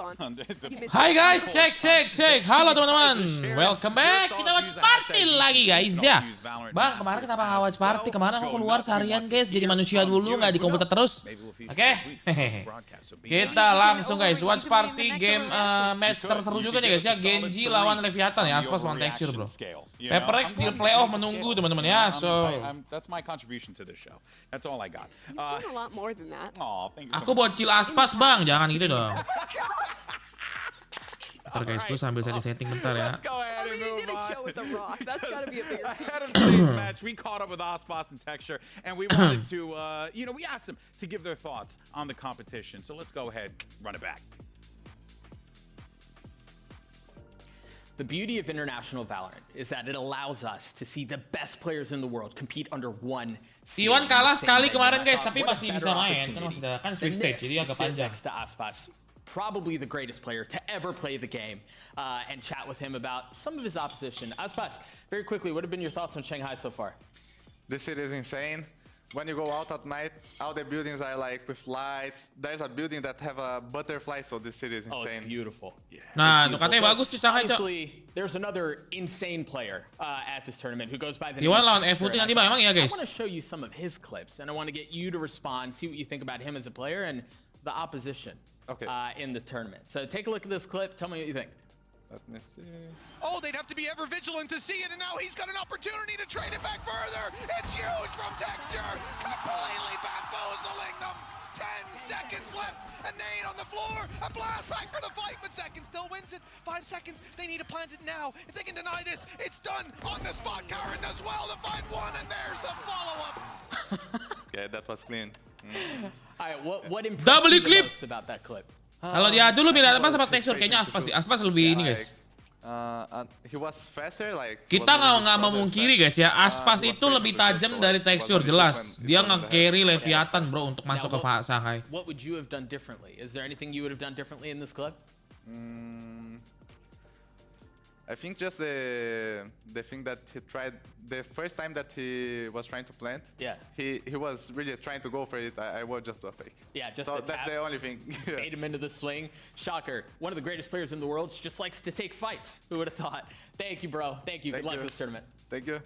Hai guys, cek. Halo teman-teman, welcome back. Kita watch party lagi guys ya. Bang, kemarin kenapa nggak watch party? Kemarin aku keluar seharian guys, jadi manusia dulu, nggak di komputer terus. Oke, kita langsung guys watch party game match seru juga nih guys ya. GENG lawan LEVIATHAN ya, Aspas one texture bro. Paperrex di playoff menunggu teman-teman ya. So, that's my contribution to this show. That's all I got. Aku bocil Aspas bang, jangan gitu dong. Bentar guys, gue sambil setting bentar ya. Let's go ahead and move on. Ahead of today's match, we caught up with Aspas and Texture, and we wanted to, we asked them to give their thoughts on the competition. So let's go ahead, run it back. The beauty of international Valorant is that it allows us to see the best players in the world compete under one ceiling. Iwan kalah sekali kemarin guys, tapi masih bisa main. Kan masih ada kan switch stage, jadi agak panjang. Probably the greatest player to ever play the game, and chat with him about some of his opposition. Aspas, very quickly, what have been your thoughts on Shanghai so far? This city is insane. When you go out at night, all the buildings are like with lights. There's a building that have a butterfly, so this city is insane. Oh, it's beautiful. Yeah. Nah, itu katanya bagus tuh Shanghai. Obviously, there's another insane player at this tournament who goes by the name Iwan of lawan FUT nanti bang, emang ya guys? I want to show you some of his clips, and I want to get you to respond, see what you think about him as a player and the opposition in the tournament. So take a look at this clip. Tell me what you think. Let me see. Oh, they'd have to be ever vigilant to see it, and now he's got an opportunity to trade it back further. It's huge from Texture, completely bamboozling them. 10 seconds left, a nade on the floor, a blast back for the fight, but Second still wins it. 5 seconds, they need to plant it now. If they can deny this, it's done on the spot. Karen does well to find one, and there's the follow-up. Yeah, that was clean. All right, what impressed you the most about that clip? Kalau dia dulu beda apa sama Texture, kayaknya Aspas lebih ini guys. He was faster, like. Kita nggak memungkiri guys ya, Aspas itu lebih tajam dari Texture jelas. Dia nge-carry LEVIATHAN bro untuk masuk ke Shanghai. What would you have done differently? Is there anything you would have done differently in this clip? I think just the thing that he tried the first time that he was trying to plant. Yeah. He was really trying to go for it. I would just do a fake. Yeah, just so that's the only thing. Bait him into the swing. Shocker. One of the greatest players in the world just likes to take fights. Who would have thought? Thank you, bro. Thank you. Good luck with this tournament. Thank you.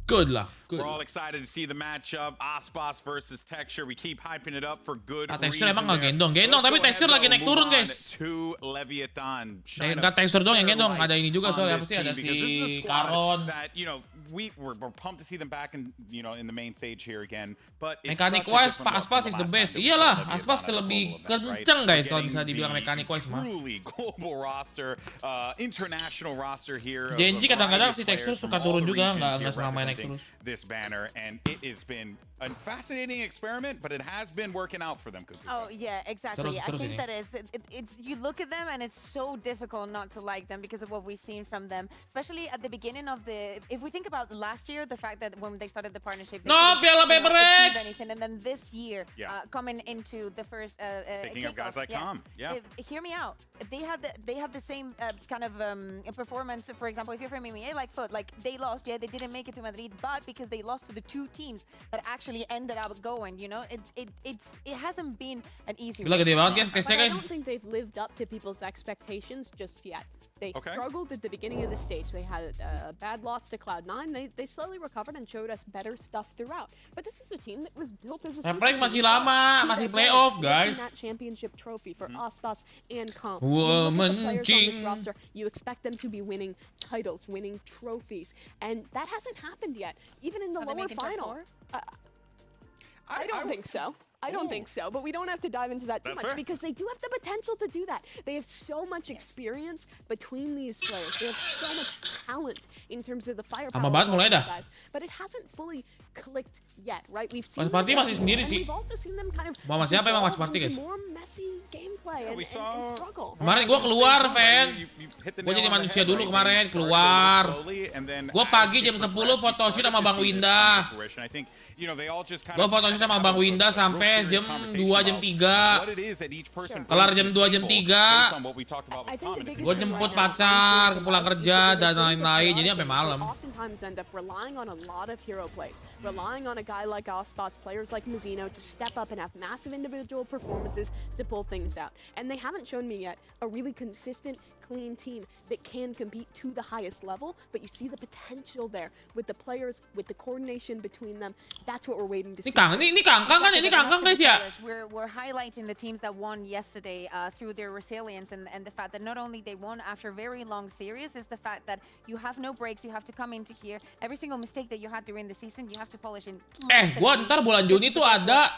Good luck. We're all excited to see the matchup, Aspas versus Texture. We keep hyping it up for good Texture reason. emang nggak gendong, tapi Texture lagi naik turun guys. To LEVIATHAN. Nggak Texture doang yang gendong, ada ini juga soalnya apa sih, ada si Karon. We're pumped to see them back in the main stage here again. But mechanic wise, Aspas is the best. Iyalah, Aspas lebih kenceng guys kalau bisa dibilang mechanic wise mah. Truly global roster, international roster here. GENG kadang-kadang si Texture suka turun juga, nggak selama naik terus. This banner, and it has been a fascinating experiment, but it has been working out for them. Oh yeah, exactly. I think that it's you look at them and it's so difficult not to like them because of what we've seen from them, especially at the beginning of the. If we think about last year, the fact that when they started the partnership, they Paperrex! anything, and then this year, coming into the first picking up guys like Tom, hear me out. If they have the same kind of performance, for example, if you're from MMA like Foot, like they lost, they didn't make it to Madrid, but because they lost to the two teams that actually ended up going, it hasn't been an easy way. But I don't think they've lived up to people's expectations just yet. They struggled at the beginning of the stage. They had a bad loss to Cloud9. They slowly recovered and showed us better stuff throughout. But this is a team that was built as a masih lama, masih playoff, guys. That championship trophy for Aspas and Comp. Woman King. Roster, you expect them to be winning titles, winning trophies, and that hasn't happened yet. Even in the lower final. I don't think so. I don't think so, but we don't have to dive into that too much because they do have the potential to do that. They have so much experience between these players. They have so much talent in terms of the firepower of these guys, but it hasn't fully clicked yet, right? We've seen them we've also seen them kind of more messy gameplay and struggle. Kemarin gue keluar, fan. Gue jadi manusia dulu kemarin, keluar. Gue pagi jam 10 photoshoot sama Bang Winda. Gue photoshoot sama Bang Winda sampai PES jam 2 jam 3. What it is that each person Kelar brings jam to 2 the jam table 3. based on what we talked about with I think the comments. biggest Gue thing jemput right now, pacar, honestly, pulang kerja, dan lain-lain. Jadi sampai malam. Oftentimes end up relying on a lot of hero plays, relying on a guy like Ospas, players like Mizzino to step up and have massive individual performances to pull things out. And they haven't shown me yet a really consistent, clean team that can compete to the highest level, but you see the potential there with the players, with the coordination between them. That's what we're waiting to see. Ini kangkang kan? Ini kangkang guys ya? We're highlighting the teams that won yesterday through their resilience and the fact that not only they won after a very long series, is the fact that you have no breaks, you have to come into here. Every single mistake that you had during the season, you have to polish in. Gua ntar bulan Juni tuh ada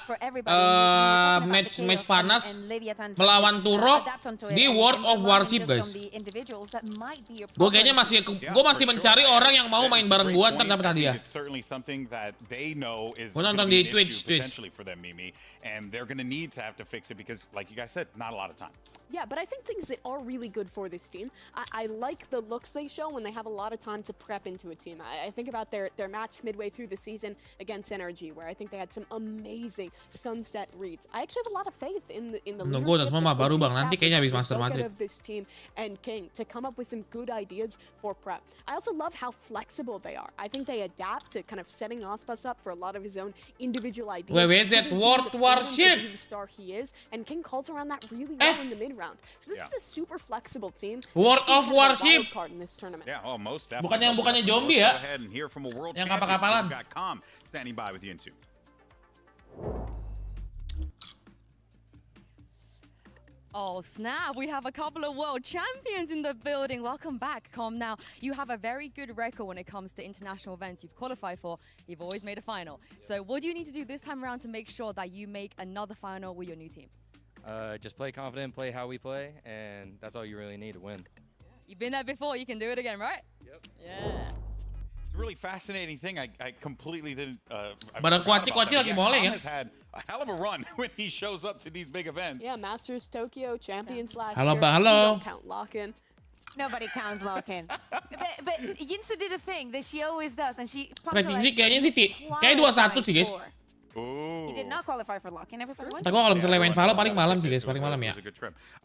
match panas melawan Turok di World of Warship guys. Gue kayaknya masih mencari orang yang mau main bareng gua ntar dapat hadiah. Gue nonton di Twitch. For them, Mimi, and they're going to need to have to fix it because, like you guys said, not a lot of time. Yeah, but I think things that are really good for this team. I like the looks they show when they have a lot of time to prep into a team. I think about their match midway through the season against NRG, where I think they had some amazing sunset reads. I actually have a lot of faith in the Nunggu udah semua baru bang, nanti kayaknya habis Master Madrid. Of this team and King to come up with some good ideas for prep. I also love how flexible they are. I think they adapt to kind of setting Ospas up for a lot of his own individual ideas. WWZ World Warship. The star he is, and King calls around that really well in the mid round. So this is a super flexible team. World of Warship. In this tournament. Yeah, oh, most definitely. Bukannya zombie ya? Go ahead and hear from a world Yang champion. kapal-kapalan. We've got Com standing by with you in 2. Oh snap, we have a couple of world champions in the building. Welcome back, Com. Now, you have a very good record when it comes to international events you've qualified for. You've always made a final. So what do you need to do this time around to make sure that you make another final with your new team? Just play confident, play how we play, and that's all you really need to win. You've been there before, you can do it again, right? Yep. Yeah. It's a really fascinating thing. I completely didn't. Barang kuaci-kuaci lagi moleng ya. Has had a hell of a run when he shows up to these big events. Yeah, Masters Tokyo champions last Halo, year. Bang, halo. You don't count lock-in. Nobody counts lock-in. but Yinsa did a thing that she always does, and she. Prediksi kayaknya sih kayak 2-1 sih guys. He did not qualify for lock-in. Everybody won. Ntar gua kalau misalnya main Valo paling malam sih guys, paling malam ya.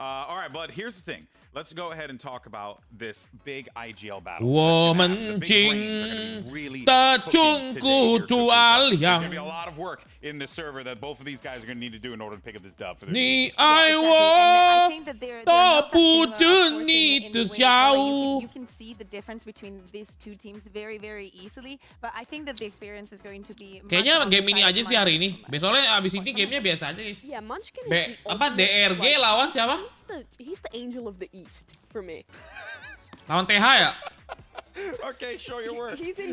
All right, but here's the thing. Let's go ahead and talk about this big IGL battle. Womencing tacungku tual yang. There's going to be a lot of work in this server that both of these guys are going to need to do in order to pick up this dub for their Ni team. aiwo You jauh. can see the difference between these two teams very, very easily, but I think that the experience is going to be. Kayaknya game ini aja sih hari ini. Besoknya abis ini gamenya biasa aja guys. Yeah, Munchkin is the DRG lawan siapa? He's the angel of the East for me. Lawan TH ya? Okay, show your work. He's an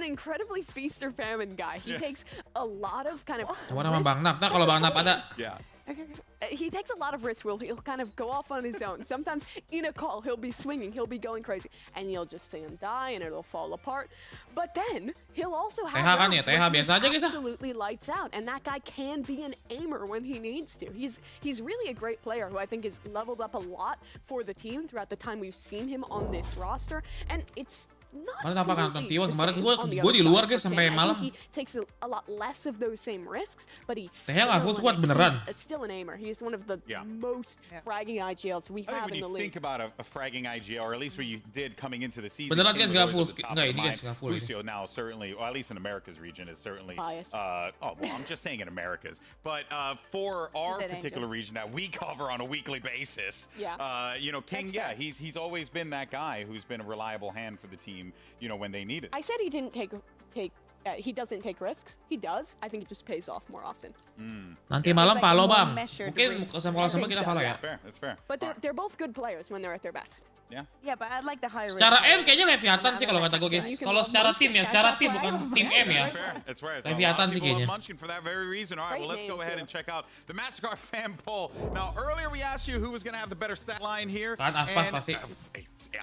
incredibly feast or famine guy. He takes a lot of kind of. Coba nama Bang Nap. Nah kalau Bang Nap ada. Yeah. He takes a lot of risks. He'll kind of go off on his own. Sometimes in a call, he'll be swinging, he'll be going crazy, and you'll just see him die, and it'll fall apart. But then he'll also have TH kan ya, rounds where TH he biasa aja guys. absolutely lights out, and that guy can be an aimer when he needs to. He's really a great player who I think has leveled up a lot for the team throughout the time we've seen him on this roster, and it's. Kemarin apa kan nonton Tiwa kemarin gue di luar guys sampai malam. He takes a lot less of those same risks, but he's nggak full squad beneran. Still an aimer. He's one of the most fragging IGLs we have in the league. When you think about a fragging IGL, or at least what you did coming into the season. Beneran guys nggak full. Nggak ini guys nggak full. Lucio now certainly, or at least in America's region, is certainly. Biased. Oh well, I'm just saying in America's, but for our particular region that we cover on a weekly basis, you know, King, he's always been that guy who's been a reliable hand for the team, you know, when they need it. I said he didn't he doesn't take risks. He does. I think it just pays off more often. Nanti malam follow Bang. Mungkin kalau sama kita follow ya. That's fair. But they're both good players when they're at their best. Yeah, but I like the higher. Secara M kayaknya Leviathan sih kalau kata gue guys. Kalau secara tim ya, secara tim bukan tim M ya. That's right. Leviathan sih kayaknya. For that very reason. All right, well let's go ahead and check out the MasterCard fan poll. Now earlier we asked you who was going to have the better stat line here. Kan Aspas pasti.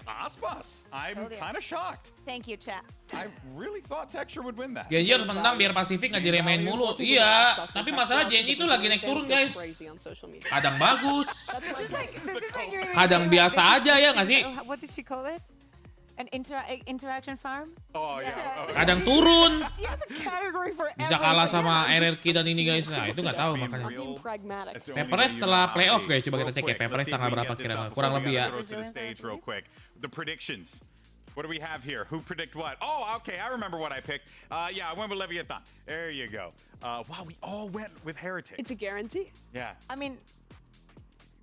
Aspas. I'm kind of shocked. Thank you, chat. I really thought Texture would win that. Genji harus menang biar Pasifik nggak diremehin mulu. Iya, tapi masalah Genji itu lagi naik turun guys. Kadang bagus, kadang biasa aja ya nggak sih? What did she call it? An interaction farm? Oh yeah. Kadang turun. She has a category for Bisa kalah sama RRQ dan ini guys. Nah itu nggak tahu makanya. Being pragmatic. Paperrex setelah playoff guys. Coba kita cek ya. Paperrex tanggal berapa kira-kira. Kurang lebih ya. The predictions. What do we have here? Who predict what? Oh, okay. I remember what I picked. Yeah, I went with Leviathan. There you go. Wow, we all went with Heretics. It's a guarantee. Yeah. I mean,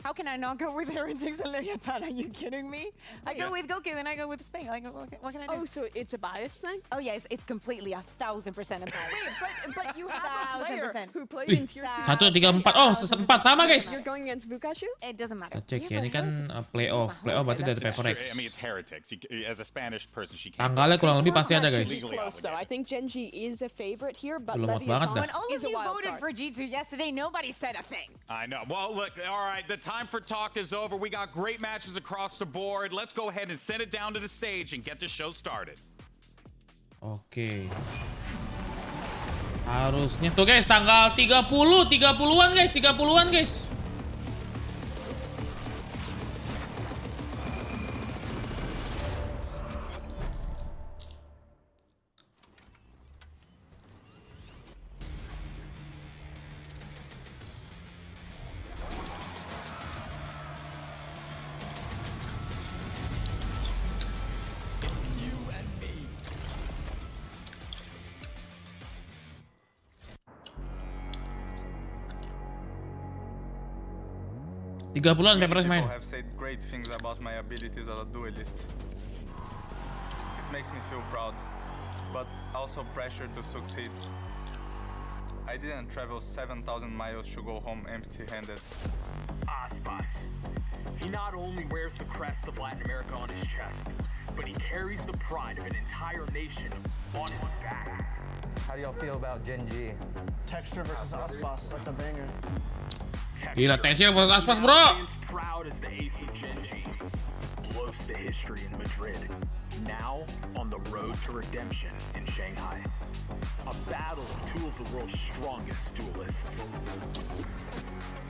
how can I not go with Heretics and Leviathan? Are you kidding me? I go with Goku and I go with Spek. Like, what can I do? Oh, so it's a bias thing? Oh yeah, it's completely 1,000% a bias. Wait, but you have a player 1,000%. who played in tier 2. 1, 3, 4. Oh, 4 sama guys. You're going against Vukashu? It doesn't matter. Kita cek ya. Ini kan playoff. Playoff berarti dari Paperrex. I mean, it's Heretics. As a Spanish person, she can't. Tanggalnya kurang lebih pasti ada guys. Close though. I think GENG is a favorite here, but Belum banget dah. When all of is a you wild voted card. for G2 yesterday, nobody said a thing. I know. Well, look, all right, the time for talk is over. We got great matches across the board. Let's go ahead and send it down to the stage and get the show started. Oke. Harusnya tuh guys tanggal 30-an guys, 30-an guys. Tiga bulan Paperrex main. People have said great things about my abilities as a duelist. It makes me feel proud, but also pressure to succeed. I didn't travel 7,000 miles to go home empty-handed. Aspas. He not only wears the crest of Latin America on his chest, but he carries the pride of an entire nation on his back. How do y'all feel about GENG? Texture versus Aspas, that's a banger. Gila, Texture versus Aspas, bro. Proud as the ace of GENG, close to history in Madrid, now on the road to redemption in Shanghai. A battle of two of the world's strongest duelists.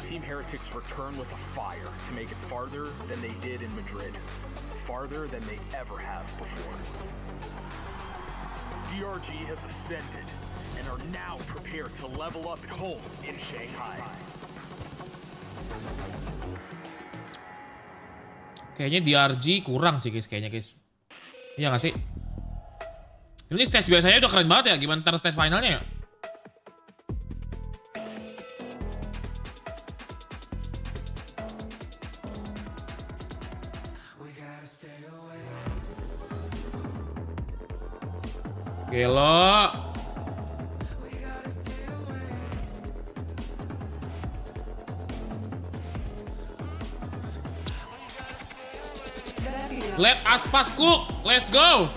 Team Heretics return with a fire to make it farther than they did in Madrid, farther than they ever have before. DRG has ascended and are now prepared to level up at home in Shanghai. Kayaknya DRG kurang sih guys, kayaknya guys. Iya gak sih? Ini stage biasanya udah keren banget ya, gimana ntar stage finalnya ya? Gelo. Let Aspas cook. Let's go.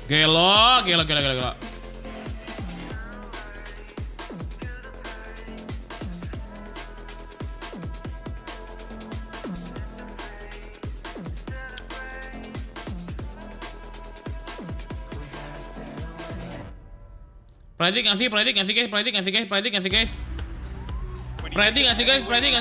Gelo. Predicting ngasih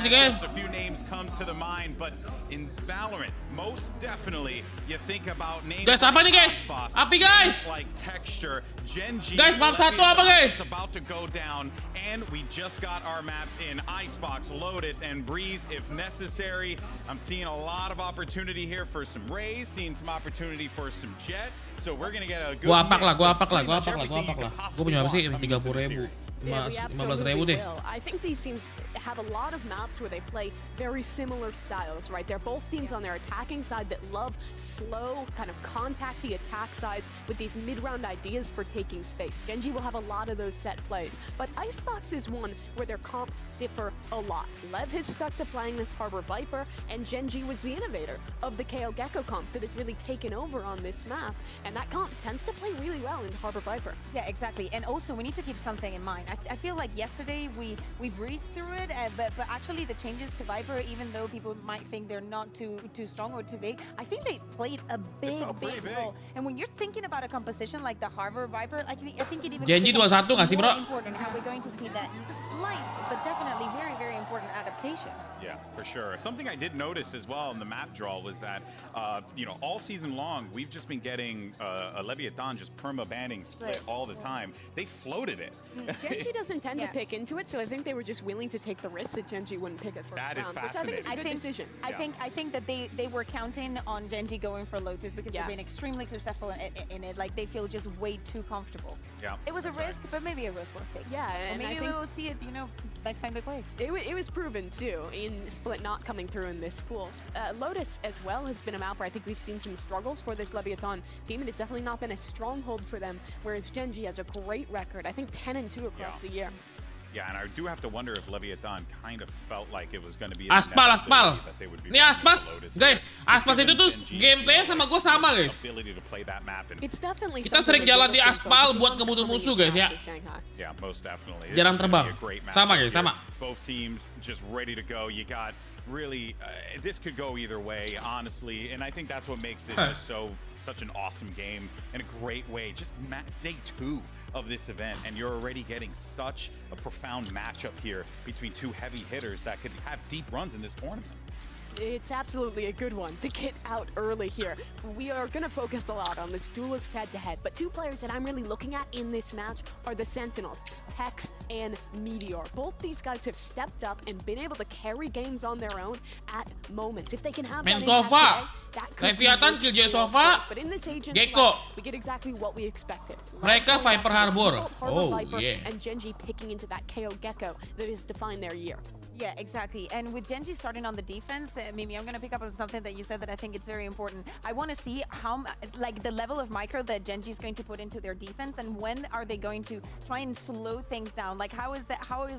guys. A few names come to the mind, but in Valorant, most definitely you think about names. Guys, apa nih guys? Api guys. Like Texture, GENG. Guys, map satu apa guys? About to go down, and we just got our maps in Icebox, Lotus, and Breeze if necessary. I'm seeing a lot of opportunity here for some Rays, seeing some opportunity for some Jet. So we're gonna get a good. Gua apak lah. Gua punya apa sih? 30.000. 15.000 deh. I think these teams have a lot of maps where they play very similar styles, right? They're both teams on their attacking side that love slow, kind of contacty attack sides with these mid-round ideas for taking space. GENG will have a lot of those set plays, but Icebox is one where their comps differ a lot. Lev has stuck to playing this Harbor Viper, and GENG was the innovator of the KO Gecko comp that has really taken over on this map. And that comp tends to play really well into Harbor Viper. Yeah, exactly. And also, we need to keep something in mind. I feel like yesterday we breezed through it, but actually the changes to Viper, even though people might think they're not too strong or too big, I think they played a big role. And when you're thinking about a composition like the Harbor Viper, I think it even GENG 21 nggak sih, bro? important how we're going to see that slight, but definitely very important adaptation. Yeah, for sure. Something I did notice as well in the map draw was that, all season long, we've just been getting a Leviathan just perma-banning split all the time. They floated it. GENG doesn't tend to pick into it, so I think they were just willing to take the risk that GENG wouldn't pick it first round. That is fascinating. Which I think is a good decision. I think that they were counting on GENG going for Lotus because they've been extremely successful in it. Like, they feel just way too comfortable. Yeah. It was a risk, but maybe a risk worth taking. Yeah, and maybe I think we'll see it, next time they play. It was proven too in Split not coming through in this pool. Lotus as well has been a map where I think we've seen some struggles for this Leviathan team, and it's definitely not been a stronghold for them, whereas GENG has a great record. I think 10-2 across the year. Yeah, and I do have to wonder if Leviathan kind of felt like it was going to be Aspal. Ini Aspas, guys. Aspas itu tuh gameplaynya sama gue sama, guys. It's definitely Kita sering jalan di aspal buat ngebunuh musuh, guys, ya. Yeah, most definitely. Jarang terbang. Sama, guys, sama. Both teams just ready to go. You got really, this could go either way, honestly, and I think that's what makes it just such an awesome game and a great way. Just day 2 of this event, and you're already getting such a profound matchup here between two heavy hitters that could have deep runs in this tournament. It's absolutely a good one to get out early here. We are going to focus a lot on this duelist head-to-head, but two players that I'm really looking at in this match are the Sentinels, Tex and Meteor. Both these guys have stepped up and been able to carry games on their own at moments. If they can have that Sofa, Leviathan Killjoy Sofa, but in this agent Gecko, we get exactly what we expected. Mereka Viper Harbor. Oh yeah. And GENG picking into that KO Gecko that has defined their year. Yeah, exactly. And with GENG starting on the defense, Mimi, I'm going to pick up on something that you said that I think it's very important. I want to see how, like, the level of micro that GENG is going to put into their defense, and when are they going to try and slow things down? Like, how is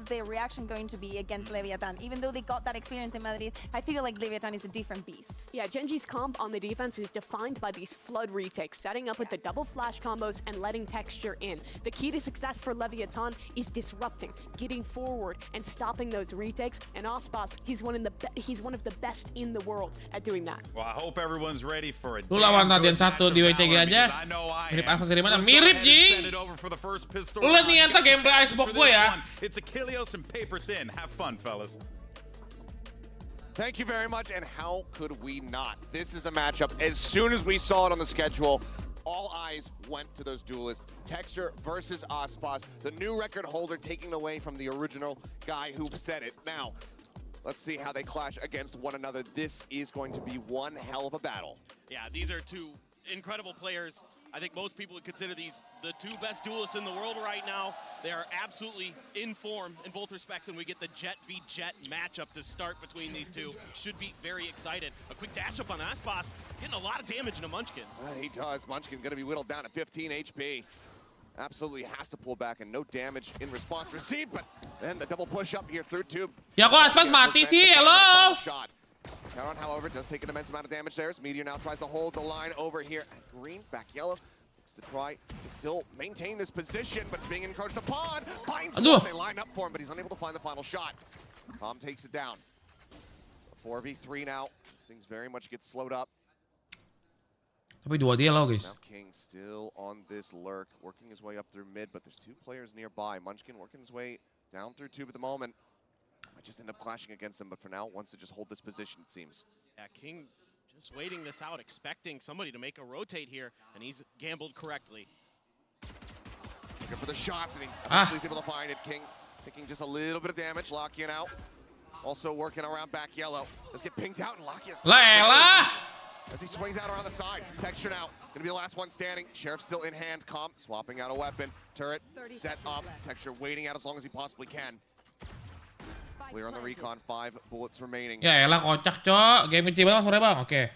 their reaction going to be against Leviathan? Even though they got that experience in Madrid, I feel like Leviathan is a different beast. Yeah, GENG's comp on the defense is defined by these flood retakes, setting up with the double flash combos and letting texture in. The key to success for Leviathan is disrupting, getting forward, and stopping those retakes. And Aspas, he's one of the best in the world at doing that. Well, I hope everyone's ready for it. Lu lawan latihan 1 di WTG aja. Mirip Aspas dari mana? Mirip, Jing. Lu lihat nih entar gameplay Icebox gue ya. It's Achilles and paper thin. Have fun, fellas. Thank you very much, and how could we not? This is a matchup. As soon as we saw it on the schedule, all eyes went to those duelists. Texture versus Aspas, the new record holder taking away from the original guy who said it. Now, let's see how they clash against one another. This is going to be one hell of a battle. Yeah, these are two incredible players. I think most people would consider these the two best duelists in the world right now. They are absolutely in form in both respects, and we get the Jet v Jet matchup to start between these two. Should be very excited. A quick dash up on Aspas, getting a lot of damage into Munchkin. He does. Munchkin going to be whittled down to 15 HP. Absolutely has to pull back, and no damage in response received, but then the double push up here through tube. Ya kok Aspas mati sih? Hello. Keren, however, does take an immense amount of damage there. Meteor now tries to hold the line over here. Green, back yellow. Looks to try to still maintain this position, but it's being encouraged upon. Finds one. They line up for him, but he's unable to find the final shot. Calm takes it down. 4v3 now. This thing's very much gets slowed up. Tapi dua dia loh, guys. Now King still on this lurk, working his way up through mid, but there's two players nearby. Munchkin working his way down through tube at the moment. I just end up clashing against him, but for now, wants to just hold this position, it seems. Yeah, King just waiting this out, expecting somebody to make a rotate here, and he's gambled correctly. Looking for the shots, and he eventually is able to find it. King taking just a little bit of damage. Lakia now also working around back yellow. Let's get pinged out, and Lakia's as he swings out around the side. Texture now gonna be the last one standing. Sheriff still in hand. Comp swapping out a weapon. Turret set up. Texture waiting out as long as he possibly can. Clear on the recon, 5 bullets remaining. Ya elah kocak, Cok. Game kecil banget sore, Bang. Oke.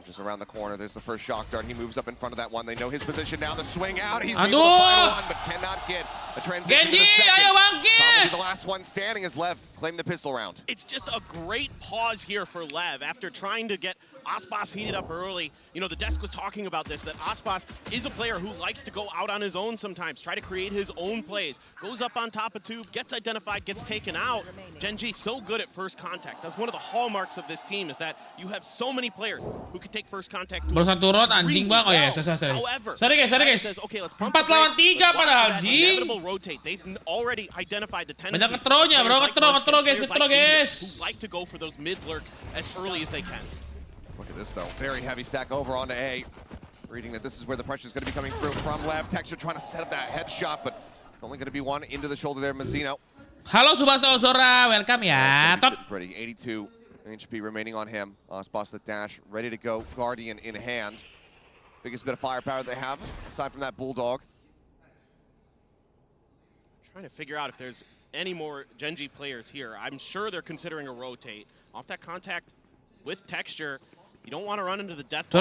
Just around the corner. There's the first shock dart. He moves up in front of that one. They know his position now. The swing out. He's able to find one, but cannot get a transition to the second. Ayo bangkit! The last one standing is Lev, claiming the pistol round. It's just a great pause here for Lev after trying to get Aspas heated up early. You know, the desk was talking about this, that Aspas is a player who likes to go out on his own sometimes, try to create his own plays. Goes up on top of tube, gets identified, gets taken out. GENG so good at first contact. That's one of the hallmarks of this team, is that you have so many players who can take first contact. Barusan turun anjing bang. Oh ya, sorry guys. 4 lawan 3 padahal anjing. They've already identified the tendencies. Banyak ngetro-nya, bro. Ngetro guys. Like to go for those mid lurks as early as they can. Look at this though, very heavy stack over onto A. Reading that this is where the pressure is going to be coming through from Lev. Texture trying to set up that headshot, but only going to be one into the shoulder there, Mazzino. Halo Subasa Ozora, welcome ya. Top. Pretty, 82 HP remaining on him. Aspas the dash, ready to go, Guardian in hand. Biggest bit of firepower they have, aside from that Bulldog. Trying to figure out if there's any more GENG players here. I'm sure they're considering a rotate. Off that contact with Texture, you don't want to run into the death. They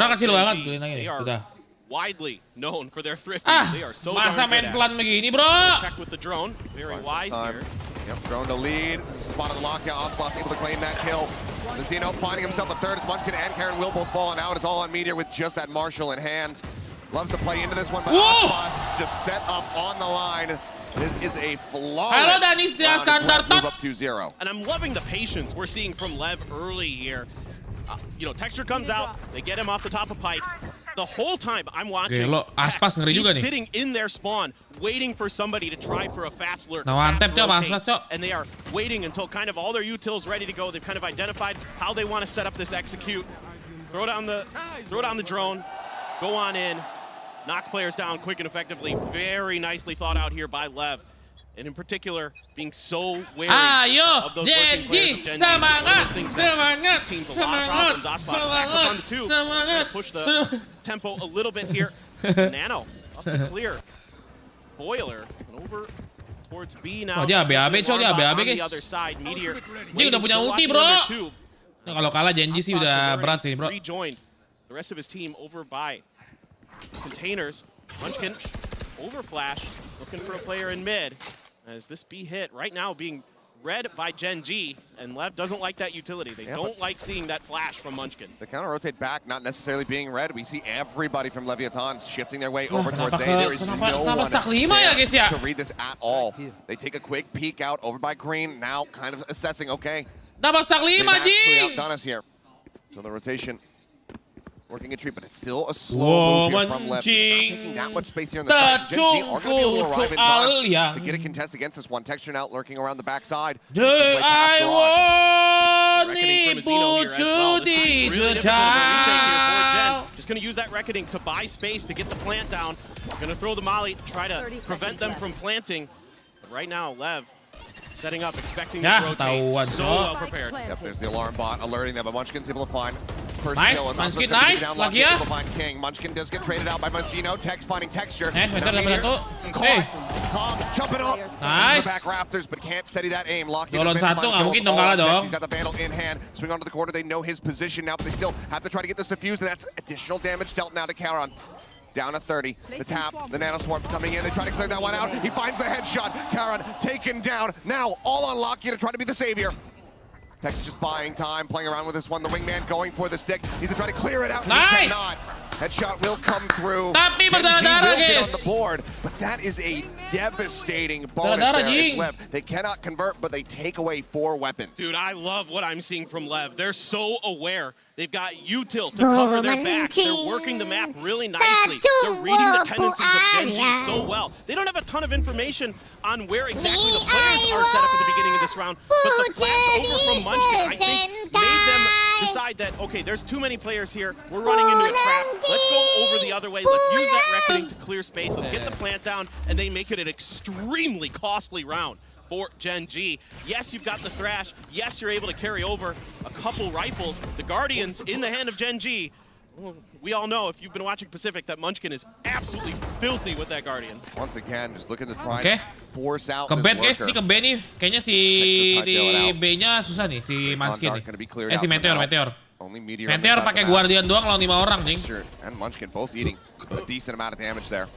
are widely known for their thrifty. They are so masa main pelan begini, bro. Check with the drone. Very wise here. Yep, drone to lead. This is spot on the lockout. Aspas able to claim that kill. Mazzino finding himself a third as Munchkin and Keren will both falling out. It's all on Meteor with just that Marshall in hand. Loves to play into this one, but Aspas just set up on the line. It is a flawless move up 2-0. And I'm loving the patience we're seeing from Lev early here. You know, Texture comes out, they get him off the top of pipes. The whole time I'm watching, he's sitting in their spawn, waiting for somebody to try for a fast lurk. And they are waiting until kind of all their utils ready to go. They've kind of identified how they want to set up this execute. Throw down the drone, go on in, knock players down quick and effectively. Very nicely thought out here by Lev. And in particular, being so wary of those working players of GENG. Semangat. Push the tempo a little bit here. Nano up to clear. Boiler over towards B now. Dia ABAB, coy, dia ABAB, guys. Meteor. Dia udah punya ulti, bro. Kalau kalah GENG sih udah berat sih, bro. Rejoined the rest of his team over by containers. Munchkin over flash, looking for a player in mid. As this B hit right now being read by GENG, and Lev doesn't like that utility. They don't like seeing that flash from Munchkin. The counter rotate back, not necessarily being read. We see everybody from Leviathan shifting their way over towards A. There is no one there to read this at all. They take a quick peek out over by Green, now kind of assessing, okay. They've actually outdone us here. So the rotation working a treat, but it's still a slow move here from Lev. Not taking that much space here on the side. GENG are going to be able to arrive in time to get a contest against this one. Texture now lurking around the backside. Reckoning from Mazzino here as well. Just going to use that Reckoning to buy space to get the plant down. Going to throw the molly, try to prevent them from planting. But right now, Lev setting up, expecting this rotate. So well prepared. Yep, there's the alarm bot alerting them, but Munchkin's able to find first nice. kill. Munchkin, nice. Lucky able to find King. Munchkin does get traded out by Mazzino. Tex finding Texture. Jumping up. Nice. The back Raptors, but can't steady that aim. Lucky he's got the Vandal in hand. Swing onto the corner. They know his position now, but they still have to try to get this defused, and that's additional damage dealt now to Karen. Down at 30. The tap, the Nano Swarm coming in. They try to clear that one out. He finds the headshot. Karen taken down. Now all on Lucky to try to be the savior. Tex just buying time, playing around with this one. The wingman going for the stick. He's trying to clear it out. Nice. Headshot will come through. Tapi berdarah-darah, guys. On the board, but that is a devastating bonus there. Lev. They cannot convert, but they take away 4 weapons. Dude, I love what I'm seeing from Lev. They're so aware. They've got util to cover their backs. They're working the map really nicely. They're reading the tendencies of GENG so well. They don't have a ton of information on where exactly the players are set up at the beginning of this round, but the flash over from Munchkin, I think, made them decide that, okay, there's too many players here. We're running into a trap. Let's go over the other way. Let's use that Reckoning to clear space. Let's get the plant down, and they make it an extremely costly round for GENG. Yes, you've got the Thrash. Yes, you're able to carry over a couple rifles. The Guardians in the hand of GENG. Well, we all know, if you've been watching Pacific, that Munchkin is absolutely filthy with that Guardian. Once again, just looking to try and force out this lurker. Guys, ini ke B nih. Kayaknya si di B-nya susah nih, si Munchkin nih. Si Meteor. Meteor pakai Guardian doang lawan 5 orang, nih. And Munchkin both eating a decent amount of damage there.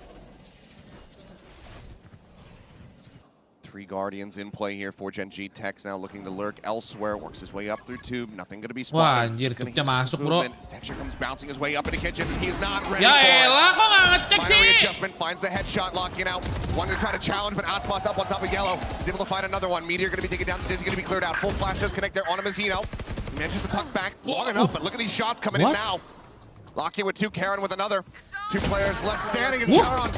3 Guardians in play here for GENG. Tex now looking to lurk elsewhere. Works his way up through tube. Nothing going to be Wah, spotted. anjir, tubnya masuk, bro. Texture comes bouncing his way up in the kitchen. He's not ready Ya for it. elah, kok nggak ngecek Final sih? readjustment, finds the headshot, locking out. Wanted to try to challenge, but Aspas up on top of Yellow. He's able to find another one. Meteor going to be taken down. Dizzy going to be cleared out. Full flash does connect there on a Mazzino. He manages to tuck back long enough, but look at these shots coming in now. Locking with 2, Keren with another. 2 players left standing as Karen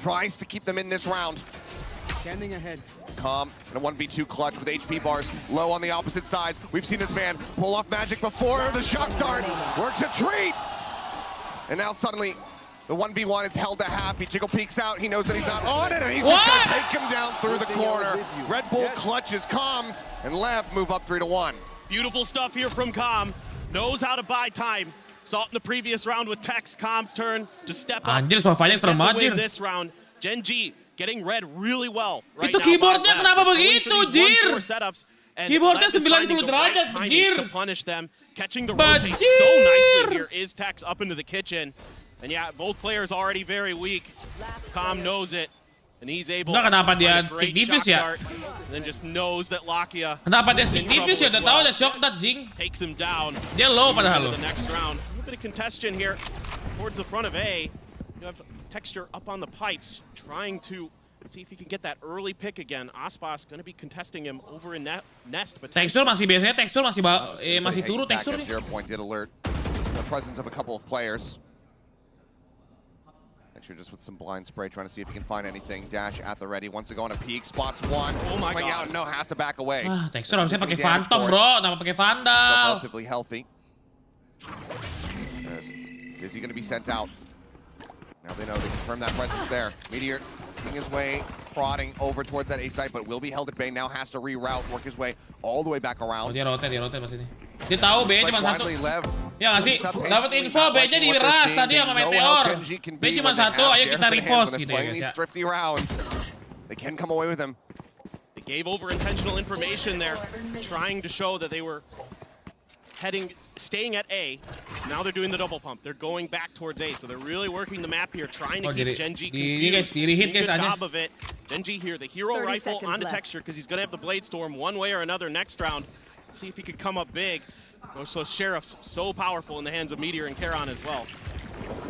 tries to keep them in this round. Standing ahead. Calm in a 1v2 clutch with HP bars low on the opposite sides. We've seen this man pull off magic before. The shock dart works a treat. And now suddenly the 1v1 is held to half. He jiggle peeks out. He knows that he's not on it, and he's just going to take him down through the corner. Red Bull clutches comms, and Lev move up 3-1. Beautiful stuff here from Calm. Knows how to buy time. Saw it in the previous round with Tex. Calm's turn to step up. Anjir, sofanya serem banget. This round, GENG getting red really well right Itu now. keyboardnya kenapa begitu, Jir? Keyboardnya 90 derajat, Jir. To punish them, catching the rotate so nicely here is Tex up into the kitchen. And yeah, both players already very weak. Calm knows it. And he's able to kenapa dia find a stick great defuse shot ya? dart, and then just knows that Lakia Kenapa dia stick defuse ya? Udah tahu ada shock dart, Jing. takes him down. Dia low padahal lo. The next round. A little bit of congestion here towards the front of A. You have Texture up on the pipes, trying to see if he can get that early pick again. Aspas going to be contesting him over in that nest. But Tekstur masih biasanya tekstur masih turun tekstur nih. 0 point did alert the presence of a couple of players. Texture just with some blind spray, trying to see if he can find anything. Dash at the ready, wants to go on a peek, spots one. Oh my swing God. out, no, has to back away. Tekstur harusnya pakai Phantom, bro. Kenapa pakai Vandal? Relatively healthy. Is he going to be sent out? Now they know they confirm that presence there. Meteor making his way, prodding over towards that A site, but will be held at bay. Now has to reroute, work his way all the way back around. Dia rotate pas ini. Dia tahu B cuma satu. Ya nggak sih? Dapat info B-nya di ras tadi sama Meteor. B cuma satu, ayo kita repost gitu ya guys ya. Thrifty rounds. They can come away with him. they gave over intentional information there, trying to show that they were staying at A. Now they're doing the double pump. They're going back towards A, so they're really working the map here, trying to keep GENG confused. Doing a good job of it. GENG here, the hero rifle onto Texture, because he's going to have the Blade Storm one way or another next round. Let's see if he could come up big. So Sheriff's so powerful in the hands of Meteor and Karen as well.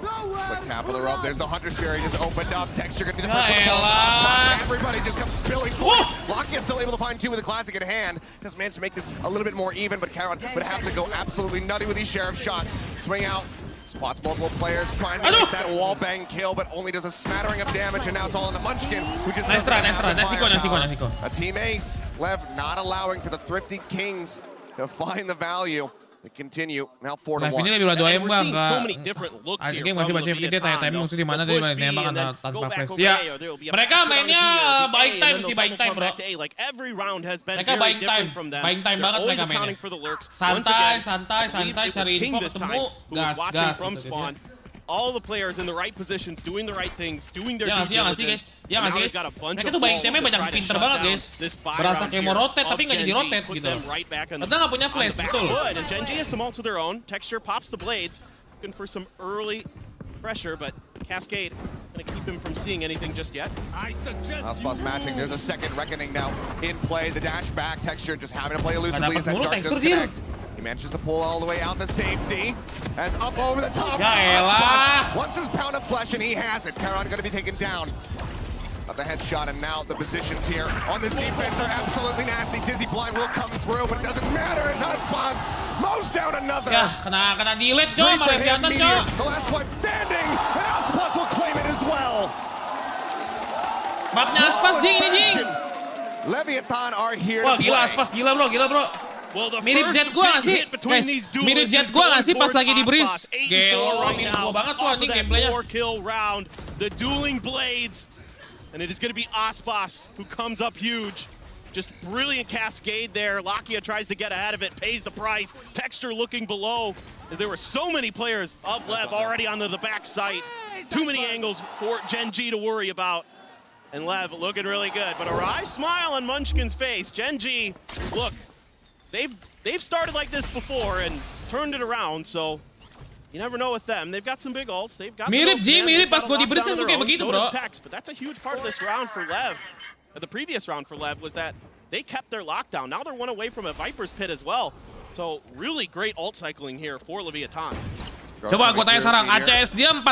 Quick tap of the rope. There's the Hunter Sphere. He just opened up. Texture going to be the first one. Everybody just comes spilling forward. Lakia still able to find 2 with the classic at hand. Just managed to make this a little bit more even, but Karen would have to go absolutely nutty with these Sheriff shots. Swing out. Spots multiple players trying to get that wall bang kill, but only does a smattering of damage, and now it's all on the Munchkin, who just nice try. Niko. A team ace. Lev not allowing for the Thrifty Kings to find the value. They continue now 4-1. Live ini lebih dua And we're seeing so many different looks here. Game masih baca dia time musuh di mana dia nembak tanpa flash. Ya. Mereka mainnya buying time sih, buying time, bro. Like every round has been mereka very buying time. different from them. Buying time banget mereka mainnya. Santai cari info ketemu gas. All the players in the right positions, doing the right things, doing their due diligence. Ya nggak sih guys. Mereka tuh buying time-nya banyak pinter banget guys. Berasa kayak mau rotate tapi nggak jadi rotate gitu. Karena nggak punya flash, betul. And GENG has some ults of their own. Texture pops the blades, looking for some early pressure, but Cascade gonna keep him from seeing anything just yet. Aspas matching. There's a second reckoning now in play. The dash back. Texture just having to play elusively as that dark disconnect. He manages to pull all the way out the safety. As up over the top. Aspas wants his pound of flesh, and he has it. Karen going to be taken down. Of the headshot, and now the positions here on this defense are absolutely nasty. Dizzy Blind will come through, but it doesn't matter as Aspas mows down another. Ya, kena delete Jo sama LEVIATHAN Jo. The last one standing, and Aspas will claim it as well. Mapnya Aspas Jing ini Jing. LEVIATHAN are here. Wah gila Aspas, gila bro. Mirip jet gua nggak sih? Guys, mirip jet gua nggak sih pas lagi di breeze? Gelo, mirip gua banget tuh anjing gameplaynya. 4-kill round, the dueling blades. And it is going to be Aspas who comes up huge. Just brilliant cascade there. Lakia tries to get ahead of it, pays the price. Texture looking below. As there were so many players of Lev already on the back site. Too many angles for GENG to worry about. And Lev looking really good. But a wry smile on Munchkin's face. GENG, look, they've started like this before and turned it around, so you never know with them. They've got some big ults. They've got mirip Jing, mirip pas gue di breeze tuh kayak begitu, bro. But that's a huge part of this round for Lev. the previous round for Lev was that they kept their lockdown. Now they're one away from a Viper's Pit as well. So really great ult cycling here for Leviathan. Coba gue tanya sekarang, ACS dia 450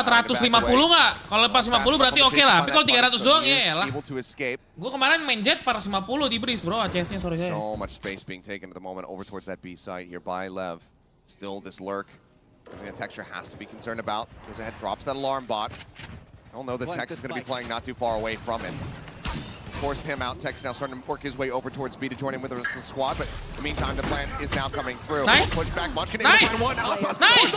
nggak? Kalau 450 berarti oke lah, tapi kalau 300 doang ya lah. Gue kemarin main jet 450 di breeze bro, ACS-nya sorry saya. So much space being taken at the moment over towards that B site here by Lev. Still this lurk. I think the Texture has to be concerned about. Goes ahead, drops that alarm bot. I don't know that Tex is going to be playing not too far away from it. Forced him out. Tex now starting to work his way over towards B to join him with the rest of the squad, but in the meantime, the plan is now coming through. Nice. Push back, Munchkin. Nice. Nice.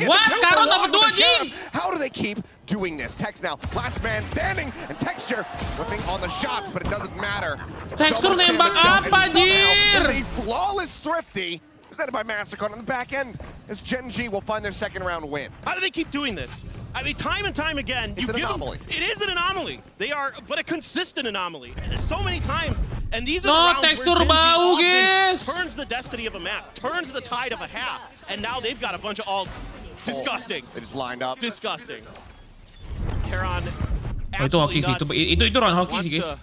What? Karon dapat 2 Jing. How do they keep doing this? Tex now, last man standing, and Texture whipping on the shots, but it doesn't matter. Texture nembak apa, Jir? A flawless Thrifty, presented by MasterCard on the back end, as GENG will find their second round win. How do they keep doing this? I mean, time and time again, It's an anomaly. It is an anomaly. They are, but a consistent anomaly. So many times, and these are No, the rounds Texture where GENG bau, often guys. turns the destiny of a map, turns the tide of a half, and now they've got a bunch of ults. Disgusting. They just lined up. Disgusting. Keren. Oh, itu hoki sih, itu run hoki sih guys.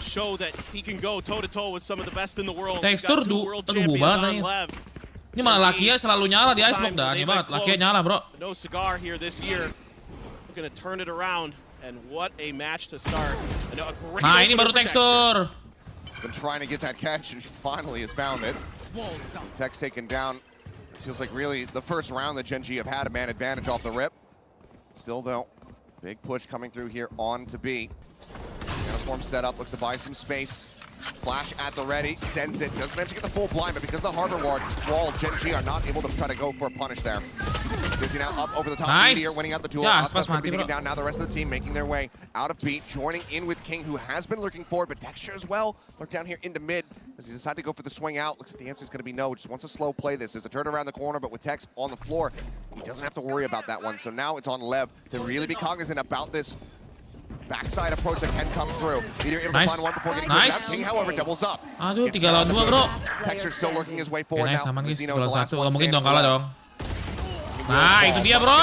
Show that he can go toe to toe with some of the best in the world. Texture banget aja. Ini malah Lakia selalu nyala di icebox dah, aneh banget. Lakia nyala bro. No cigar here this year. We're gonna turn it around, and what a match to start. Nah ini baru Texture. Been trying to get that catch, and he finally has found it. Tex taken down. Feels like really the first round that GENG have had a man advantage off the rip. Still though, big push coming through here on to B. Swarm set up, looks to buy some space. Flash at the ready, sends it. Doesn't manage to get the full blind, but because the harbor wall, GENG are not able to try to go for a punish there. Busy now up over the top. Nice. Meteor winning out the duel. Aspas beating it down. Now the rest of the team making their way out of B, joining in with King, who has been lurking forward, but Texture as well. Lurk down here into mid as he decided to go for the swing out. Looks like the answer is going to be no. Just wants to slow play this. There's a turn around the corner, but with Tex on the floor, he doesn't have to worry about that one. So now it's on Lev to really be cognizant about this backside approach that can come through. Meteor able to find one before getting nice. King, however, doubles up. Aduh, 3 lawan 2 bro. Texture still looking his way forward nice, now. aman guys, 3 Zeno's the lawan last 1. one Gak mungkin dong standing kalah left. dong. Nah, itu dia bro.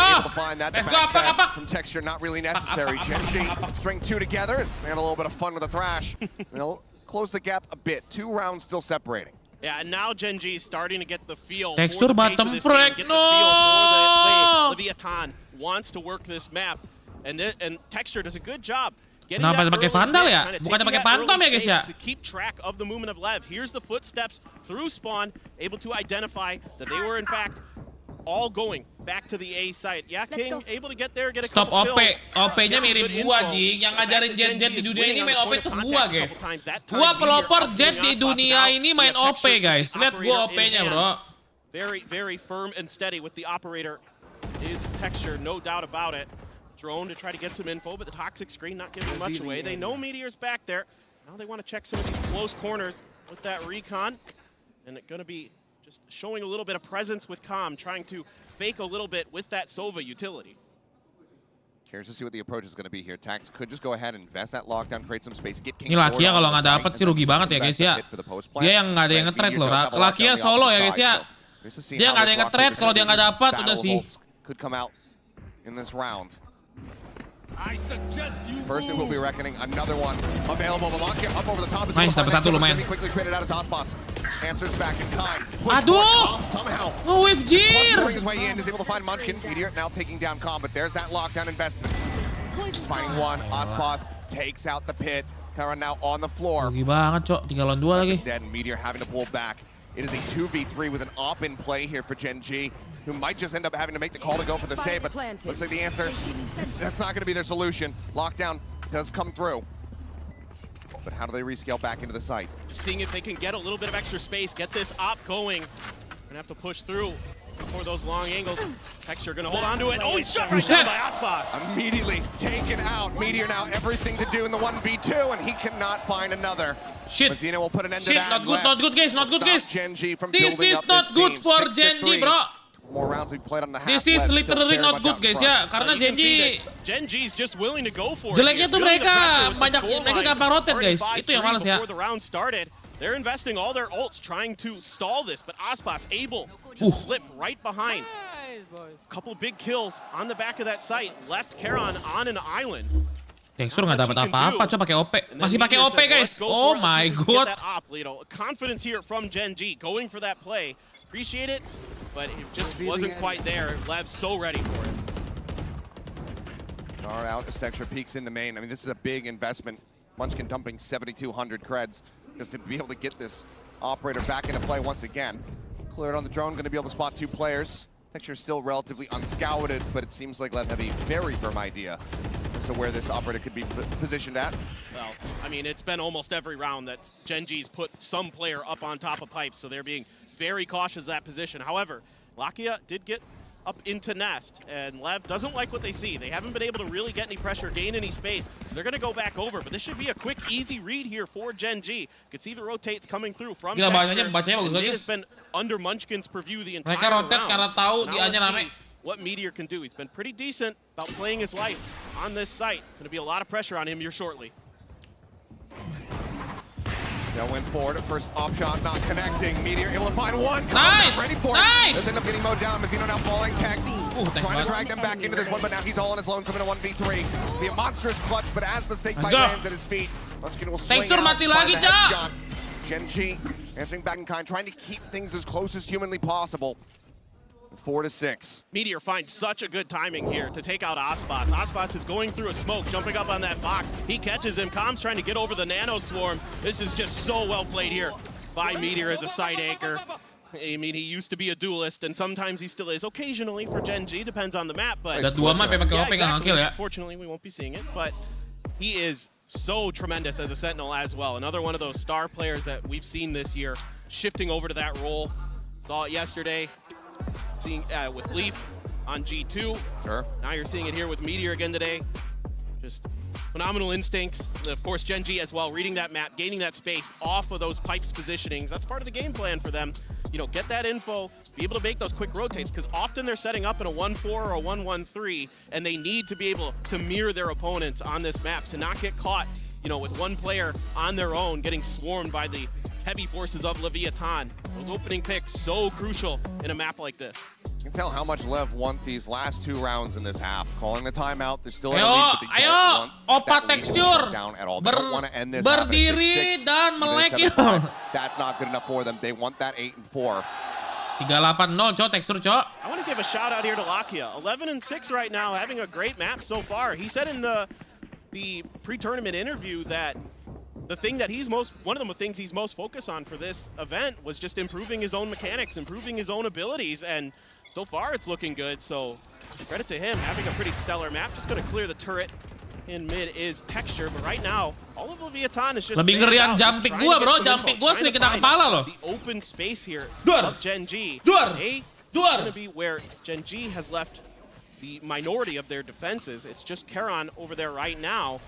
Let's go, apak. From Texture, not really necessary. GENG string 2 together. They had a little bit of fun with the thrash. They'll close the gap a bit. 2 rounds still separating. Yeah, and now GENG is starting to get the feel. Texture for the pace of bottom this frag, game, get no! the feel for the way Leviathan wants to work this map, and Texture does a good job. Kenapa pakai Vandal ya? Bukannya pakai Phantom ya guys ya? To keep track of the movement of Lev. Here's the footsteps through spawn, able to identify that they were in fact all going back to the A site. Yeah, King able to get there, get a Stop couple OP. kills. OP-nya mirip gua, Jing. Yang ngajarin Jet di dunia ini main OP tuh gua, guys. Gua pelopor Jet di dunia ini main OP, guys. Lihat gua OP-nya, bro. Very, very firm and steady with the operator is Texture, no doubt about it. Drone to try to get some info, but the toxic screen not giving much away. They know Meteor's back there. Now they want to check some of these close corners with that recon. And it's going to be just showing a little bit of presence with Calm, trying to fake a little bit with that Sova utility. Curious to see what the approach is going to be here. Tax could just go ahead and invest that lockdown, create some space, get King. Ini Lakia kalau nggak dapet sih rugi banget ya guys ya. Dia yang nggak ada yang nge-trade loh. Lakia solo ya guys ya. Dia nggak ada yang nge-trade, kalau dia nggak dapat udah sih. Could come out in this round. First, it will be reckoning another one available. Malankia up over the top. Nice, dapat satu lumayan. Quickly traded out as Aspas. Answers back in kind. Aduh! Somehow. Nge-whiff Jir! His way in, is able to find Munchkin. Meteor now taking down Com, but there's that lockdown investment. Finding one. Aspas takes out the pit. Keren now on the floor. Rugi banget, Cok. 3 lawan 2 lagi. Dead and Meteor having to pull back. It is a 2v3 with an op in play here for GENG, who might just end up having to make the call to go for the save, but looks like the answer, that's not going to be their solution. Lockdown does come through. But how do they rescale back into the site? Just seeing if they can get a little bit of extra space, get this op going. Gonna have to push through before those long angles. Texture gonna hold on to it. Oh, he's shot right down by Aspas. Immediately taken out. Meteor now everything to do in the 1v2, and he cannot find another. Shit. Mazina will put an end to Shit, that. not good guys, not good guys. GENG from This is not good for GENG, bro. More rounds we played on the half. This is literally not good guys ya, karena GENG is just willing to go for it. Jeleknya tuh mereka gampang rotate guys, itu yang males ya. Before the round started, they're investing all their ults trying to stall this, but Aspas able to slip right behind. Couple big kills on the back of that site, left Keren on an island. Tekstur nggak dapat apa-apa, coba pakai OP. Masih pakai OP guys. Oh my god. Confidence here from GENG, going for that play. Appreciate it, but it just wasn't quite there. Lev's so ready for it. THOR out as Texture peeks in the main. I mean, this is a big investment. Munchkin dumping 7,200 creds just to be able to get this operator back into play once again. Cleared on the drone, going to be able to spot 2 players. Texture still relatively unscouted, but it seems like Lev have a very firm idea as to where this operator could be positioned at. Well, I mean, it's been almost every round that GENG's put some player up on top of pipes, so they're being very cautious of that position. However, Lakia did get up into Nest, and Lev doesn't like what they see. They haven't been able to really get any pressure, gain any space, so they're going to go back over. But this should be a quick, easy read here for GENG. You can see the rotates coming through from Texture. It has been under Munchkin's purview the entire round. Now let's see what Meteor can do. He's been pretty decent about playing his life on this site. Going to be a lot of pressure on him here shortly. They'll win forward. First op shot not connecting. Meteor able to find one. Nice! Ready for Nice! it. Let's end up getting mowed down. Mazzino now falling. Tex trying to drag them back into this one, but now he's all on his lonesome in a 1v3. Be a monstrous clutch, but as the snake fight lands at his feet, Munchkin will swing out, mati find lagi, the headshot. GENG answering back in kind, trying to keep things as close as humanly possible. 4-6. Meteor finds such a good timing here to take out Aspas. Aspas is going through a smoke, jumping up on that box. He catches him. Com's trying to get over the nano swarm. This is just so well played here by Meteor as a side anchor. I mean, he used to be a duelist, and sometimes he still is. Occasionally for GENG, depends on the map. But Unfortunately, we won't be seeing it. But he is so tremendous as a Sentinel as well. Another one of those star players that we've seen this year, shifting over to that role. Saw it yesterday. Seeing with Leaf on G2. Sure. Now you're seeing it here with Meteor again today. Just phenomenal instincts. And of course, GENG as well, reading that map, gaining that space off of those pipes positionings. That's part of the game plan for them. You know, get that info, be able to make those quick rotates, because often they're setting up in a 1-4 or a 1-1-3, and they need to be able to mirror their opponents on this map to not get caught, you know, with one player on their own getting swarmed by the heavy forces of Leviathan. Those opening picks so crucial in a map like this. You can tell how much Lev want these last 2 rounds in this half. Calling the timeout, they're still in the lead, but they don't want that lead to go down at all. They don't want to end this berdiri dan melek. That's not good enough for them. They want that 8-4. 380, Cok, Tekstur, Cok. I want to give a shout out here to Lakia. 11-6 right now, having a great map so far. He said in the pre-tournament interview that the thing that one of the things he's most focused on for this event was just improving his own mechanics, improving his own abilities, and so far it's looking good. So credit to him, having a pretty stellar map. Just going to clear the turret in mid is Texture, but right now all of Leviathan is just lebih ngerian jumping gua, bro. Jumping gua sering kena kepala loh. The open space here Duar. of GENG. Duar. Going to be where GENG has left the minority of their defenses. It's just Keren over there right now.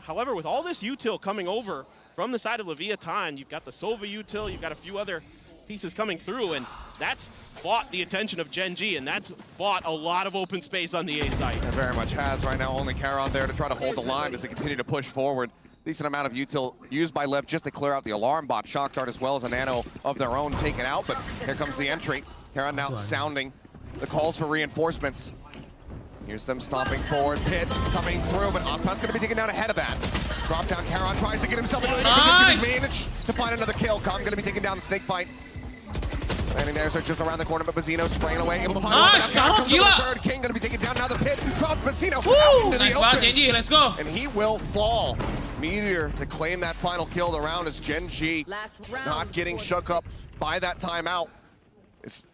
However, with all this util coming over from the side of Leviathan, you've got the Sova util, you've got a few other pieces coming through, and that's bought the attention of GENG, and that's bought a lot of open space on the A site. It very much has right now. Only Keren there to try to hold the line as they continue to push forward. Decent amount of util used by Lev just to clear out the alarm bot. Shock Dart as well as a nano of their own taken out, but here comes the entry. Keren now sounding the calls for reinforcements. Here's them stomping forward, Pit coming through, but Aspas gonna be taken down ahead of that. Drop down, Keren tries to get himself into a position. He's managed to find another kill. Com gonna be taking down the snake fight. Landing there, so just around the corner, but Mazzino spraying away, able to find one. Third King gonna be taken down, now the Pit drops Mazzino out into the open. GENG, let's go. And he will fall. Meteor to claim that final kill of the round as GENG not getting shook up by that timeout.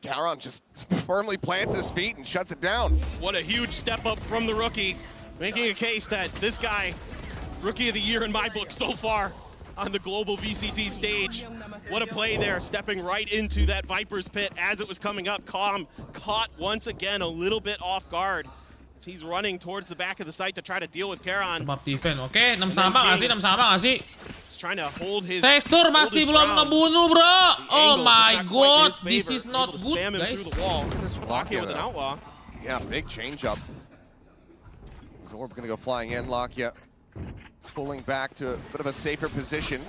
Keren just firmly plants his feet and shuts it down. What a huge step up from the rookie, making a case that this guy, Rookie of the Year in my book so far on the global VCT stage. What a play there, stepping right into that Viper's pit as it was coming up. Com caught once again a little bit off guard. He's running towards the back of the site to try to deal with Keren. Map defense, oke. 6 sama nggak sih? 6 sama nggak sih? Trying to hold his Tekstur masih belum ngebunuh, bro. Oh my god, this is not good, guys. Lakia with an outlaw. Yeah, big change up. Zorb gonna go flying in. Lakia pulling back to a bit of a safer position.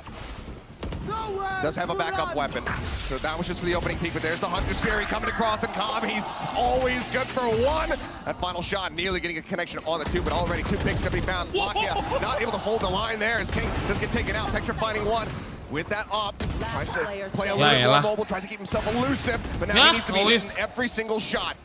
does have a backup weapon. So that was just for the opening peek, but there's the Hunter's Fury coming across, and Cobb, he's always good for one. That final shot nearly getting a connection on the two, but already 2 picks gonna be found. Lakia not able to hold the line there as King does get taken out. Texture finding one. With that up, tries to play a little bit more mobile, tries to keep himself elusive, but now he needs to be hitting every single shot.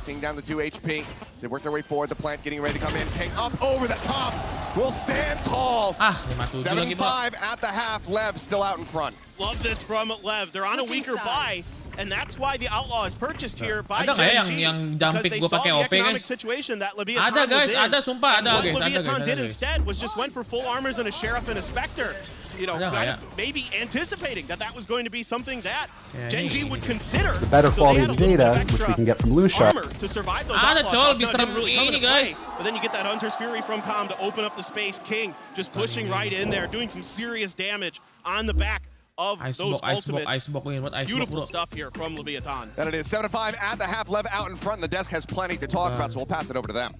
King down to 2 HP. As they work their way forward, the plant getting ready to come in. King up over the top, will stand tall. 7-5 at the half. Lev still out in front. Love this from Lev. They're on a weaker buy, and that's why the Outlaw is purchased here by Ada nggak GENG, yang because jump pick they gua saw pakai the OP economic guys? situation that LEVIATHAN Ada guys, was in. ada sumpah, And ada what guys, ada LEVIATHAN guys, did ada guys. instead was just went for full armors and a Sheriff and a Spectre. You know, Ada nggak ya? maybe anticipating that that was going to be something that GENG would consider. The better quality of data, which we can get from Blue Shot. To survive those Ada outlaws, col, that's bisa not really coming ini into play. guys. But then you get that Hunter's Fury from Com to open up the space. King just pushing right in there, doing some serious damage on the back of those ultimates. Beautiful stuff here from LEVIATHAN. And it is 7-5 at the half. Lev out in front. The desk has plenty to talk about, so we'll pass it over to them.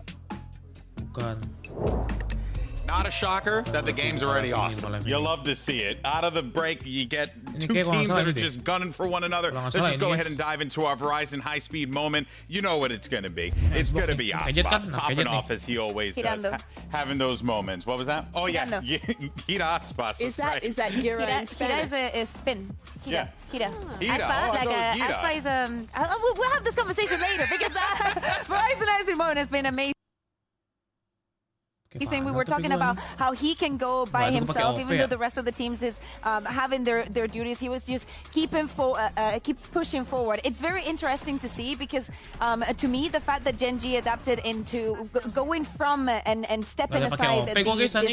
Not a shocker that the game's already awesome. You love to see it. Out of the break, you get 2 teams that are just gunning for one another. Let's just go ahead and dive into our Verizon high-speed moment. You know what it's going to be. It's going to be Aspas popping off as he always does, having those moments. What was that? Oh, yeah. Hira Aspas. Is that Gira in Spanish? Hira is a spin. Hira. Hira. Aspa, like Aspa is we'll have this conversation later because Verizon high-speed moment has been amazing. We were talking about how he can go by himself, even though the rest of the teams is having their duties. He was just keep pushing forward. It's very interesting to see because to me, the fact that GENG adapted into going from and stepping aside the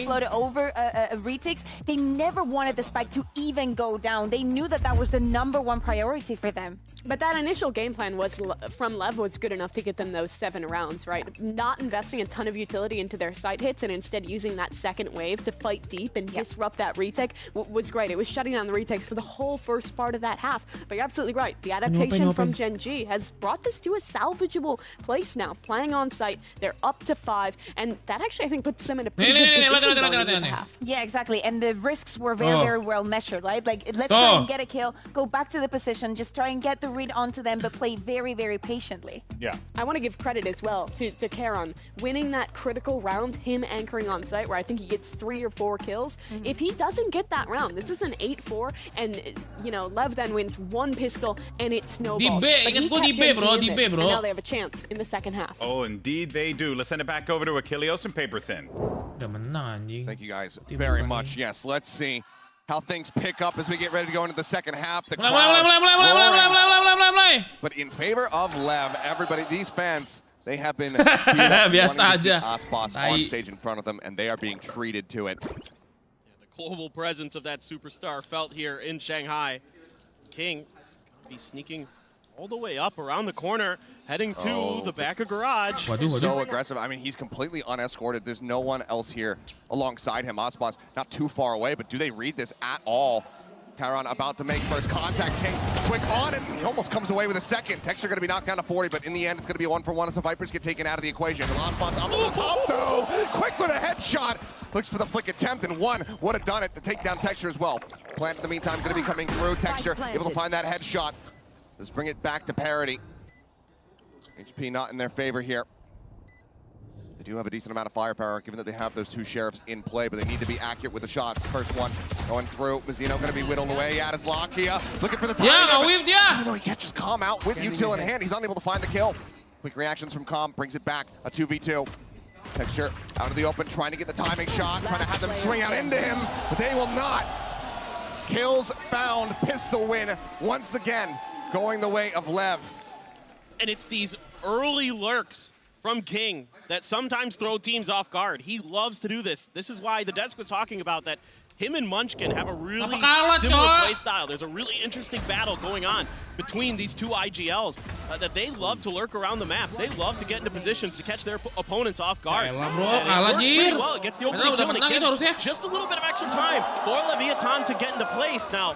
floated over retakes, they never wanted the spike to even go down. They knew that that was the #1 priority for them. But that initial game plan was from Lev was good enough to get them those 7 rounds, right? Not investing a ton of utility into their side hits and instead using that second wave to fight deep and disrupt that retake was great. It was shutting down the retakes for the whole first part of that half. But you're absolutely right. The adaptation from GENG has brought this to a salvageable place now. Playing on site, they're up to 5, and that actually I think puts them in a pretty good position going into the half. Yeah, exactly. And the risks were very well measured, right? Like let's try and get a kill, go back to the position, just try and get the read onto them, but play very, very patiently. Yeah. I want to give credit as well to Keren winning that critical round, him anchoring on site where I think he gets 3 or 4 kills. If he doesn't get that round, this is an 8-4, and you know Lev then wins 1 pistol and it snowballs. And now they have a chance in the second half. Oh, indeed they do. Let's send it back over to Achilleos and Paperthin. Thank you guys very much. Yes, let's see how things pick up as we get ready to go into the second half. The but in favor of Lev, everybody, these fans, they have been Aspas on stage in front of them, and they are being treated to it. The global presence of that superstar felt here in Shanghai. King be sneaking all the way up around the corner, heading to the back of garage. So aggressive. I mean, he's completely unescorted. There's no one else here alongside him. Aspas not too far away, but do they read this at all? Karen about to make first contact. King quick on, and he almost comes away with a second. Texture going to be knocked down to 40, but in the end, it's going to be a 1-for-1 as the Vipers get taken out of the equation. The Aspas up on the top, though. Quick with a headshot. Looks for the flick attempt, and one would have done it to take down Texture as well. Plant in the meantime is going to be coming through. Texture able to find that headshot. Let's bring it back to parity. HP not in their favor here. They do have a decent amount of firepower, given that they have those 2 sheriffs in play, but they need to be accurate with the shots. First one going through. Mazzino going to be whittled away. Addis Lakia looking for the time. Even though he catches Calm out with util in hand, he's unable to find the kill. Quick reactions from Calm, brings it back. A 2v2. Texture out of the open, trying to get the timing shot, trying to have them swing out into him, but they will not. Kills found, pistol win once again, going the way of Lev. And it's these early lurks from King that sometimes throw teams off guard. He loves to do this. This is why the desk was talking about that him and Munchkin have a really similar play style. There's a really interesting battle going on between these 2 IGLs that they love to lurk around the maps. They love to get into positions to catch their opponents off guard. It gets the opening kill, and it gives just a little bit of extra time for LEVIATHAN to get into place. Now,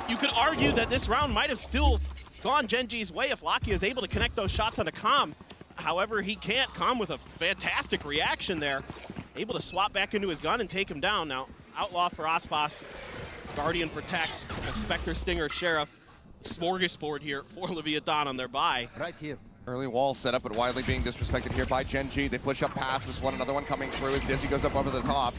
you could argue that this round might have still gone GENG's way if Lakia is able to connect those shots onto Com. However, he can't. Com with a fantastic reaction there. Able to swap back into his gun and take him down. Now, Outlaw for Aspas. Guardian protects, a Spectre, Stinger, Sheriff. Smorgasbord here for Leviathan on their buy. Right here. Early wall set up, but widely being disrespected here by GENG. They push up past this one. Another one coming through as Dizzy goes up over the top.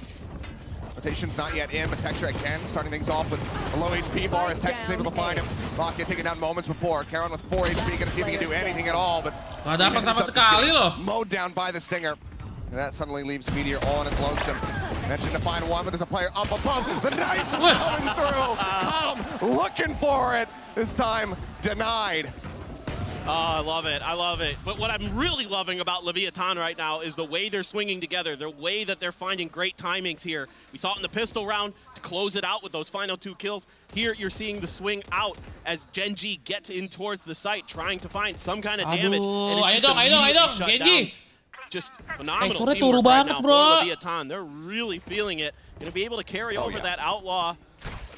Rotation's not yet in, but Texture again starting things off with a low HP bar as Texas is able to find him. Lockett taken down moments before. Karen with 4 HP, gonna see if he can do anything at all, but nggak dapat sama sekali loh. Mowed down by the Stinger. And that suddenly leaves Meteor all on its lonesome. Mentioned to find one, but there's a player up above. The knife is coming through. Looking for it. This time denied. Oh, I love it. I love it. But what I'm really loving about Leviathan right now is the way they're swinging together, the way that they're finding great timings here. We saw it in the pistol round to close it out with those final 2 kills. Here, you're seeing the swing out as GENG gets in towards the site, trying to find some kind of damage. Aduh, ayo dong, GENG. Just phenomenal teamwork right banget, now bro. for Leviathan. They're really feeling it. Going to be able to carry over that Outlaw,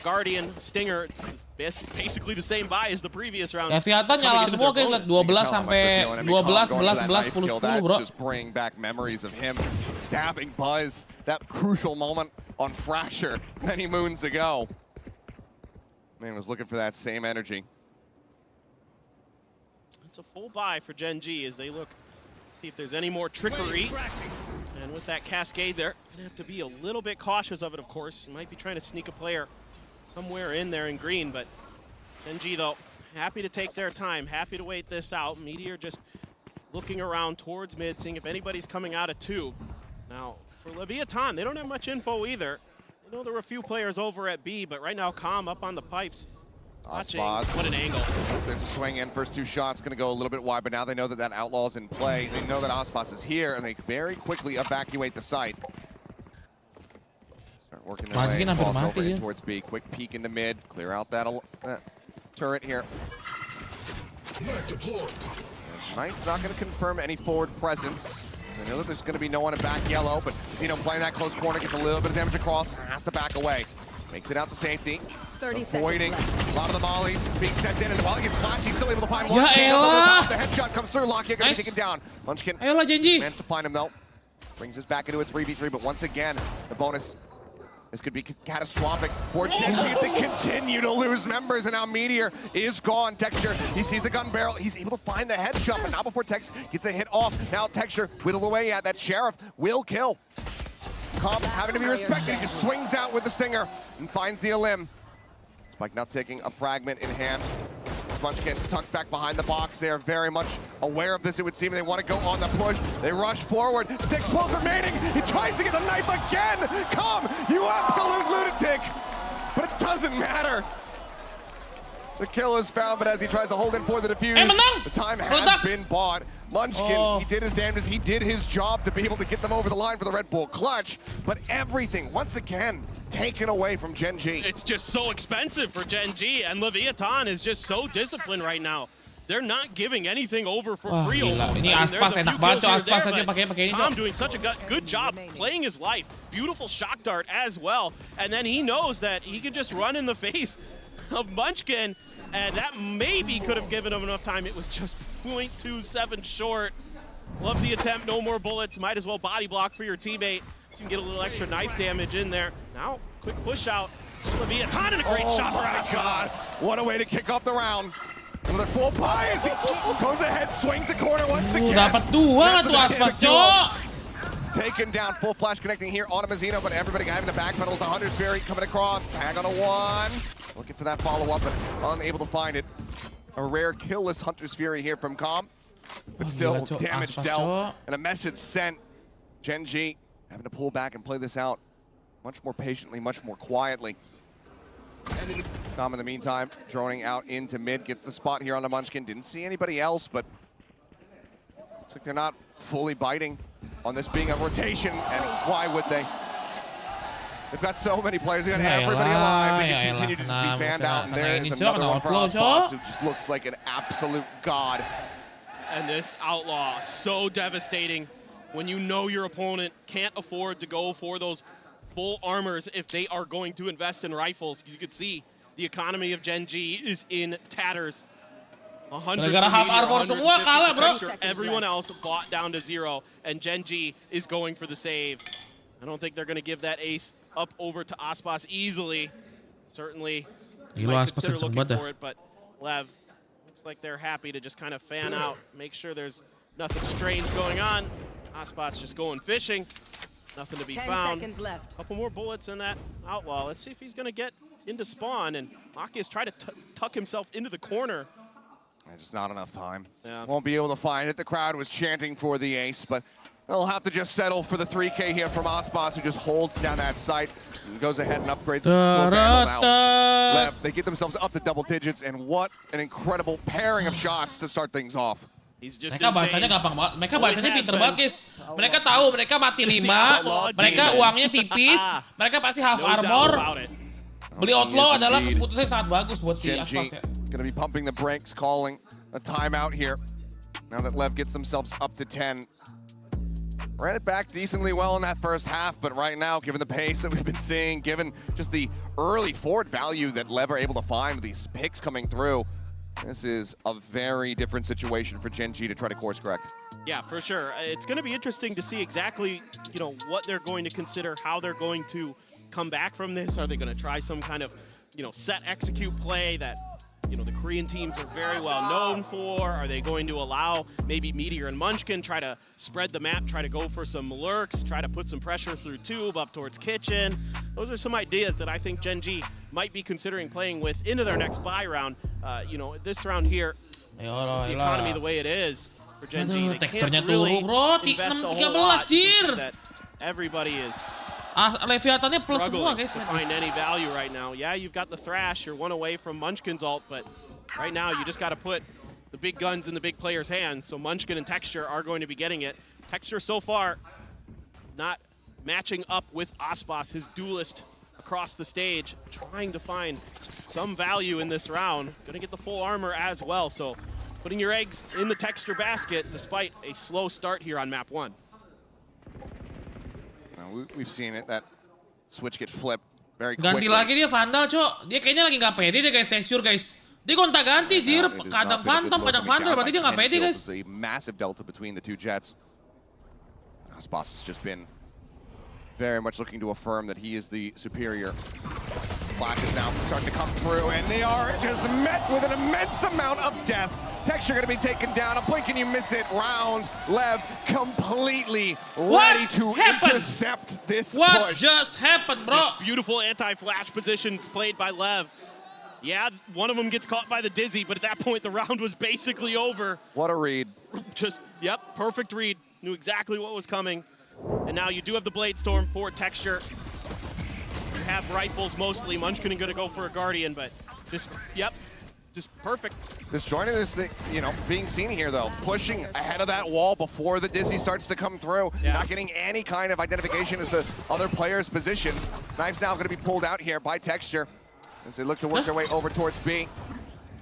Guardian, Stinger. Basically the same buy as the previous round. Leviathan nyala semua kayak lihat 12 sampai 12, 11, 11, 10, 10 bro. Just bring back memories of him stabbing Buzz. That crucial moment on Fracture many moons ago. Man was looking for that same energy. It's a full buy for GENG as they look, see if there's any more trickery. And with that cascade there, gonna have to be a little bit cautious of it, of course. You might be trying to sneak a player somewhere in there in green, but GENG though, happy to take their time, happy to wait this out. Meteor just looking around towards mid, seeing if anybody's coming out of 2. Now, for Leviathan, they don't have much info either. They know there were a few players over at B, but right now, Calm up on the pipes. Watching. What an angle. There's a swing in. First 2 shots going to go a little bit wide, but now they know that that Outlaw's in play. They know that Ospas is here, and they very quickly evacuate the site. Start working their way over in towards B. Quick peek into mid. Clear out that turret here. Knight's not going to confirm any forward presence. They know that there's going to be no one in back yellow, but Zeno playing that close corner, gets a little bit of damage across, has to back away. Makes it out to safety. 30 avoiding seconds a lot of the mollies being sent in, and while he gets flashed, he's still able to find one. Ya elah. The headshot comes through. Lockyer gonna be taken down. Munchkin Ayolah GENG. managed to find him though. Brings us back into a 3v3, but once again, the bonus. This could be catastrophic for GENG if they continue to lose members, and now Meteor is gone. Texture, he sees the gun barrel. He's able to find the headshot, but not before Tex gets a hit off. Now Texture whittle away at that Sheriff will kill. Calm having to be respected. He just swings out with the Stinger and finds the elim. Spike now taking a fragment in hand. Munchkin tucked back behind the box. They are very much aware of this, it would seem. They want to go on the push. They rush forward. 6 pulls remaining. He tries to get the knife again. Come, you absolute lunatic. But it doesn't matter. The kill is found, but as he tries to hold in for the defuse, the time has been bought. Munchkin, he did his damnedest. He did his job to be able to get them over the line for the Red Bull clutch, but everything, once again, taken away from GENG. It's just so expensive for GENG, and Leviathan is just so disciplined right now. They're not giving anything over for free. Ini Aspas enak banget, Aspas aja pakai ini. Tom doing such a good job playing his life. Beautiful shock dart as well, and then he knows that he can just run in the face of Munchkin, and that maybe could have given him enough time. It was just 0.27 short. Love the attempt, no more bullets. Might as well body block for your teammate so you can get a little extra knife damage in there. Now, quick push out. Leviathan and a great shot for Aspas. What a way to kick off the round. Another full buy as he goes ahead, swings the corner once again. Dapat 2 tuh Aspas, cok. Taken down, full flash connecting here on Mazzino, but everybody having the back pedals. The Hunter's Fury coming across, tag on a 1. Looking for that follow-up, but unable to find it. A rare killless Hunter's Fury here from Calm, but still damage dealt and a message sent. GENG having to pull back and play this out much more patiently, much more quietly. Calm in the meantime, droning out into mid, gets the spot here on the Munchkin. Didn't see anybody else, but looks like they're not fully biting on this being a rotation, and why would they? They've got so many players, they've got everybody alive. They can continue to just be fanned out, and there is another one for Ospas, who just looks like an absolute god. And this Outlaw, so devastating when you know your opponent can't afford to go for those full armors if they are going to invest in rifles. You can see the economy of GENG is in tatters. 100 half armor semua kalah, bro. Everyone else bought down to 0, and GENG is going for the save. I don't think they're going to give that ace up over to Aspas easily. certainly Gila, might Aspas consider kenceng looking banget dah. for it, but Lev looks like they're happy to just kind of fan out, make sure there's nothing strange going on. Aspas just going fishing, nothing to be 10 found. seconds left. Couple more bullets in that Outlaw. Let's see if he's gonna get into spawn, and Maki has tried to tuck himself into the corner. Just not enough time. Yeah. Won't be able to find it. The crowd was chanting for the ace, but they'll have to just settle for the 3K here from Aspas, who just holds down that site and goes ahead and upgrades to a vandal now. Lev, they get themselves up to double digits, and what an incredible pairing of shots to start things off. Mereka bacanya gampang banget. Mereka bacanya pinter banget, guys. Mereka tahu mereka mati 5, mereka uangnya tipis, mereka pasti half armor. Beli outlaw adalah keputusan sangat bagus buat si Aspas ya. Gonna be pumping the brakes, calling a timeout here. Now that Lev gets themselves up to 10. Ran it back decently well in that first half, but right now, given the pace that we've been seeing, given just the early forward value that Lev are able to find with these picks coming through, this is a very different situation for GENG to try to course correct. Yeah, for sure. It's going to be interesting to see exactly, what they're going to consider, how they're going to come back from this. Are they going to try some kind of, set execute play that, the Korean teams are very well known for? Are they going to allow maybe Meteor and Munchkin try to spread the map, try to go for some lurks, try to put some pressure through tube up towards kitchen? Those are some ideas that I think GENG might be considering playing with into their next buy round. This round here, the economy the way it is for GENG, they can't really invest a whole lot so that everybody is Leviathannya plus semua, struggling guys. to find any value right now. Yeah, you've got the Thrash, you're one away from Munchkin's ult, but right now you just got to put the big guns in the big players' hands. So Munchkin and Texture are going to be getting it. Texture so far not matching up with Aspas, his duelist across the stage, trying to find some value in this round. Gonna get the full armor as well, so putting your eggs in the Texture basket despite a slow start here on map 1. We've seen it, that switch get flipped very Ganti quickly. lagi dia Vandal, Cok. Dia kayaknya lagi nggak pede deh, guys, Texture, guys. Dia gonta-ganti, Jir. Kadang Phantom, kadang Vandal, berarti dia nggak pede, guys. It's a massive delta between the two jets. Aspas has just been very much looking to affirm that he is the superior. Flashes now start to come through, and they are just met with an immense amount of death. Texture going to be taken down. A blink and you miss it round. Lev completely ready to intercept this push. What just happened, bro? Just beautiful anti-flash positions played by Lev. Yeah, one of them gets caught by the Dizzy, but at that point the round was basically over. What a read. Just, yep, perfect read. Knew exactly what was coming. And now you do have the Blade Storm for Texture. You have rifles mostly. Munchkin going to go for a Guardian, but just, yep, just perfect. Disjointing this thing, being seen here though, pushing ahead of that wall before the Dizzy starts to come through, not getting any kind of identification as to other players' positions. Knife's now going to be pulled out here by Texture as they look to work their way over towards B.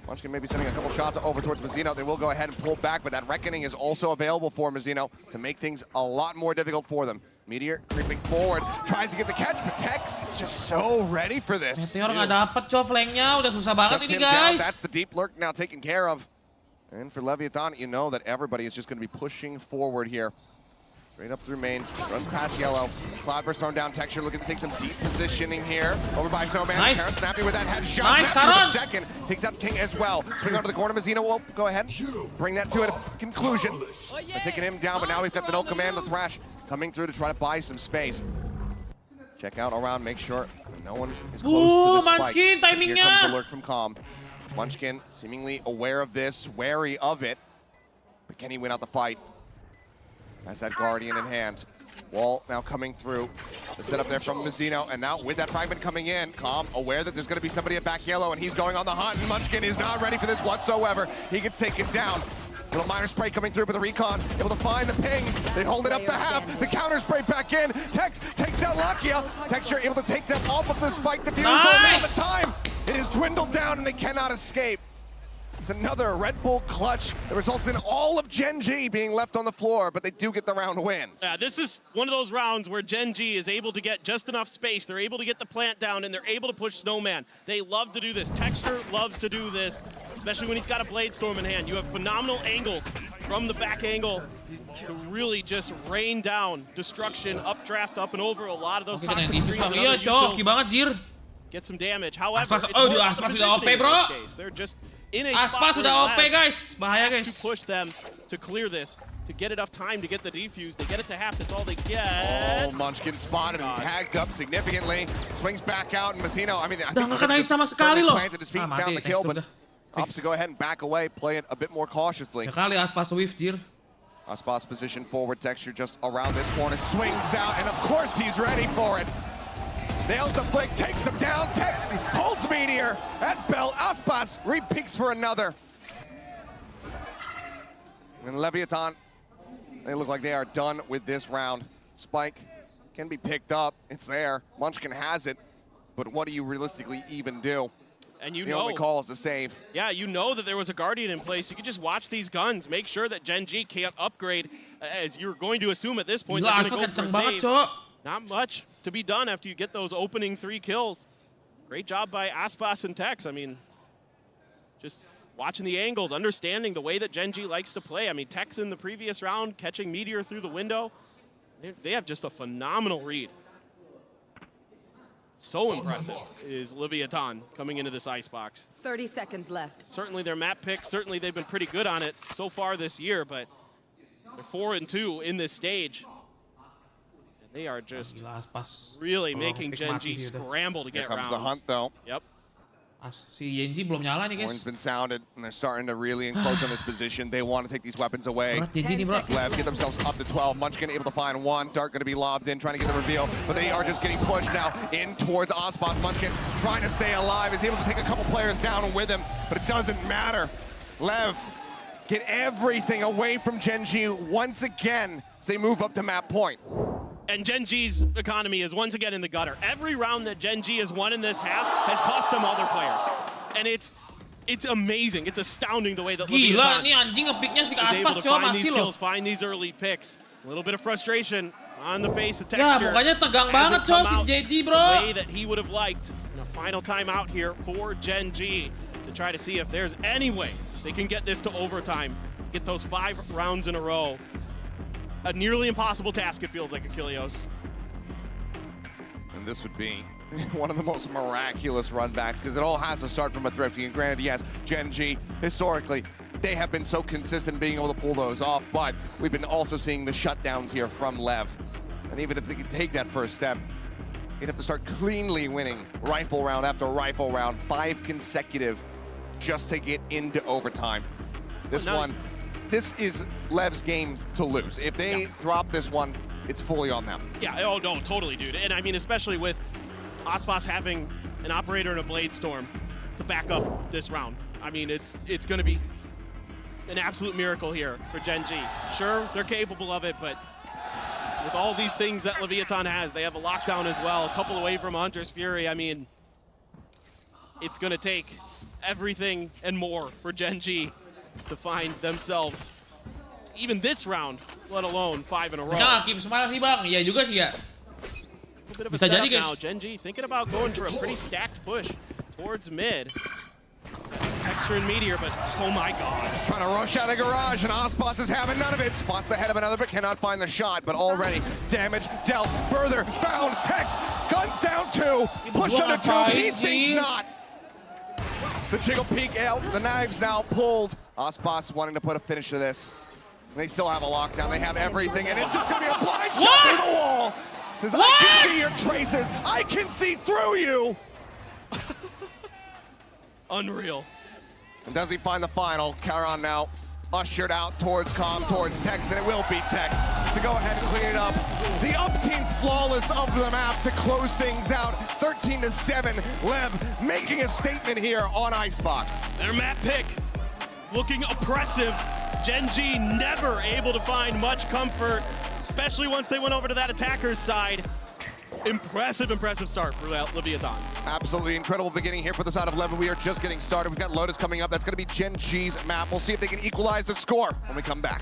Munchkin maybe sending a couple shots over towards Mazzino. They will go ahead and pull back, but that Reckoning is also available for Mazzino to make things a lot more difficult for them. Meteor creeping forward, tries to get the catch, but Tex is just so ready for this. Meteor nggak dapat, Cok, flanknya. Udah susah banget ini, guys. That's the deep lurk now taken care of. And for Leviathan, you know that everybody is just going to be pushing forward here. Straight up through main, runs past yellow. Cloudburst thrown down, Texture looking to take some deep positioning here. Over by Snowman. Nice. Karen snappy with that headshot. Nice, Snappy with Karen. the second. Takes out King as well. Swing onto the corner. Mazzino will go ahead. Bring that to a conclusion. They're taking him down, but now we've got the no command. The Thrash coming through to try to buy some space. Check out around, make sure no one is close to the spike. Munchkin, timingnya. Here comes the lurk from Calm. Munchkin seemingly aware of this, wary of it. But can he win out the fight? Has that Guardian in hand. Wall now coming through. The setup there from Mazzino, and now with that fragment coming in, Calm aware that there's going to be somebody at back yellow, and he's going on the hunt, and Munchkin is not ready for this whatsoever. He gets taken down. Little minor spray coming through with the recon, able to find the pings. They hold it up the half. The counter spray back in. Tex takes out Lakia. Texture able to take them off of the spike diffuser. Now the time it is dwindled down, and they cannot escape. It's another Red Bull clutch that results in all of GENG being left on the floor, but they do get the round win. Yeah, this is one of those rounds where GENG is able to get just enough space. They're able to get the plant down, and they're able to push Snowman. They love to do this. Texture loves to do this, especially when he's got a Blade Storm in hand. You have phenomenal angles from the back angle to really just rain down destruction, updraft, up and over a lot of those toxic screens. Iya, Cok, banget, Jir. get some damage. However, Aspas, it's oh, more about the Aspas sudah OP, positioning in bro. this case. They're just in a Aspas spot sudah where OP, Lev guys. Bahaya, has guys. to push them to clear this, to get enough time to get the defuse. They get it to half. That's all they get. Oh, Munchkin spotted and tagged up significantly. Swings back out, and Masino, I mean, I Udah think nggak kena hit sama sekali loh. planted his feet and mati, found the kill, text but opts to go ahead and back away, play it a bit more cautiously. Ya kali Aspas Swift, jir. Aspas position forward, Texture just around this corner, swings out, and of course he's ready for it. Nails the flick, takes him down, Tex holds Meteor at belt, Aspas re-peeks for another. And Leviathan, they look like they are done with this round. Spike can be picked up, it's there, Munchkin has it, but what do you realistically even do? And you the know, only call is to save. Yeah, you know that there was a Guardian in place. You could just watch these guns, make sure that GENG can't upgrade, as you're going to assume at this point. Gila, They're Aspas gonna go kencang for a banget, save. Cok. Not much to be done after you get those opening 3 kills. Great job by Aspas and Tex. I mean, just watching the angles, understanding the way that GENG likes to play. I mean, Tex in the previous round, catching Meteor through the window. They have just a phenomenal read. So impressive is Leviathan coming into this icebox. 30 seconds left. Certainly their map pick, certainly they've been pretty good on it so far this year, but they're 4-2 in this stage. And they are just really making GENG scramble to Here get comes rounds. the hunt, though. Yep. Si GENG belum nyala nih, guys. Horn's been sounded, and they're starting to really encroach on this position. They want to take these weapons away. GENG nih, bro. Lev get themselves up to 12. Munchkin able to find one. Dart going to be lobbed in, trying to get the reveal, but they are just getting pushed now in towards Aspas. Munchkin trying to stay alive. Is able to take a couple players down with him, but it doesn't matter. Lev get everything away from GENG once again as they move up to map point. And GENG's economy is once again in the gutter. Every round that GENG has won in this half has cost them other players. And it's amazing. It's astounding the way that Gila, Leviathan nih anjing nge-picknya si is able Aspas, to coba find these masih loh. kills, find these early picks. A little bit of frustration on the face of Ya, Texture. pokoknya tegang banget, Hasn't come Cok, si out JD, bro. The way that he would have liked. And a final timeout here for GENG to try to see if there's any way they can get this to overtime, get those 5 rounds in a row. A nearly impossible task, it feels like, Achilleos. And this would be one of the most miraculous runbacks, because it all has to start from a thrifty. And granted, yes, GENG, historically, they have been so consistent being able to pull those off, but we've been also seeing the shutdowns here from Lev. And even if they could take that first step, you'd have to start cleanly winning rifle round after rifle round, 5 consecutive, just to get into overtime. This is Lev's game to lose. If they drop this one, it's fully on them. Yeah, oh no, totally, dude. And I mean, especially with Aspas having an operator and a Blade Storm to back up this round. I mean, it's going to be an absolute miracle here for GENG. Sure, they're capable of it, but with all these things that Leviathan has, they have a lockdown as well, a couple away from Hunter's Fury. I mean, it's going to take everything and more for GENG to find themselves even this round, let alone 5 in a row. Nah, keep semangat sih, Bang. Iya juga sih ya. A bit of a Bisa jadi, setup guys. now. GENG thinking about going for a pretty stacked push towards mid. Texture and Meteor, but oh my god. Just trying to rush out of garage, and Aspas is having none of it. Spots the head of another, but cannot find the shot. But already damage dealt further. Found Tex. Guns down 2. Push under 2. He thinks not. The jiggle peek out. The knives now pulled. Aspas wanting to put a finish to this. They still have a lockdown. They have everything, and it's just going to be a blind shot through the wall. Because I can see your traces. I can see through you. Unreal. And does he find the final? Karen now ushered out towards towards Tex, and it will be Tex to go ahead and clean it up. The up team's flawless of the map to close things out. 13-7. Lev making a statement here on Icebox. Their map pick looking oppressive. GENG never able to find much comfort, especially once they went over to that attacker's side. Impressive start for Leviathan. Absolutely incredible beginning here for the side of Lev. We are just getting started. We've got Lotus coming up. That's going to be GENG's map. We'll see if they can equalize the score when we come back.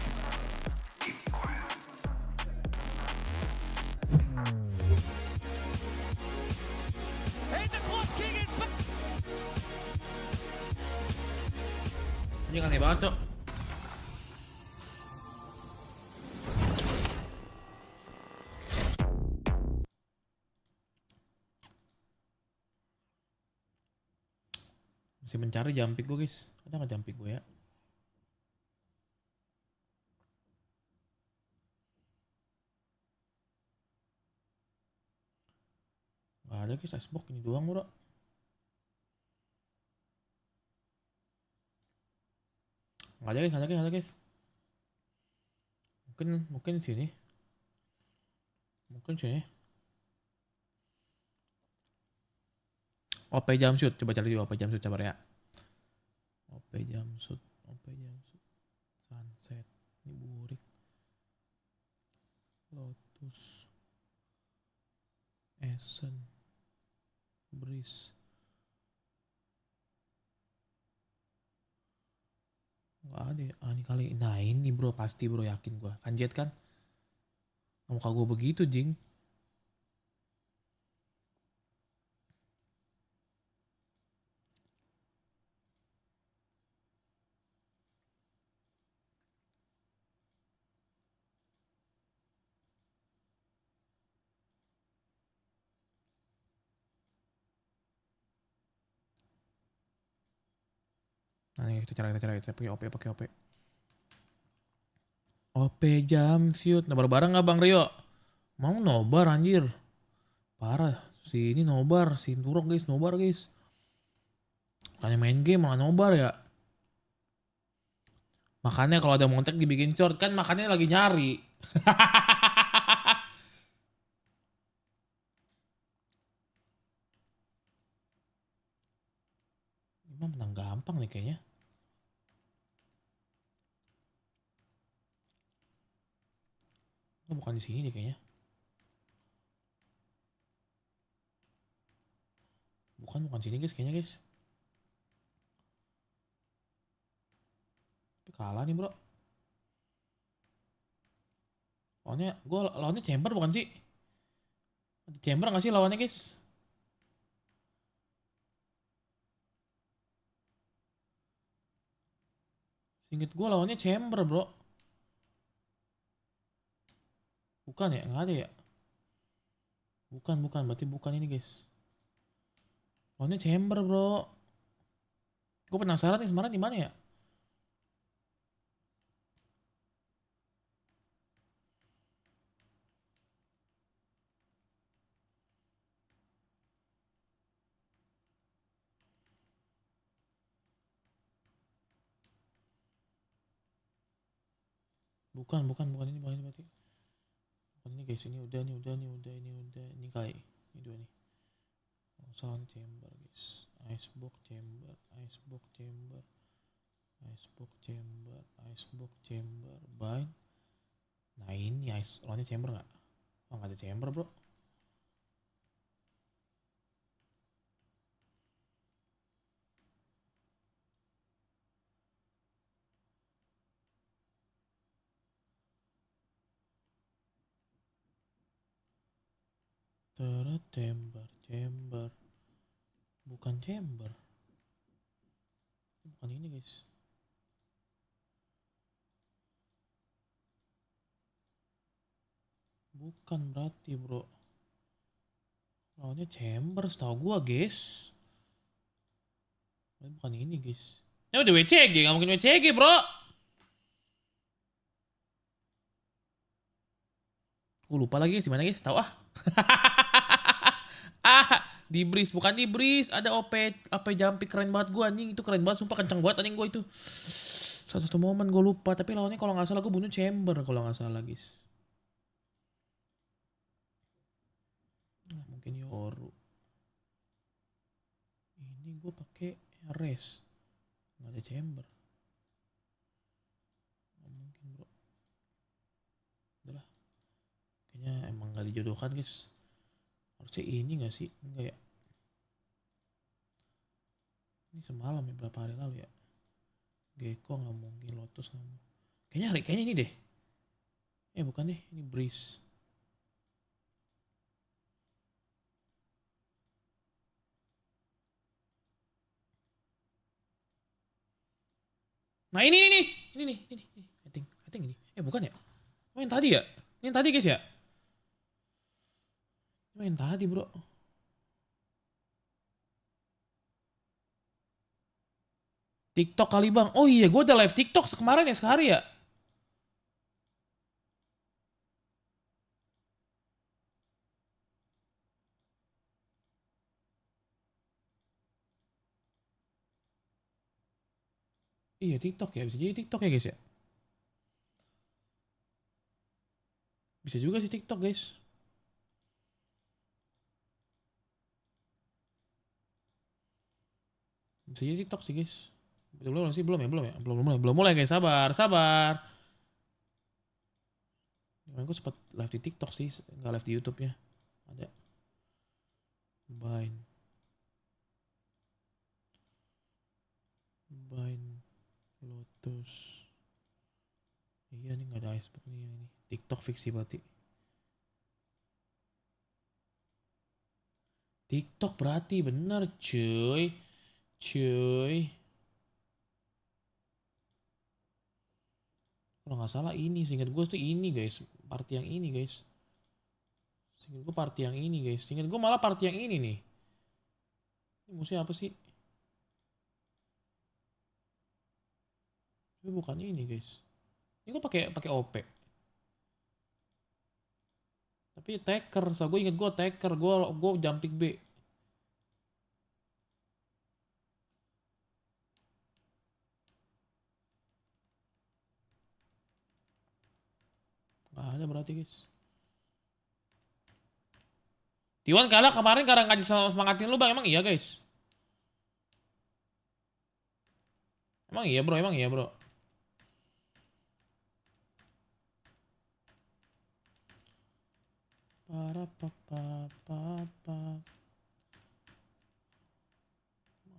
Ini aneh banget, Cok. Masih mencari jump pick gue guys. Ada nggak jump pick gue ya? Gak ada guys, icebox ini doang bro. Gak ada guys, gak ada guys. Mungkin sini. Mungkin sini. OP jumpsuit, coba cari di OP jumpsuit coba ya. OP jumpsuit. Sunset, ini burik. Lotus. Essen. Breeze. Nggak ada ya. Ini kali. Nah ini bro, pasti bro, yakin gue. Kan Jet kan? Muka gue begitu jing. Nah ini kita cari pakai OP. OP jumpsuit. Nobar bareng nggak Bang Rio? Mau nobar anjir. Parah. Si ini nobar, si Turok guys, nobar guys. Makanya main game malah nobar ya. Makanya kalau ada montek dibikin short kan, makanya lagi nyari. Emang menang gampang nih kayaknya. Oh, bukan di sini deh kayaknya. Bukan sini guys kayaknya guys. Tapi kalah nih bro. Lawannya chamber bukan sih? Chamber nggak sih lawannya guys? Ingat gue lawannya chamber bro. Bukan ya? Nggak ada ya? Bukan. Berarti bukan ini guys. Lawannya chamber bro. Gue penasaran nih sebenarnya di mana ya? Bukan ini berarti. Ini guys, ini udah ini kali, ini dua nih. Sound chamber guys, icebox chamber, bind. Nah ini lawannya chamber nggak? Oh nggak ada chamber bro. Chamber. Bukan chamber. Bukan ini guys. Bukan berarti bro. Lawannya chamber setahu gua guys. Bukan ini guys. Ini udah WCG, nggak mungkin WCG bro. Gue lupa lagi guys, di mana guys? Tahu ah. Di breeze, bukan di breeze. Ada OP jumpy keren banget gue anjing. Itu keren banget, sumpah kenceng banget anjing gue itu. Satu momen gue lupa. Tapi lawannya kalau nggak salah gue bunuh chamber kalau nggak salah guys. Nggak mungkin Yoru. Ini gue pakai race. Nggak ada chamber. Nggak mungkin bro. Udah lah. Kayaknya emang nggak dijodohkan guys. Harusnya ini gak sih? Enggak ya? Ini semalam ya, berapa hari lalu ya? Gecko gak mungkin, Lotus gak mungkin. Kayaknya ini deh. Bukan deh, ini Breeze. Nah ini. I think ini. Bukan ya? Oh yang tadi ya? Ini yang tadi guys ya? Main tadi bro. TikTok kali bang. Oh iya, gue udah live TikTok kemarin ya sehari ya. Iya TikTok ya, bisa jadi TikTok ya guys ya. Bisa juga sih TikTok guys. Bisa jadi TikTok sih guys. Belum sih, belum ya. Belum mulai guys, sabar. Gue sempat live di TikTok sih, nggak live di YouTube-nya. Ada. Bind Lotus. Iya nih nggak ada iceberg nih yang ini. TikTok fiksi berarti. TikTok berarti bener cuy. Kalau nggak salah ini, seingat gue tuh ini guys, party yang ini guys. Seingat gue party yang ini guys. Seingat gue malah party yang ini nih. Ini musuhnya apa sih? Tapi bukan ini guys. Ini gue pakai OP. Tapi taker, so gue inget gue taker, gue jumping B. Gak ada berarti guys. Tiwan kalah kemarin karena ngaji semangatin lu bang, emang iya guys? Emang iya bro. Ada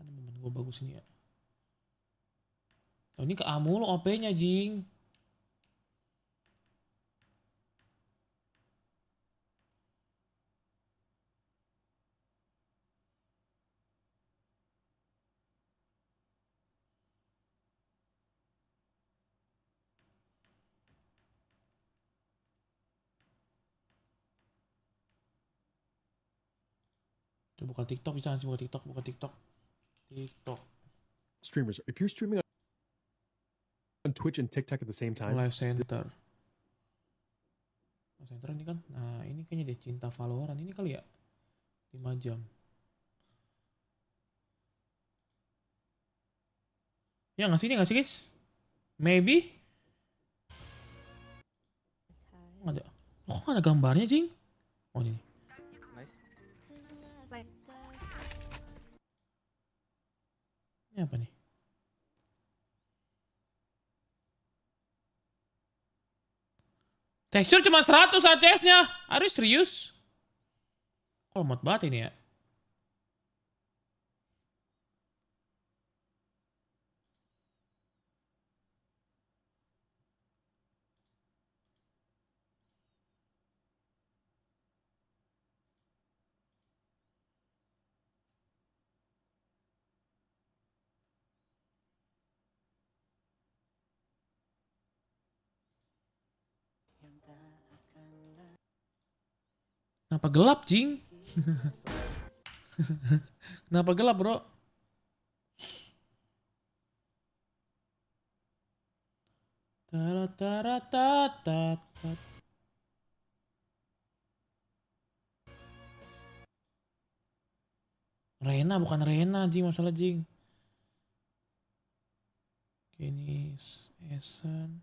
momen gue bagus ini ya. Oh, ini ke A mulu OP-nya jing. Buka TikTok bisa nggak sih? Buka TikTok. Streamers, if you're streaming on Twitch and TikTok at the same time. Live Center ini kan. Nah ini kayaknya dia cinta Valorant ini kali ya. 5 jam. Ya nggak sih guys? Maybe. Nggak ada. Kok nggak ada gambarnya jing? Oh ini. Ini apa nih? Tekstur cuma 100 ACS-nya. Are you serious? Kok lemot banget ini ya? Kenapa gelap, Jing? Kenapa gelap, bro? Rena bukan Rena, Jing, masalah Jing. Ini Esan,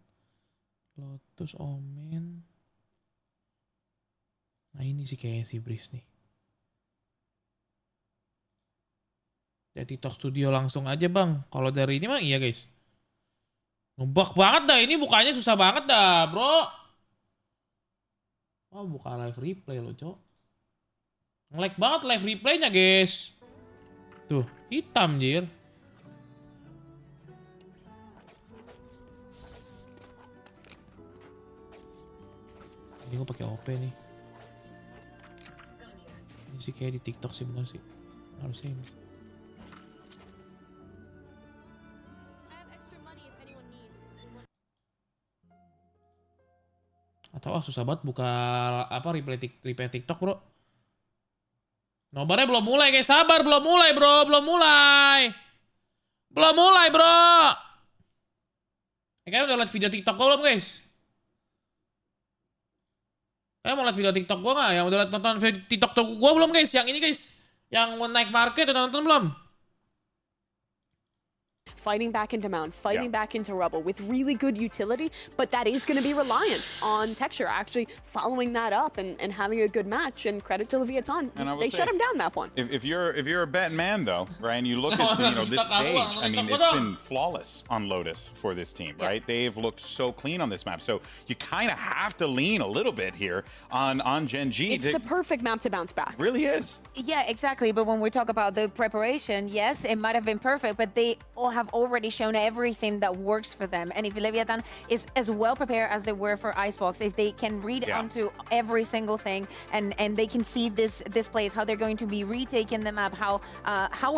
Lotus, Omen. Nah ini sih kayaknya si Breeze nih. Dari TikTok Studio langsung aja bang. Kalau dari ini mah iya guys. Ngebug banget dah. Ini bukanya susah banget dah bro. Oh buka live replay loh cok. Nge-lag banget live replaynya guys. Tuh hitam jir. Ini gue pakai OP nih. Ini sih kayak di TikTok sih bener sih. Harusnya ini. Atau susah banget buka apa replay TikTok bro. Nobarnya belum mulai guys, sabar belum mulai bro, belum mulai. Belum mulai, bro. Kayaknya udah liat video TikTok gue belum, guys? Kayaknya mau liat video TikTok gue nggak? Yang udah nonton video TikTok gue belum, guys? Yang ini, guys. Yang naik market udah nonton belum? Fighting back into Mount, fighting back into Rubble with really good utility, but that is going to be reliant on Texture actually following that up and having a good match. And credit to LEVIATHAN, they shut him down map one. If you're a betting man though, right, and you look at this stage, I mean, it's been flawless on Lotus for this team, right? They've looked so clean on this map, so you kind of have to lean a little bit here on GENG. It's the perfect map to bounce back. Really is. Yeah, exactly. But when we talk about the preparation, yes, it might have been perfect, but they all have already shown everything that works for them. And if LEVIATHAN is as well prepared as they were for Icebox, if they can read onto every single thing and they can see this place, how they're going to be retaking the map, how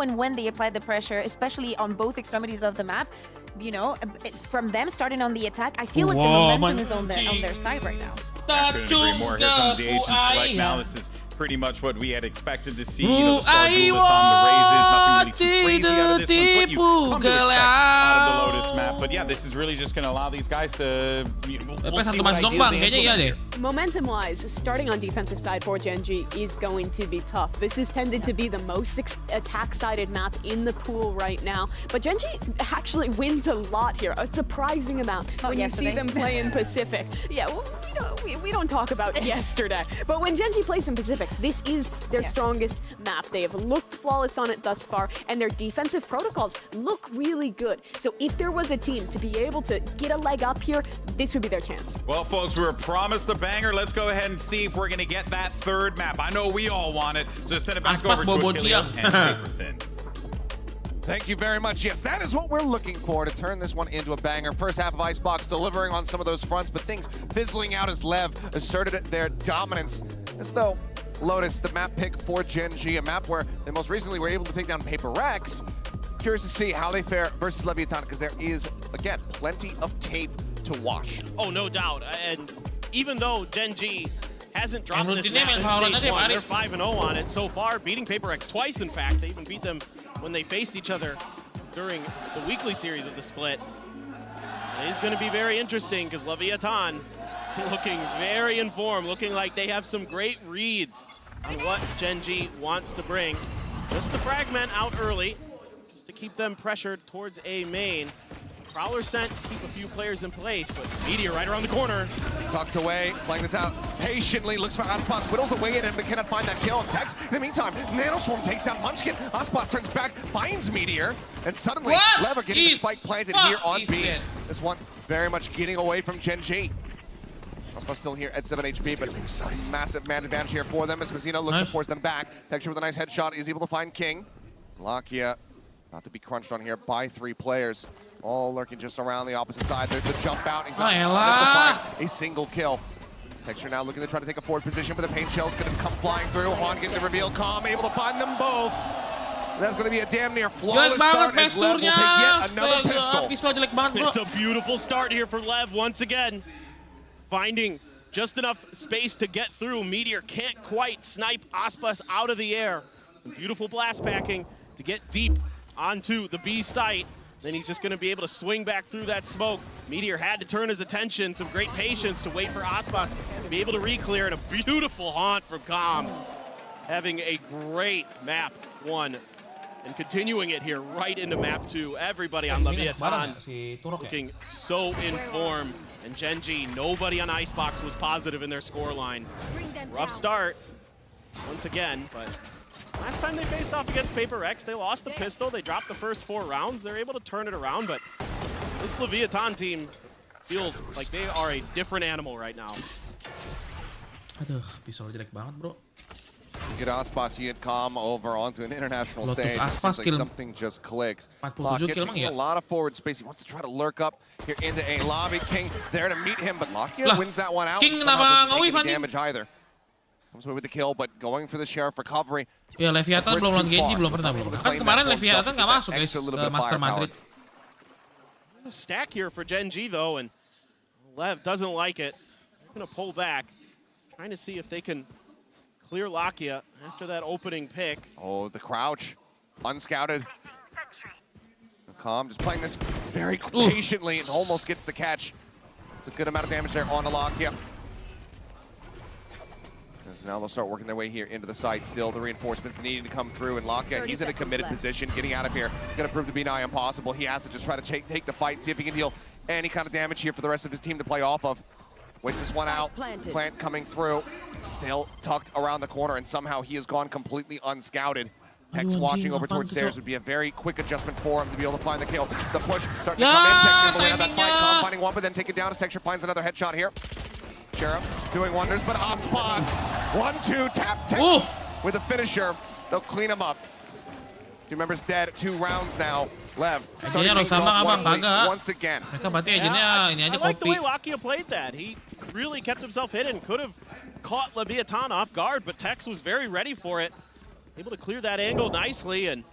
and when they apply the pressure, especially on both extremities of the map, you know, it's from them starting on the attack. I feel like the momentum is on their side right now. I couldn't agree more. Here comes the agent select now. This is pretty much what we had expected to see. You know, the Star Duelist on the raises, nothing really too crazy out of this one, but you come to expect out of the Lotus map. But yeah, this is really just going to allow these guys to... We'll see what ideas they Momentum-wise, starting on defensive side for GENG is going to be tough. This has tended to be the most attack-sided map in the pool right now. But GENG actually wins a lot here, a surprising amount when you see them play in Pacific. Yeah, well, you know, we don't talk about yesterday, but when GENG plays in Pacific, this is their strongest map. They have looked flawless on it thus far, and their defensive protocols look really good. So if there was a team to be able to get a leg up here, this would be their chance. Well, folks, we were promised the banger. Let's go ahead and see if we're going to get that third map. I know we all want it, so send it back over to Achilles and Paperthin. Thank you very much. Yes, that is what we're looking for to turn this one into a banger. First half of Icebox delivering on some of those fronts, but things fizzling out as Lev asserted their dominance. As though Lotus, the map pick for GENG, a map where they most recently were able to take down Paperrex. Curious to see how they fare versus LEVIATHAN, because there is, again, plenty of tape to watch. Oh, no doubt. And even though GENG hasn't dropped this map in stage one, they're 5-0 on it so far, beating Paperrex twice, in fact. They even beat them when they faced each other during the weekly series of the split. It is going to be very interesting, because LEVIATHAN looking very informed, looking like they have some great reads on what GENG wants to bring. Just to fragment out early, just to keep them pressured towards a main. Prowler sent to keep a few players in place, but Meteor right around the corner. Tucked away, playing this out patiently, looks for Aspas, whittles away at him, but cannot find that kill. Tex, in the meantime, Nanoswarm takes down Munchkin. Aspas turns back, finds Meteor, and suddenly Lever getting the spike planted here on B. This one very much getting away from GENG. Aspas still here at 7 HP, but massive man advantage here for them as Mazzino looks to force them back. Texture with a nice headshot is able to find King. Lakia about to be crunched on here by 3 players. All lurking just around the opposite side. There's the jump out. He's not able to find a single kill. Texture now looking to try to take a forward position, but the paint shell's going to come flying through. Juan getting the reveal calm, able to find them both. That's going to be a damn near flawless start as Lev will take yet another pistol. It's a beautiful start here for Lev once again. Finding just enough space to get through. Meteor can't quite snipe Aspas out of the air. Some beautiful blast packing to get deep onto the B site. Then he's just going to be able to swing back through that smoke. Meteor had to turn his attention, some great patience to wait for Aspas to be able to re-clear, and a beautiful haunt from Com. Having a great map 1 and continuing it here right into map 2. Everybody on LEVIATHAN looking so informed. And GENG, nobody on Icebox was positive in their scoreline. Rough start once again, but last time they faced off against Paperrex, they lost the pistol. They dropped the first 4 rounds. They're able to turn it around, but this LEVIATHAN team feels like they are a different animal right now. Aduh, pistol jelek banget, bro. You get Aspas, you get Calm over onto an international stage. Aspas like something just clicks. Lockett taking a lot of forward space. He wants to try to lurk up here into a lobby. King there to meet him, but Lockett wins that one out. King somehow doesn't take any damage either. Comes away with the kill, but going for the Sheriff recovery. Ya, LEVIATHAN belum lawan GENG, belum pernah. Kan kemarin LEVIATHAN nggak masuk, guys, ke Master Madrid. A stack here for GENG, though, and Lev doesn't like it. They're going to pull back, trying to see if they can clear Lakia after that opening pick. Oh, the crouch. Unscouted. calm, just playing this very patiently and almost gets the catch. It's a good amount of damage there on Alakia. As now they'll start working their way here into the site. Still, the reinforcements needing to come through, and Lakia, he's in a committed position. Getting out of here is going to prove to be nigh impossible. He has to just try to take the fight, see if he can deal any kind of damage here for the rest of his team to play off of. Waits this one out. Plant coming through. Still tucked around the corner, and somehow he has gone completely unscouted. Hex watching over towards stairs would be a very quick adjustment for him to be able to find the kill. Some push starting to come in. Texture will have that fight. Calm finding one, but then take it down as Texture finds another headshot here. Sheriff doing wonders, but Aspas 1-2 tap Tex with a finisher. They'll clean him up. Two members dead. 2 rounds now. Lev starting things off once again. I like the way Lakia played that. He really kept himself hidden. Could have caught Leviathan off guard, but Tex was very ready for it. Able to clear that angle nicely, and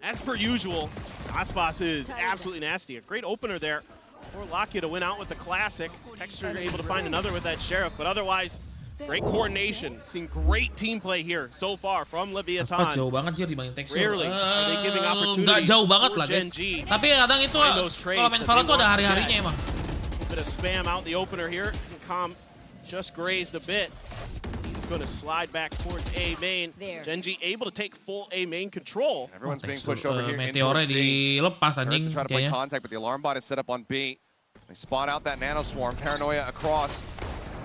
as per usual, Aspas is absolutely nasty. A great opener there for Lakia to win out with the classic. Texture able to find another with that Sheriff, but otherwise, great coordination. Seeing great team play here so far from Leviathan. Jauh banget sih dibanding Texture. Rarely are they giving opportunities nggak jauh banget lah guys. GENG. Tapi kadang itu kalau main Valorant tuh ada hari-harinya emang. A bit of spam out the opener here. Calm just grazed a bit. He's going to slide back towards A main. GENG able to take full A main control. Everyone's being pushed over here into C. Dilepas anjing. Try to play contact, but the alarm bot is set up on B. They spawn out that nano swarm. Paranoia across.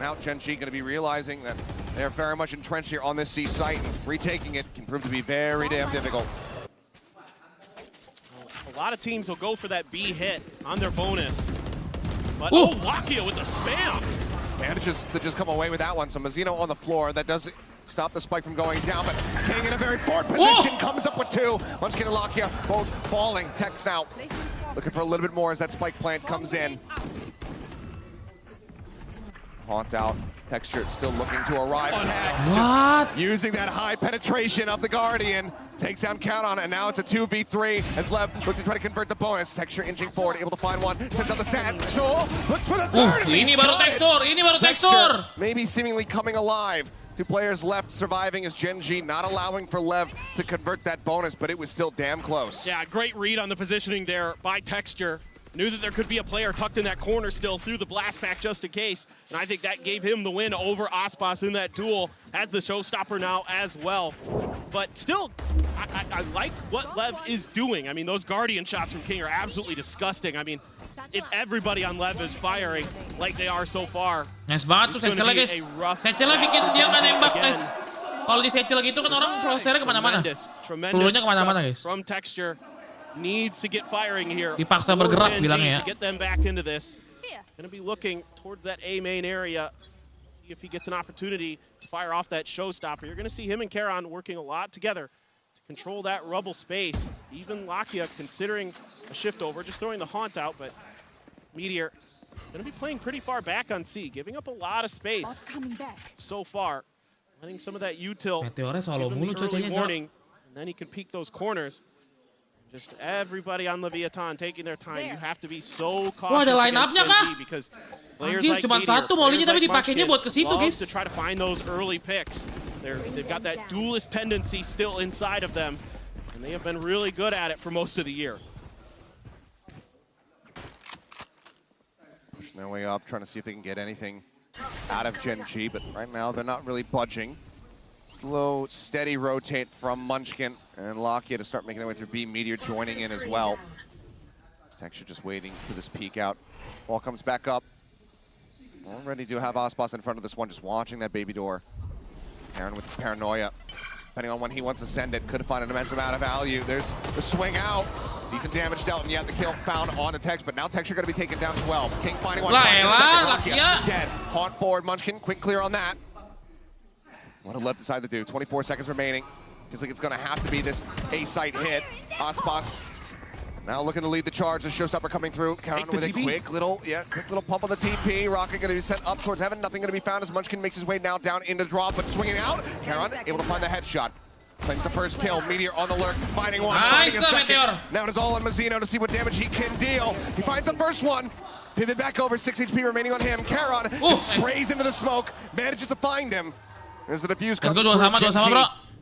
Now GENG going to be realizing that they're very much entrenched here on this C site, and retaking it can prove to be very damn difficult. A lot of teams will go for that B hit on their bonus. But Lakia with the spam. Manages to just come away with that one. So Mazzino on the floor. That does stop the spike from going down, but King in a very forward position comes up with 2. Munchkin and Lakia both falling. Tex now looking for a little bit more as that spike plant comes in. Haunt out. Texture still looking to arrive. Tex just using that high penetration of the Guardian. Takes down Count on it, and now it's a 2v3 as Lev looks to try to convert the bonus. Texture inching forward, able to find one. Sends out the satchel. Looks for the third. Ini baru Texture. Ini baru Texture. Maybe seemingly coming alive. 2 players left surviving as GENG not allowing for Lev to convert that bonus, but it was still damn close. Yeah, great read on the positioning there by Texture. Knew that there could be a player tucked in that corner still through the blast pack just in case. And I think that gave him the win over Aspas in that duel. Has the showstopper now as well. But still, I like what Lev is doing. I mean, those Guardian shots from King are absolutely disgusting. I mean, if everybody on Lev is firing like they are so far, nice banget tuh Secela guys. Secela bikin dia nggak nembak guys. Kalau di Secela gitu kan orang crosshair kemana-mana. Pelurunya kemana-mana guys. From Texture. Needs to get firing here. Dipaksa bergerak bilangnya ya. To get them back into this. Going to be looking towards that A main area. See if he gets an opportunity to fire off that showstopper. You're going to see him and Keren working a lot together to control that rubble space. Even Lakia considering a shift over, just throwing the haunt out, but Meteor going to be playing pretty far back on C, giving up a lot of space so far. Letting some of that util give him the early warning, and then he can peek those corners. Just everybody on Leviathan taking their time. You have to be so cautious. Wah, ada line up-nya kah? Because players Anjir, like cuma satu maunya tapi dipakainya buat ke situ, guys. To try to find those early picks. They've got that duelist tendency still inside of them, and they have been really good at it for most of the year. Pushing their way up, trying to see if they can get anything out of GENG, but right now they're not really budging. Slow, steady rotate from Munchkin and Lakia to start making their way through B. Meteor joining in as well. Texture just waiting for this peek out. Ball comes back up. Already do have Aspas in front of this one, just watching that baby door. Keren with his paranoia. Depending on when he wants to send it, could find an immense amount of value. There's the swing out. Decent damage dealt, and yet the kill found on the Tex, but now Texture going to be taken down as well. King finding one. Lakia dead. Haunt forward, Munchkin, quick clear on that. What a left decide to do. 24 seconds remaining. Feels like it's going to have to be this A-site hit. Aspas now looking to lead the charge. The showstopper coming through. Keren with a quick little pump on the TP. Rocket going to be sent up towards heaven. Nothing going to be found as Munchkin makes his way now down into drop, but swinging out. Keren able to find the headshot. Claims the first kill. Meteor on the lurk, finding one. Nice, Meteor. Now it is all on Mazzino to see what damage he can deal. He finds the first one. Pivot back over. 6 HP remaining on him. Keren just sprays into the smoke. Manages to find him. As the defuse comes through,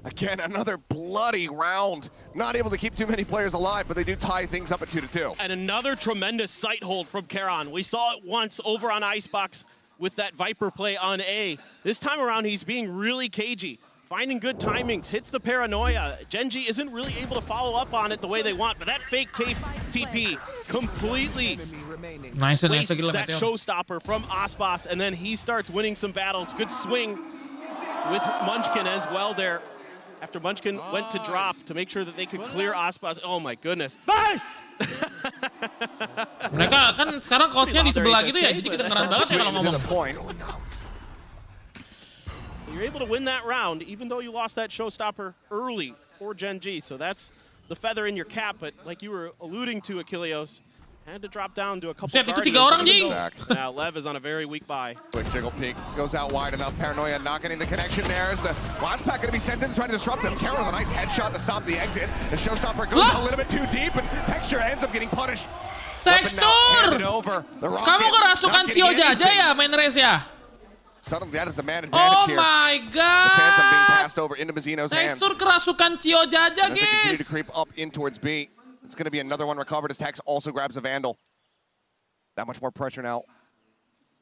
Again, another bloody round. Not able to keep too many players alive, but they do tie things up at 2-2. And another tremendous sight hold from Keren. We saw it once over on Icebox with that Viper play on A. This time around, he's being really cagey, finding good timings, hits the paranoia. GENG isn't really able to follow up on it the way they want, but that fake TP completely nice wastes that showstopper from Aspas, and then he starts winning some battles. Good swing with Munchkin as well there. After Munchkin went to drop to make sure that they could clear Aspas. Oh my goodness. Mereka kan sekarang coachnya di sebelah gitu ya, jadi kedengeran banget ya kalau ngomong. You're able to win that round, even though you lost that showstopper early for GENG. So that's the feather in your cap, but like you were alluding to, Achilleos, had to drop down to a couple guardians. Now Lev is on a very weak buy. Quick jiggle peek, goes out wide enough. Paranoia not getting the connection there. Is the last pack going to be sent in, trying to disrupt them. Keren with a nice headshot to stop the exit. The showstopper goes a little bit too deep, and Texture ends up getting punished. Texture! Kamu kerasukan Cio Jaja ya main race ya? Suddenly that is the man advantage here. Oh my god! The Phantom being passed over into Mazzino's hands. Texture kerasukan Cio Jaja, guys. As they continue to guys. creep up in towards B. It's going to be another one recovered as Tex also grabs a Vandal. That much more pressure now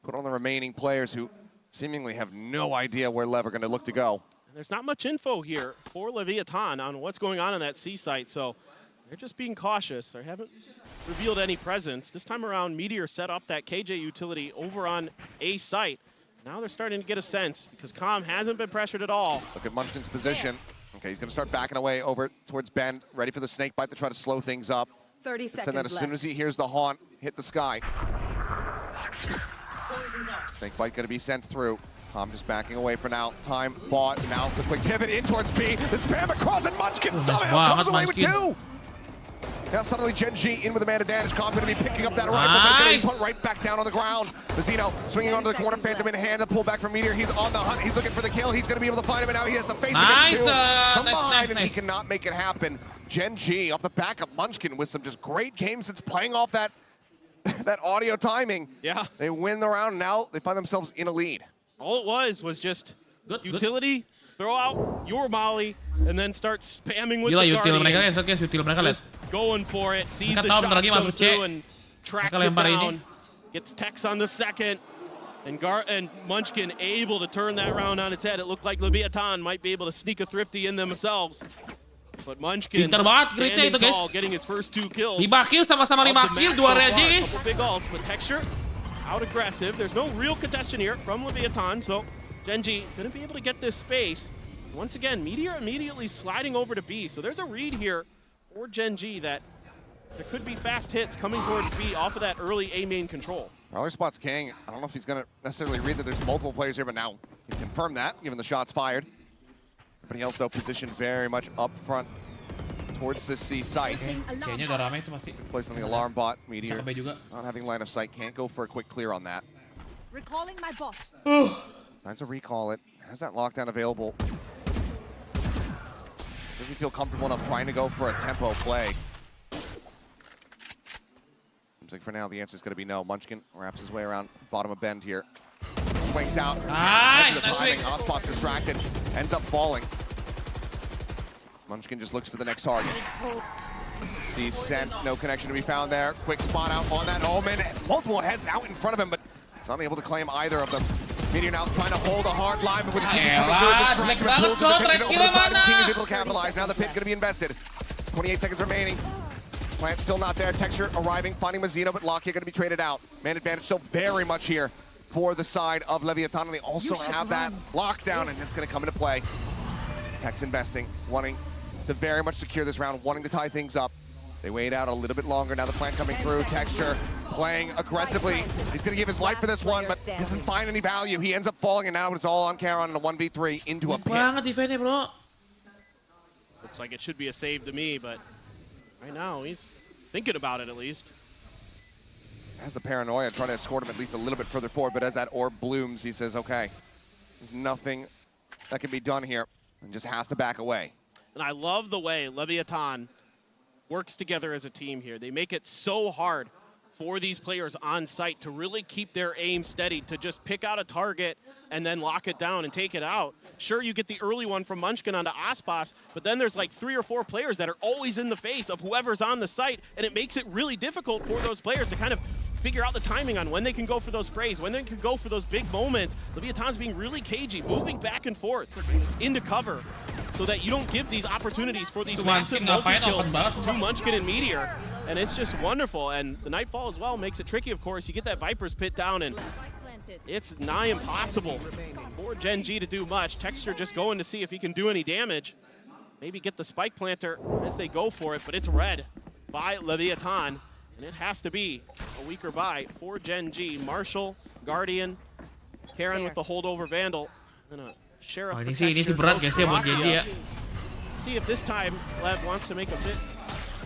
put on the remaining players who seemingly have no idea where Lev are going to look to go. There's not much info here for Leviathan on what's going on in that C site, so they're just being cautious. They haven't revealed any presence. This time around, Meteor set up that KJ utility over on A site. Now they're starting to get a sense because Calm hasn't been pressured at all. Look at Munchkin's position. Okay, he's going to start backing away over towards Bend, ready for the snake bite to try to slow things up. 30 seconds and then as soon as he hears the haunt hit the sky, snake bite going to be sent through. Calm just backing away for now. Time bought. Now the quick pivot in towards B. The spam across and Munchkin somehow comes away with 2. Now suddenly GENG in with a man advantage. Calm going to be picking up that rifle, but going to be put right back down on the ground. Mazzino swinging onto the corner, Phantom in hand, the pull back from Meteor. He's on the hunt. He's looking for the kill. He's going to be able to find him, and now he has to face against 2. Combined, and he cannot make it happen. GENG off the back of Munchkin with some just great games since playing off that audio timing. Yeah. They win the round. Now they find themselves in a lead. All it was just utility, throw out your molly, and then start spamming with the guardian. Just going for it, sees the shot go through and tracks it down. Gets Tex on the second, and Munchkin able to turn that round on its head. It looked like Leviathan might be able to sneak a thrifty in themselves. But Munchkin standing tall, getting his first 2 kills. 5 kill sama-sama 5 kill, 2 reaksi guys. Big ults, but Texture out aggressive. There's no real contestant here from Leviathan, so GENG gonna be able to get this space. Once again, Meteor immediately sliding over to B. So there's a read here for GENG that there could be fast hits coming towards B off of that early A main control. Roller spots King. I don't know if he's going to necessarily read that there's multiple players here, but now he can confirm that, given the shots fired. Everybody else, though, positioned very much up front towards this C site. Kayaknya udah rame itu masih. Placed on the alarm bot. Meteor not having line of sight. Can't go for a quick clear on that. Recalling my bot. Time to recall it. Has that lockdown available. Doesn't feel comfortable enough trying to go for a tempo play. Seems like for now the answer is going to be no. Munchkin wraps his way around bottom of Bend here. Swings out. Nice swing. Aspas distracted. Ends up falling. Munchkin just looks for the next target. Sees sent. No connection to be found there. Quick spot out on that Omen. Multiple heads out in front of him, but it's unable to claim either of them. Meteor now trying to hold a hard line, but with the TP coming through, the King is able to capitalize. Now the pit going to be invested. 28 seconds remaining. Plant still not there. Texture arriving, finding Mazzino, but Lockyer going to be traded out. Man advantage still very much here for the side of Leviathan. And they also have that lockdown, and it's going to come into play. Tex investing, wanting to very much secure this round, wanting to tie things up. They wait out a little bit longer. Now the plant coming through. Texture playing aggressively. He's going to give his life for this one, but doesn't find any value. He ends up falling, and now it's all on Keren in a 1v3 into a pit. Looks like it should be a save to me, but right now he's thinking about it at least. Has the paranoia, trying to escort him at least a little bit further forward, but as that orb blooms, he says, okay, there's nothing that can be done here, and just has to back away. And I love the way Leviathan works together as a team here. They make it so hard for these players on site to really keep their aim steady, to just pick out a target and then lock it down and take it out. Sure, you get the early one from Munchkin onto Aspas, but then there's like 3 or 4 players that are always in the face of whoever's on the site, and it makes it really difficult for those players to kind of figure out the timing on when they can go for those sprays, when they can go for those big moments. Leviathan's being really cagey, moving back and forth into cover so that you don't give these opportunities for these massive multi-kills to Munchkin and Meteor. And it's just wonderful. And the Nightfall as well makes it tricky, of course. You get that Viper's Pit down, and it's nigh impossible for GENG to do much. Texture just going to see if he can do any damage. Maybe get the Spike Planter as they go for it, but it's read by Leviathan. And it has to be a weaker buy for GENG. Marshall, Guardian, Karen with the holdover Vandal. And a Sheriff. Oh, ini sih berat guys ya buat GENG ya. See if this time Lev wants to make a bit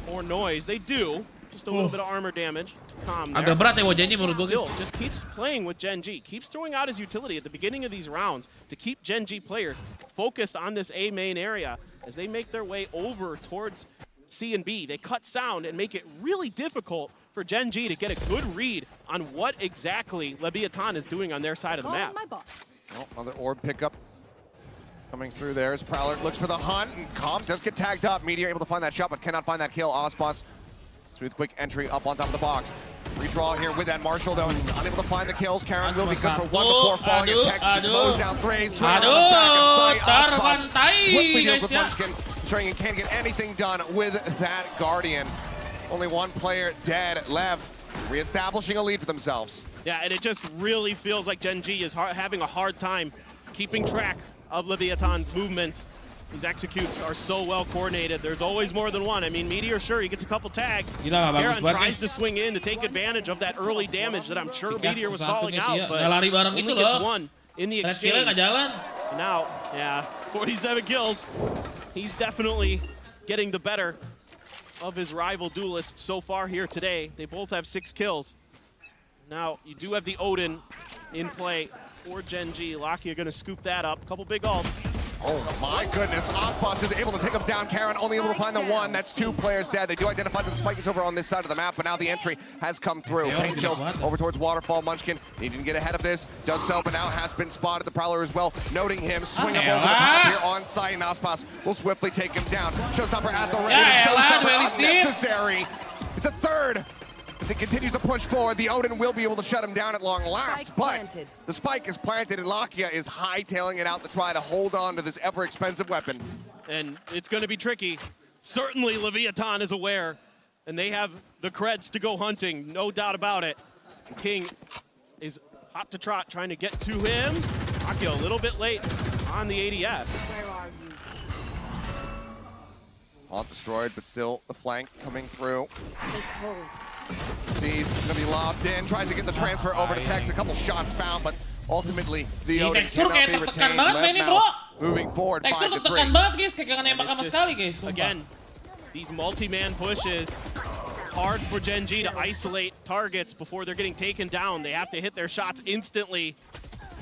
more noise. They do. Just a little bit of armor damage to calm there. Agak berat ya buat GENG menurut gue. Still, just keeps playing with GENG. Keeps throwing out his utility at the beginning of these rounds to keep GENG players focused on this A main area as they make their way over towards C and B. They cut sound and make it really difficult for GENG to get a good read on what exactly Leviathan is doing on their side of the map. Oh, another orb pickup coming through there as Prowler looks for the hunt, and Calm does get tagged up. Meteor able to find that shot, but cannot find that kill. Ospas, smooth quick entry up on top of the box. Redraw here with that Marshall, though, and he's unable to find the kills. Karen will be good for 1 before falling as Tex just mows down 3. Swing on the back of sight. Ospas swiftly deals with Munchkin, ensuring he can't get anything done with that Guardian. Only 1 player dead. Lev reestablishing a lead for themselves. Yeah, and it just really feels like GENG is having a hard time keeping track of Leviathan's movements. These executes are so well coordinated. There's always more than one. I mean, Meteor, sure, he gets a couple tags. Karen tries to swing in to take advantage of that early damage that I'm sure Meteor was calling out, but only gets 1 in the exchange. Now, yeah, 47 kills. He's definitely getting the better of his rival duelist so far here today. They both have 6 kills. Now, you do have the Odin in play for GENG. Lakia gonna scoop that up. Couple big ults. Oh my goodness, Ospas is able to take him down. Karen only able to find the 1. That's 2 players dead. They do identify that the Spike is over on this side of the map, but now the entry has come through. Pain chills over towards Waterfall. Munchkin needing to get ahead of this. Does so, but now has been spotted. The Prowler as well, noting him. Swing up over the top here on site, and Ospas will swiftly take him down. Showstopper at the ready. Showstopper unnecessary. It's a 3rd. As he continues to push forward, the Odin will be able to shut him down at long last, but the Spike is planted and Lakia is hightailing it out to try to hold on to this ever-expensive weapon. And it's going to be tricky. Certainly Leviathan is aware, and they have the creds to go hunting, no doubt about it. King is hot to trot, trying to get to him. Lakia a little bit late on the ADS. Where are you? All destroyed, but still the flank coming through. Take hold. Sees gonna be lobbed in, tries to get the transfer over to Tex. A couple shots found, but ultimately the Odin cannot be retained. Lev now moving forward 5-3. Again, these multi-man pushes. It's hard for GENG to isolate targets before they're getting taken down. They have to hit their shots instantly.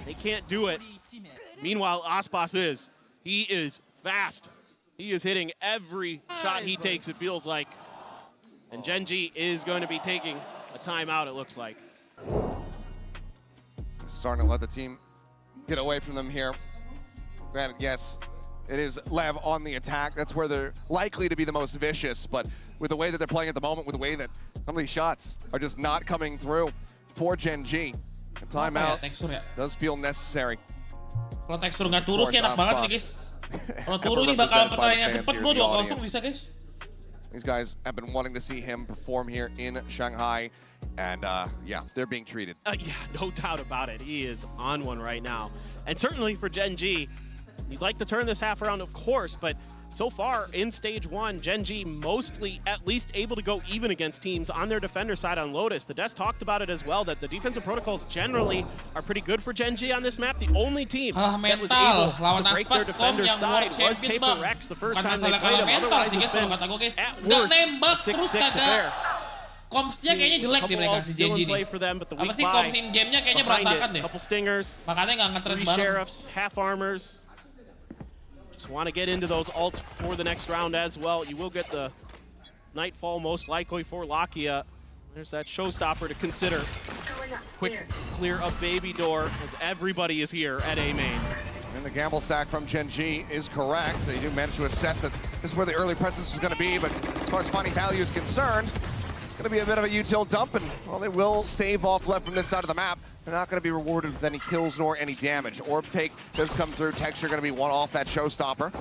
They can't do it. Meanwhile, Aspas is. He is fast. He is hitting every shot he takes, it feels like. And GENG is going to be taking a timeout, it looks like. Starting to let the team get away from them here. Granted, yes, it is Lev on the attack. That's where they're likely to be the most vicious, but with the way that they're playing at the moment, with the way that some of these shots are just not coming through for GENG, a timeout does feel necessary. Kalau tekstur nggak turun sih enak banget nih guys. Kalau turun nih bakal pertandingan cepet bro, 2-0 bisa guys. These guys have been wanting to see him perform here in Shanghai, and yeah, they're being treated. Yeah, no doubt about it. He is on one right now. And certainly for GENG, you'd like to turn this half around, of course, but so far in stage 1, GENG mostly at least able to go even against teams on their defender side on Lotus. The Desk talked about it as well, that the defensive protocols generally are pretty good for GENG on this map. The only team that was able to break their defender side was Paperrex the first time they played him. Otherwise, it's been at worst a 6-6 affair. Komsnya kayaknya jelek di mereka si GENG ini. Apa sih koms in game-nya kayaknya berantakan deh. Couple stingers, makanya nggak ngetres 3 bareng. sheriffs, half armors. Just want to get into those ults for the next round as well. You will get the Nightfall most likely for Lakia. There's that showstopper to consider. Quick clear of baby door as everybody is here at A main. And the gamble stack from GENG is correct. They do manage to assess that this is where the early presence is going to be, but as far as finding value is concerned, it's going to be a bit of a util dump, and well, they will stave off left from this side of the map. They're not going to be rewarded with any kills nor any damage. Orb take does come through. Texture going to be one off that showstopper.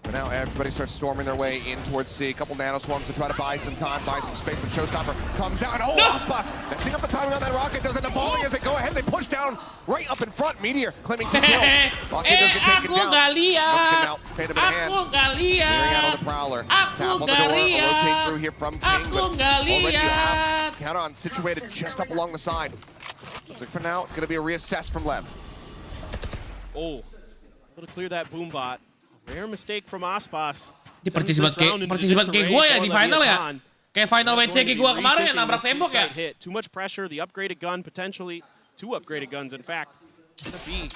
But now everybody starts storming their way in towards C. A couple nano swarms to try to buy some time, buy some space. But showstopper comes out. Oh, Aspas messing up the timing on that rocket. Does end up falling as they go ahead. They push down right up in front. Meteor claiming 2 kills. Rocket does get taken down. Now pay them in hand. Clearing out on the Prowler. Tap on the door. A rotate through here from King. But already you have Keren situated just up along the side. Looks like for now it's going to be a reassess from Lev. Oh, able to clear that boom bot. Rare mistake from Aspas. Di partisipan kayak gue ya di final ya. Kayak final WC kayak gue kemarin yang nabrak tembok ya. Too much pressure, the upgraded gun, potentially 2 upgraded guns in fact. It's going to be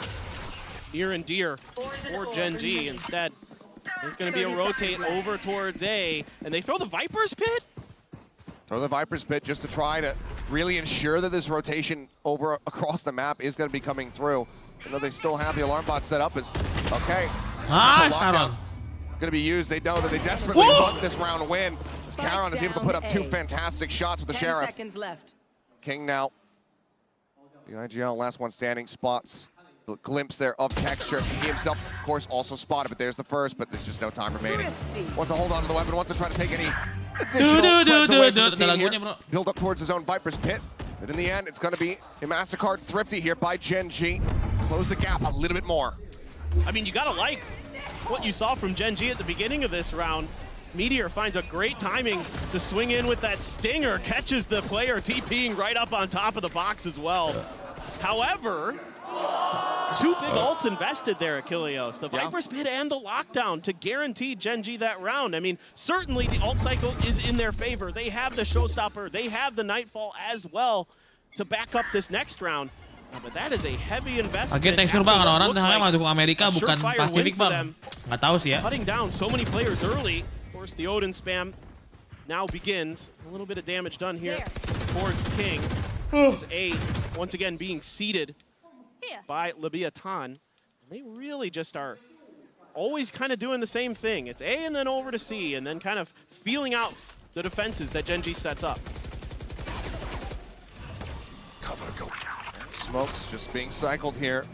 near and dear for GENG. Instead, there's going to be a rotate over towards A, and they throw the Viper's Pit? Throw the Viper's Pit just to try to really ensure that this rotation over across the map is going to be coming through. I know they still have the alarm bot set up as, okay. Going to be used. They know that they desperately want this round to win. As Keren is able to put up 2 fantastic shots with the Sheriff. King now. The IGL last one standing spots. The glimpse there of Texture. He himself, of course, also spotted, but there's the first, but there's just no time remaining. Wants to hold on to the weapon, wants to try to take any additional threats away from the team here. Build up towards his own Viper's Pit. But in the end, it's going to be a MasterCard thrifty here by GENG. Close the gap a little bit more. I mean, you gotta like what you saw from GENG at the beginning of this round. Meteor finds a great timing to swing in with that stinger, catches the player TPing right up on top of the box as well. However, 2 big ults invested there, Achilleos. The Viper's Pit and the lockdown to guarantee GENG that round. I mean, certainly the ult cycle is in their favor. They have the showstopper, they have the Nightfall as well to back up this next round. But that is a heavy investment. Oke, thanks bang, orang-orang ternyata malah dukung Amerika bukan Pasifik bang. Nggak tahu sih ya. Cutting down so many players early. Of course, the Odin spam now begins. A little bit of damage done here towards King. As A once again being seeded by LEVIATHAN. They really just are always kind of doing the same thing. It's A and then over to C, and then kind of feeling out the defenses that GENG sets up. Cover, go. Smokes just being cycled here,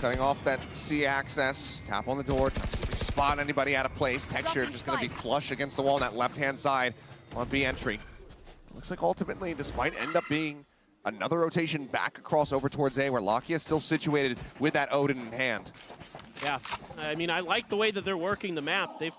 cutting off that C access. Tap on the door, see if we spot anybody out of place. Texture just going to be flush against the wall on that left-hand side on B entry. Looks like ultimately this might end up being another rotation back across over towards A, where Lakia is still situated with that Odin in hand. Yeah, I mean, I like the way that they're working the map. They've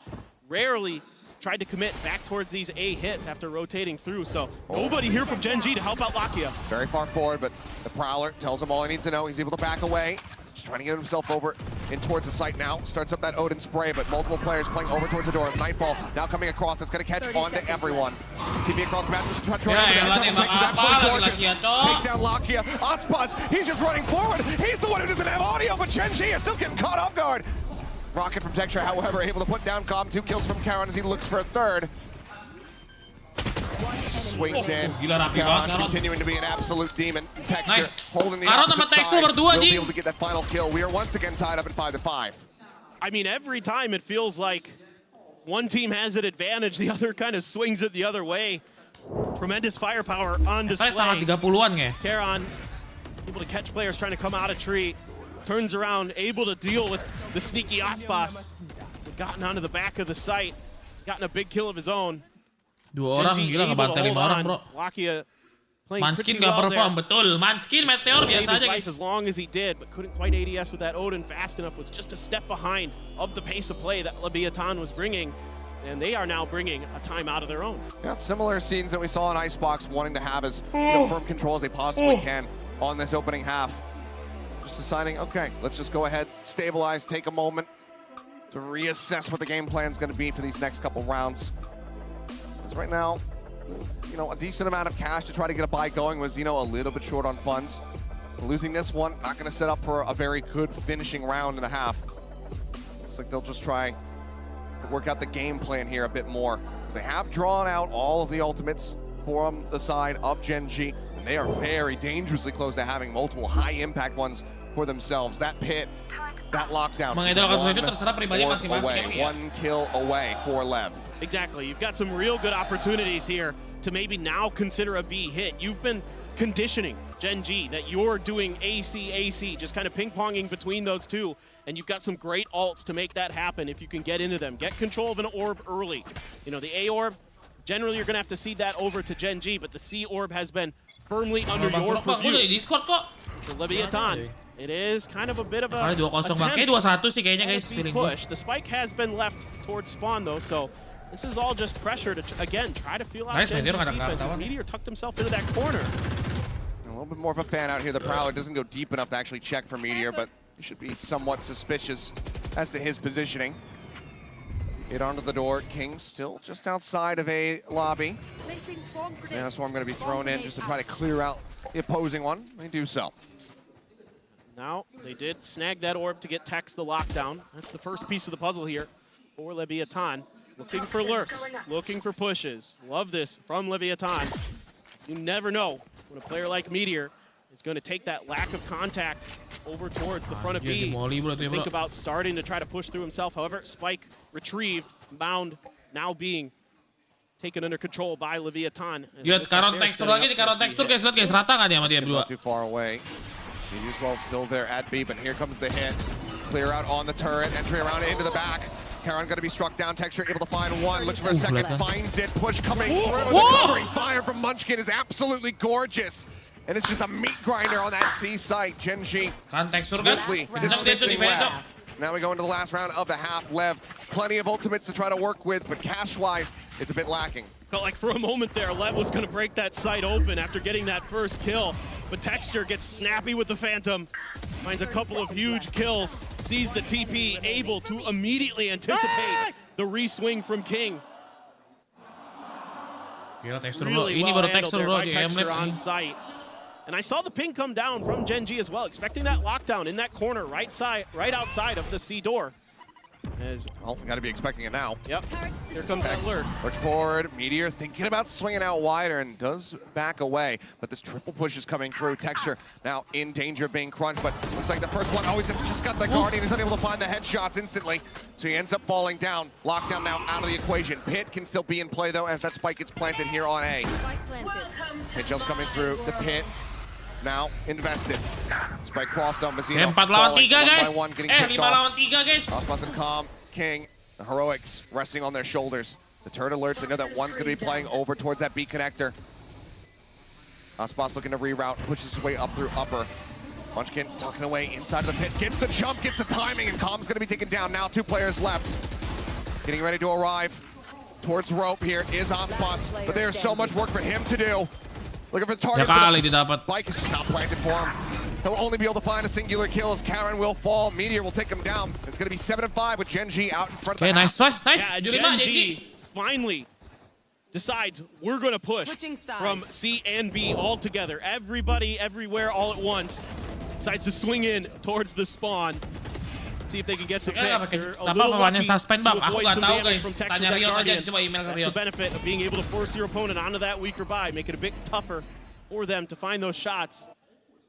rarely tried to commit back towards these A hits after rotating through, so nobody here from GENG to help out Lakia. Very far forward, but the Prowler tells him all he needs to know. He's able to back away. Just trying to get himself over in towards the site now. Starts up that Odin spray, but multiple players playing over towards the door. Nightfall now coming across. That's going to catch on to everyone. TV across the map. Just takes down Lakia. Aspas, he's just running forward. He's the one who doesn't have audio, but GENG is still getting caught off guard. Rocket from Texture, however, able to put down Calm. 2 kills from Keren as he looks for a third. Swings in. Keren continuing to be an absolute demon. Texture holding the opposite side. Will be able to get that final kill. We are once again tied up at 5-5. I mean, every time it feels like one team has an advantage, the other kind of swings it the other way. Tremendous firepower on display. Keren able to catch players trying to come out of tree. Turns around, able to deal with the sneaky Aspas. Gotten onto the back of the site. Gotten a big kill of his own. 2 orang, gila ngebantai 5 orang bro. Lakia Manskin gak perform, betul. Manskin Meteor biasa aja guys. As long as he did, but couldn't quite ADS with that Odin fast enough. Was just a step behind of the pace of play that LEVIATHAN was bringing. And they are now bringing a timeout of their own. Yeah, similar scenes that we saw in Icebox, wanting to have as firm control as they possibly can on this opening half. Just deciding, okay, let's just go ahead, stabilize, take a moment to reassess what the game plan is going to be for these next couple rounds. Because right now, you know, a decent amount of cash to try to get a buy going was, you know, a little bit short on funds. Losing this one, not going to set up for a very good finishing round in the half. Looks like they'll just try to work out the game plan here a bit more. Because they have drawn out all of the ultimates from the side of GENG. And they are very dangerously close to having multiple high-impact ones for themselves. That pit, that lockdown. One kill away for Lev. Exactly. You've got some real good opportunities here to maybe now consider a B hit. You've been conditioning GENG that you're doing AC, just kind of ping-ponging between those two. And you've got some great ults to make that happen if you can get into them. Get control of an orb early. You know, the A orb, generally you're going to have to cede that over to GENG, but the C orb has been firmly under your purview. So Leviathan, it is kind of a bit of a push. The spike has been left towards spawn though, so this is all just pressure to, again, try to feel out GENG's defense as Meteor tucked himself into that corner. A little bit more of a fan out here. The Prowler doesn't go deep enough to actually check for Meteor, but you should be somewhat suspicious as to his positioning. Hit onto the door. King still just outside of a lobby. And a swarm going to be thrown in just to try to clear out the opposing one. They do so. Now, they did snag that orb to get Tex the lockdown. That's the first piece of the puzzle here for Leviathan. Looking for lurks, looking for pushes. Love this from Leviathan. You never know when a player like Meteor is going to take that lack of contact over towards the front of B. Think about starting to try to push through himself. However, Spike retrieved, bound, now being taken under control by Leviathan. Lihat Karon tekstur lagi di Karon tekstur guys, lihat guys, rata kan dia sama dia berdua. Not too far away. Meteor's still there at B, but here comes the hit. Clear out on the turret, entry around into the back. Karon going to be struck down. Texture able to find one. Looks for a second, finds it. Push coming through. The covering fire from Munchkin is absolutely gorgeous. And it's just a meat grinder on that C site. GENG swiftly dismissing Lev. Now we go into the last round of the half. Lev, plenty of ultimates to try to work with, but cash-wise, it's a bit lacking. Felt like for a moment there, Lev was going to break that site open after getting that first kill. But Texture gets snappy with the Phantom, finds a couple of huge kills, sees the TP, able to immediately anticipate the re-swing from King. Really well handled there by Texture on site. And I saw the ping come down from GENG as well, expecting that lockdown in that corner right outside of the C door. Well, we got to be expecting it now. Yep, here comes that lurk. Looks forward, Meteor thinking about swinging out wider and does back away, but this triple push is coming through. Texture now in danger of being crunched, but looks like the first one, he's just got the Guardian, he's unable to find the headshots instantly, so he ends up falling down. Lockdown now out of the equation. Pit can still be in play though, as that spike gets planted here on A. Pitchell's coming through the pit. Now invested. Spike crossed on Mazino. 4 lawan 3 guys. 5 lawan 3 guys. Aspas and Calm, King, the heroics resting on their shoulders. The turret alerts, they know that one's going to be playing over towards that B connector. Aspas looking to reroute, pushes his way up through upper. Munchkin tucking away inside of the pit, gets the jump, gets the timing, and Calm's going to be taken down. Now 2 players left. Getting ready to arrive towards rope here is Aspas, but there's so much work for him to do. Looking for the target, but Spike is just not planted for him. He'll only be able to find a singular kill as Karen will fall. Meteor will take him down. It's going to be 7-5 with GENG out in front of the nice. Yeah, GENG finally decides we're going to push from C and B all together. Everybody, everywhere, all at once. Decides to swing in towards the spawn. See if they can get some picks. They're a little lucky to avoid some damage from Texture that Guardian. That's the benefit of being able to force your opponent onto that weaker buy, make it a bit tougher for them to find those shots.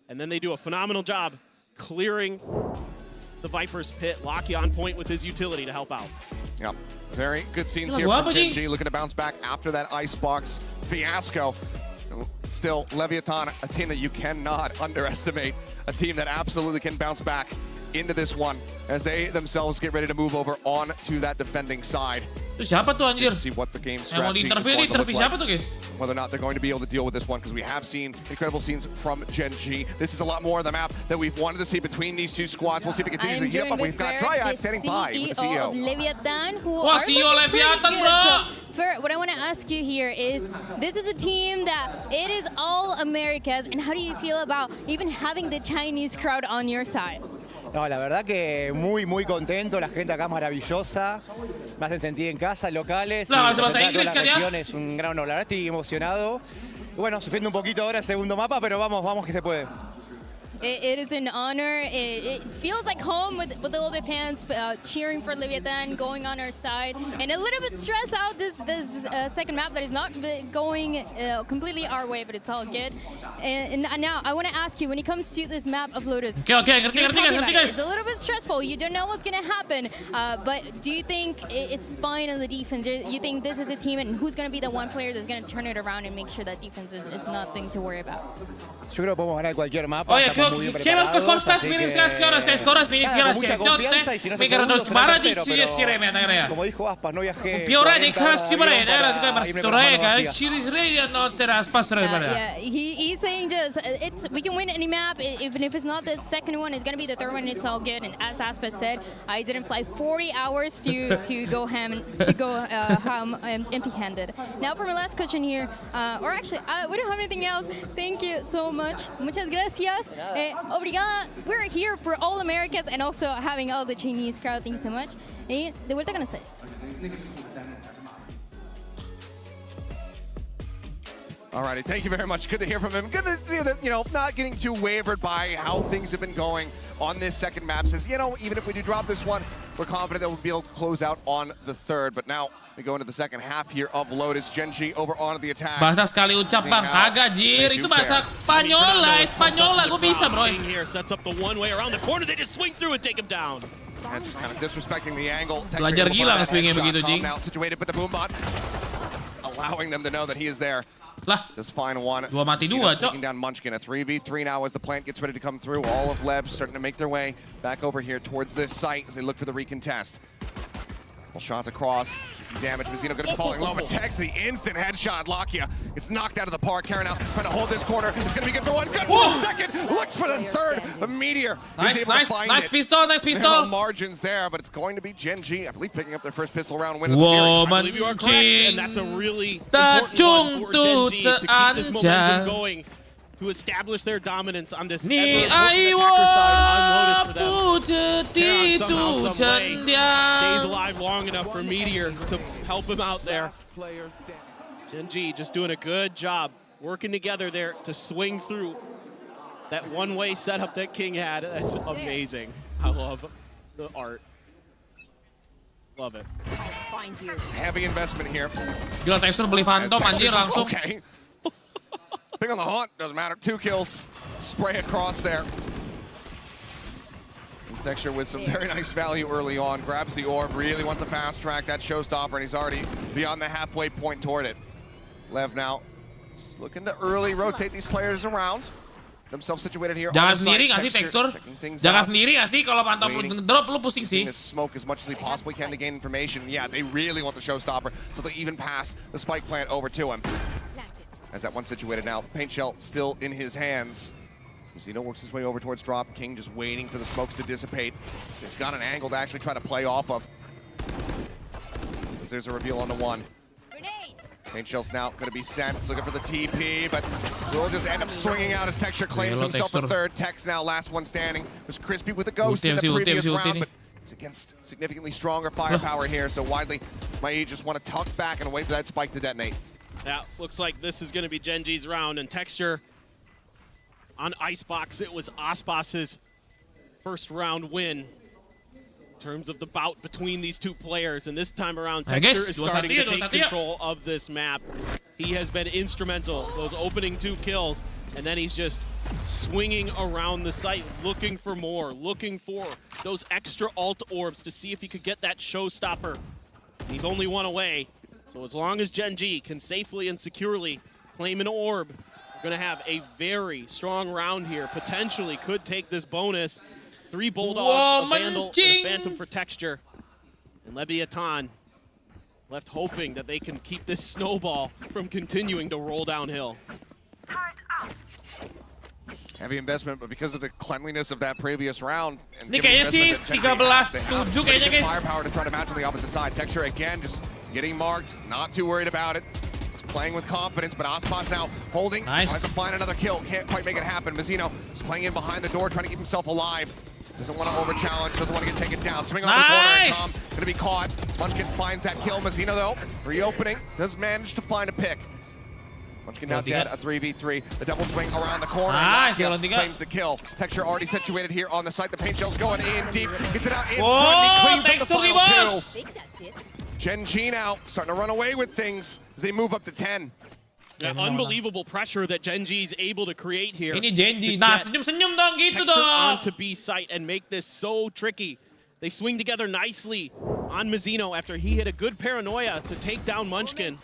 And then they do a phenomenal job clearing the Viper's pit. Locky on point with his utility to help out. Yep, very good scenes here from GENG, looking to bounce back after that Icebox fiasco. Still, Leviathan, a team that you cannot underestimate, a team that absolutely can bounce back into this one as they themselves get ready to move over on to that defending side. Itu siapa tuh anjir? See what the game Mau strategy di-interview siapa tuh guys? Whether or not they're going to be able to deal with this one, because we have seen incredible scenes from GENG. This is a lot more of the map that we've wanted to see between these two squads. We'll see if it continues to heat up, but we've got Dryad standing by with the CEO. Of Leviathan, who Wah, CEO Leviathan, bro! So, what I want to ask you here is, this is a team that it is all Americas, and how do you feel about even having the Chinese crowd on your side? No, la verdad que muy contento, la gente acá maravillosa, me hacen sentir en casa, locales, no, y toda la región es un gran honor, estoy emocionado. Y bueno, sufriendo un poquito ahora el segundo mapa, pero vamos que se puede. It is an honor. It feels like home with all the fans cheering for Leviathan, going on our side, and a little bit stressed out this second map that is not going completely our way, but it's all good. And now I want to ask you, when it comes to this map of Lotus, ngerti guys. it's a little bit stressful. You don't know what's gonna happen, but do you think it's fine on the defense? You think this is a team, and who's gonna be the one player that's gonna turn it around and make sure that defense is nothing to worry about? Yo creo que podemos ganar cualquier mapa. Oh ya, Estamos muy Korstas preparados, minis así gas koras minis gas mucha confianza y si no se Mikä segundo, tuosta será paradiksi tercero, sireme näköjään. como dijo Aspas, no viajé. Piora di 40 kas si bare, avión era para kai irme barsto con las manos rega, vacías. chiris radio no será spasro bare. Yeah, he's saying just we can win any map. Even if it's not the second one, it's gonna be the third one. It's all good. And as Aspas said, I didn't fly 40 hours to go home empty-handed. Now for my last question here, or actually we don't have anything else. Thank you so much. Muchas gracias. Obrigada. We're here for all Americans and also having all the Chinese crowd. Thank you so much. Y de vuelta con ustedes. Alrighty, thank you very much. Good to hear from him. Good to see that, not getting too wavered by how things have been going on this second map. Says, even if we do drop this one, we're confident that we'll be able to close out on the third. But now we go into the second half here of Lotus. GENG over onto the attack. Bahasa sekali ucap bang, kagak jir, itu bahasa Spanyol lah, gue bisa bro. Here sets up the one way around the corner, they just swing through and take him down. And just kind of disrespecting the angle. Belajar gila nge-swingnya begitu, Jing. Now situated with the boombot, allowing them to know that he is there. Lah, this final one. Dua mati dua, taking down Munchkin. A 3v3 now as the plant gets ready to come through. All of Lev starting to make their way back over here towards this site as they look for the recontest. Well, shots across, some damage. Vizino going to be falling low, but Tex the instant headshot. Lakia gets knocked out of the park. Karen out trying to hold this corner. It's going to be good for one. Good for the second. Looks for the third. A Meteor. Nice pistol, nice pistol. No margins there, but it's going to be GENG, I believe, picking up their first pistol round win of the series. I believe you are correct, and that's a really important one for GENG to keep this momentum going, to establish their dominance on this ever-important attacker side on Lotus for them. Karen somehow, some way, stays alive long enough for Meteor to help him out there. GENG just doing a good job working together there to swing through that one-way setup that King had. That's amazing. I love the art. Love it. I'll find you. Heavy investment here. Gila, tekstur beli Phantom anjir langsung. Okay. Ping on the haunt, doesn't matter. 2 kills. Spray across there. And Texture with some very nice value early on. Grabs the orb, really wants to fast track that showstopper, and he's already beyond the halfway point toward it. Lev now looking to early rotate these players around. Themselves situated here. Jangan sendiri nggak sih tekstur? Jangan sendiri nggak sih kalau Phantom drop lu pusing sih. Smoke as much as they possibly can to gain information. Yeah, they really want the showstopper, so they even pass the spike plant over to him. As that one situated now, paint shell still in his hands. Zeno works his way over towards drop. King just waiting for the smokes to dissipate. He's got an angle to actually try to play off of. As there's a reveal on the one. Paint shell's now going to be sent. He's looking for the TP, but will just end up swinging out as Texture claims himself a third. Tex now last one standing. It was Crispy with the ghost in the previous round, but it's against significantly stronger firepower here. So widely, Mai just want to tuck back and wait for that spike to detonate. Yeah, looks like this is going to be GENG's round, and Texture on Icebox, it was Aspas's first round win in terms of the bout between these two players, and this time around Texture is starting to take control of this map. He has been instrumental, those opening 2 kills, and then he's just swinging around the site, looking for more, looking for those extra alt orbs to see if he could get that showstopper. He's only one away. So as long as GENG can safely and securely claim an orb, we're going to have a very strong round here. Potentially could take this bonus. 3 Bulldogs, a Vandal, and a Phantom for Texture. And LEVIATHAN left hoping that they can keep this snowball from continuing to roll downhill. Heavy investment, but because of the cleanliness of that previous round, and ini kayaknya sih 13-7 kayaknya guys. Firepower to try to match on the opposite side. Texture again just getting marked, not too worried about it. Just playing with confidence, but Aspas now holding. Nice. Tries to find another kill, can't quite make it happen. Vizino is playing in behind the door, trying to keep himself alive. Doesn't want to over-challenge, doesn't want to get taken down. Swing on the corner, Tom gonna be caught. Munchkin finds that kill. Vizino though, reopening, does manage to find a pick. Munchkin now dead, a 3v3. The double swing around the corner. Claims the kill. Texture already situated here on the site. The paint shell's going in deep. Gets it out in front. He cleans up the final two. GENG now starting to run away with things as they move up to 10. Yeah, unbelievable pressure that GENG's able to create here. Ini GENG. Nah, senyum-senyum dong gitu dong. Onto B site and make this so tricky. They swing together nicely on Mizzino after he hit a good paranoia to take down Munchkin.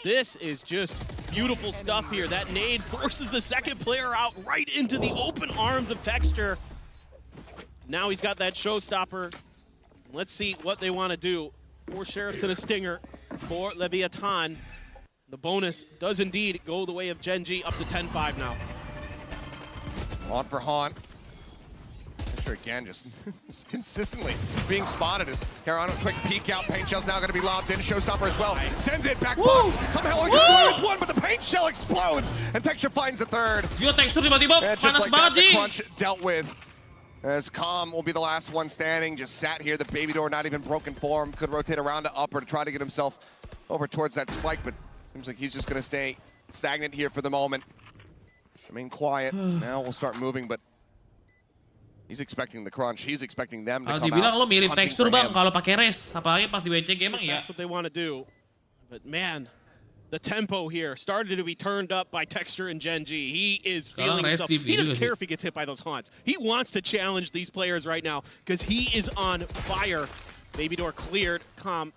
This is just beautiful stuff here. That nade forces the second player out right into the open arms of Texture. Now he's got that showstopper. Let's see what they want to do. 4 Sheriffs and a Stinger for Leviathan. The bonus does indeed go the way of GENG, up to 10-5 now. On for Haunt. Texture again just consistently being spotted as Karen, a quick peek out. Paint shell's now going to be lobbed in. Showstopper as well. Sends it back box. Somehow only gets away with one, but the paint shell explodes and Texture finds a third. Gila, Texture tiba-tiba panas banget, the crunch dealt with. As Calm will be the last one standing, just sat here. The baby door not even broken form. Could rotate around to upper to try to get himself over towards that spike, but seems like he's just going to stay stagnant here for the moment. Remain quiet. Now we'll start moving, but he's expecting the crunch. He's expecting them to come dibilang out. Lo mirip Texture bang kalau pakai res, apalagi pas di WCG emang ya. That's what they want to do. But man, the tempo here started to be turned up by Texture and GENG. He is feeling himself. He doesn't care if he gets hit by those haunts. He wants to challenge these players right now because he is on fire. Baby door cleared. Calm